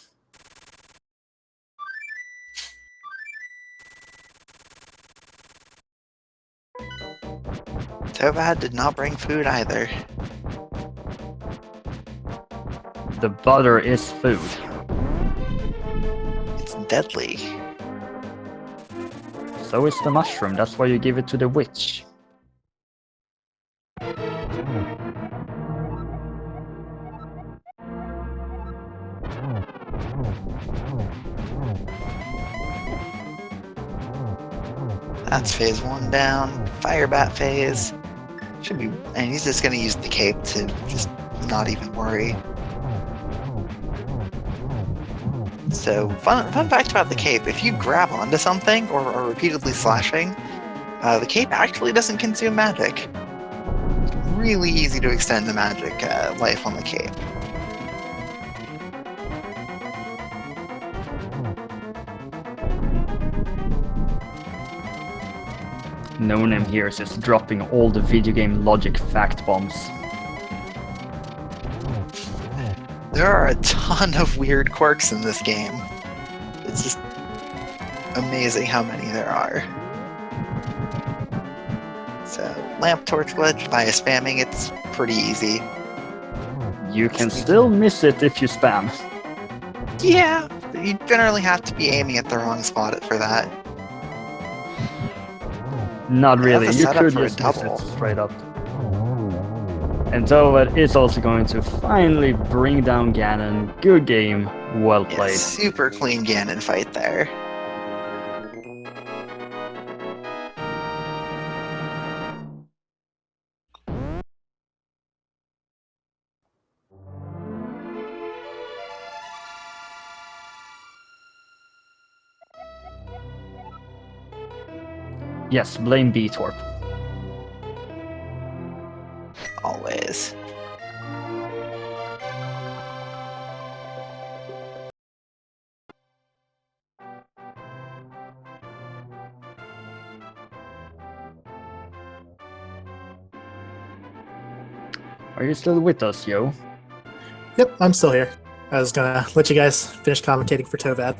Tovad did not bring food either. The butter is food. It's deadly. So is the mushroom, that's why you give it to the witch. That's phase 1 down. Fire bat phase. Should be, and he's just gonna use the cape to just not even worry. So, fun fact about the cape, if you grab onto something or are repeatedly slashing, the cape actually doesn't consume magic. It's really easy to extend the magic life on the cape. No name here is just dropping all the video game logic fact bombs. There are a ton of weird quirks in this game. It's just amazing how many there are. So, lamp torch glitch, by spamming it's pretty easy. You can still miss it if you spam. Yeah, but you generally have to be aiming at the wrong spot for that. Not really, That's a you setup could for a just miss it double. straight up. And Tovad is also going to finally bring down Ganon. Good game, well Yeah, played. super clean Ganon fight there. Yes, blame B-Torp. Always. Are you still with us, yo? Yep, I'm still here. I was gonna let you guys finish commentating for Tovad.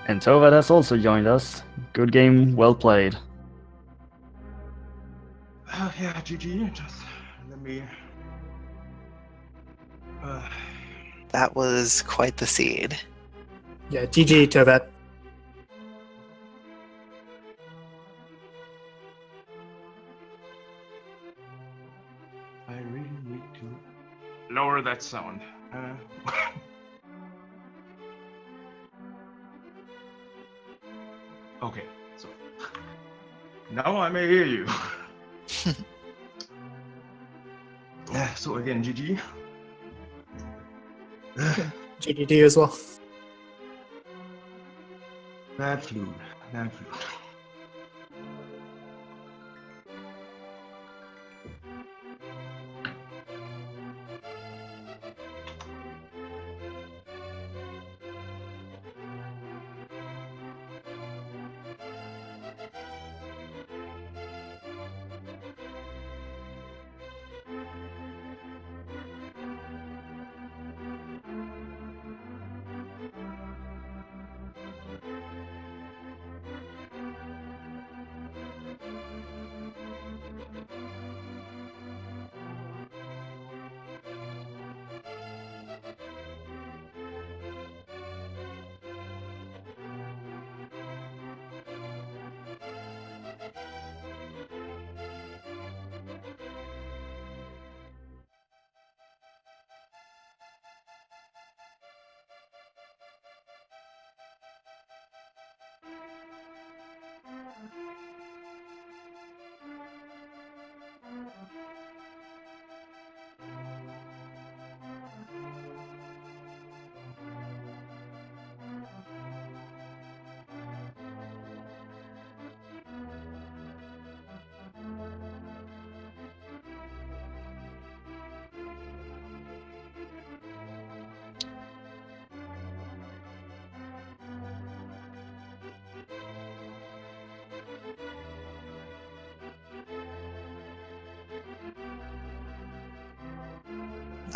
And Tovad has also joined us. Good game, well played. Yeah, GG. Just let me. That was quite the seed. Yeah, GG Tovad. I really need to lower that sound. Okay, so now I may hear you. So again, GG. GG to you as well. Bad fluid. Bad fluid.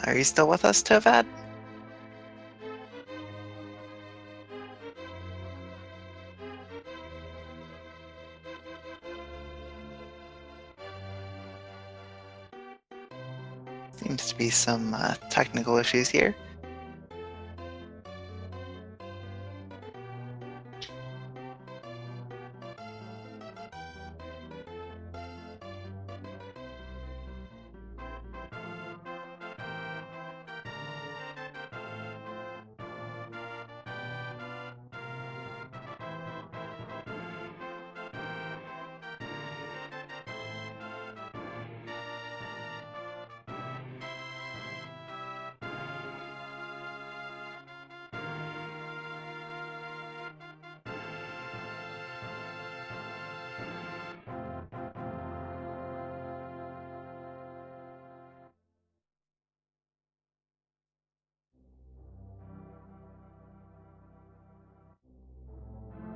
Are you still with us, Tovad? Seems to be some technical issues here.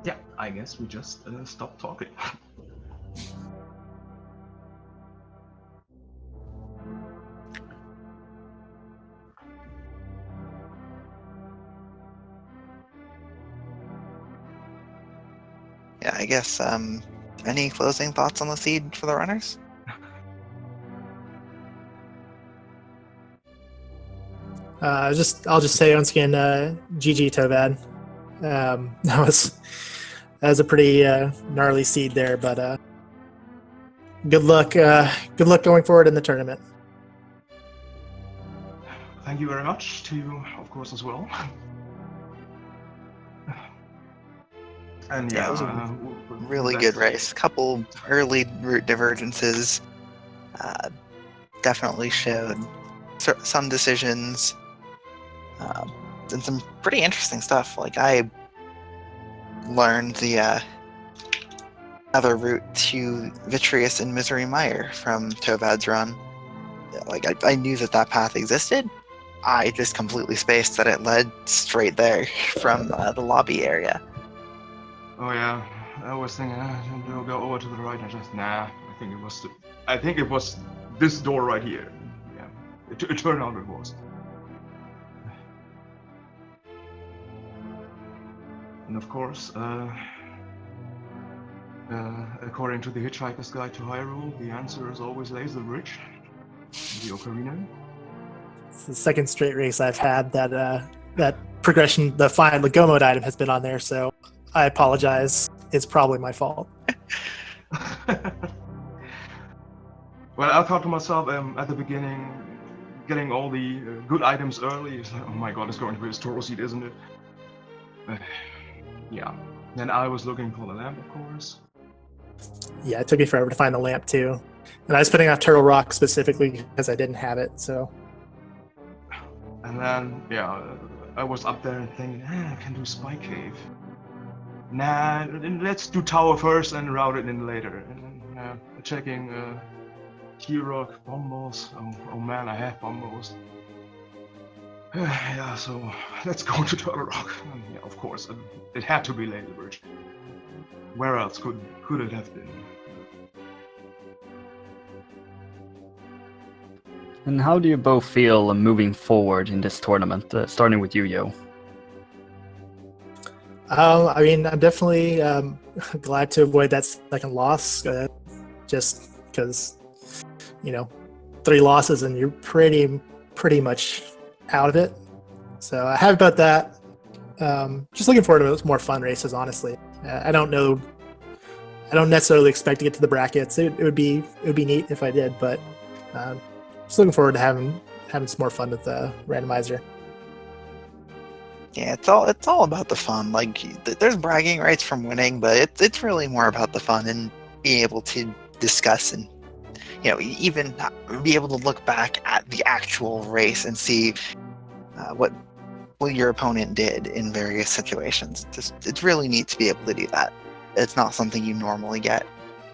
Yeah, I guess we just stop talking. Yeah, I guess, any closing thoughts on the seed for the runners? I'll just say once again, GG Tovad. That was a pretty gnarly seed there, but good luck. Good luck going forward in the tournament. Thank you very much to you, of course, as well. And Yeah, it was a we'll really do good that. race. Couple early route divergences. Definitely showed some decisions. And some pretty interesting stuff. Like, I learned the other route to Vitreous and Misery Mire from Tovad's run. Like, I knew that path existed. I just completely spaced that it led straight there from the lobby area. Oh yeah, I was thinking, do go over to the right, and just nah. I think it was this door right here. Yeah, it turned out it was. And of course, according to the Hitchhiker's Guide to Hyrule, the answer is always lays the bridge, the ocarina. It's the second straight race I've had that progression, the go mode item has been on there, so I apologize. It's probably my fault. Well, I thought to myself at the beginning, getting all the good items early, is like, oh my god, it's going to be a store seat, isn't it? Yeah. Then I was looking for the lamp, of course. Yeah, it took me forever to find the lamp too. And I was putting off Turtle Rock specifically because I didn't have it, so. And then, yeah, I was up there and thinking, I can do Spy Cave. Nah, let's do Tower first and route it in later. And then, checking T-Rock, Bombos. Oh man, I have Bombos. Yeah, so let's go to Turtle Rock. Yeah, of course, it had to be Lady Bridge. Where else could it have been? And how do you both feel moving forward in this tournament, starting with you, Yo? I mean, I'm definitely glad to avoid that second loss, just because, 3 losses and you're pretty much out of it. So I'm happy about that. Just looking forward to more fun races, honestly. I don't necessarily expect to get to the brackets. It would be neat if I did, but just looking forward to having some more fun with the randomizer. Yeah, it's all about the fun. Like, there's bragging rights from winning, but it's really more about the fun and being able to discuss and even be able to look back at the actual race and see what your opponent did in various situations. It's really neat to be able to do that. It's not something you normally get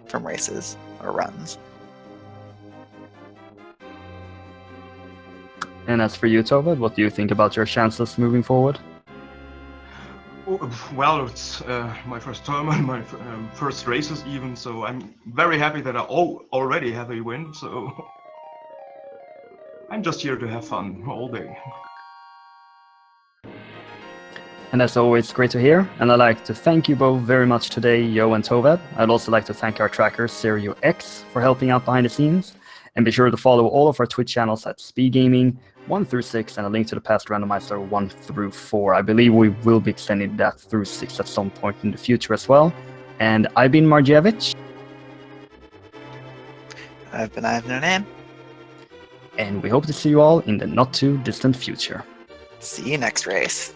from races or runs. And as for you, Tovad, what do you think about your chances moving forward? Well, it's my first tournament, my first races even, so I'm very happy that I already have a win, so I'm just here to have fun all day. And as always, great to hear. And I'd like to thank you both very much today, Yo and Tovad. I'd also like to thank our tracker, SerioX, for helping out behind the scenes. And be sure to follow all of our Twitch channels at Speed Gaming 1 through 6 and a link to the past Randomizer 1 through 4. I believe we will be extending that through 6 at some point in the future as well. And I've been Marjevich. I've been Ivan. And we hope to see you all in the not too distant future. See you next race.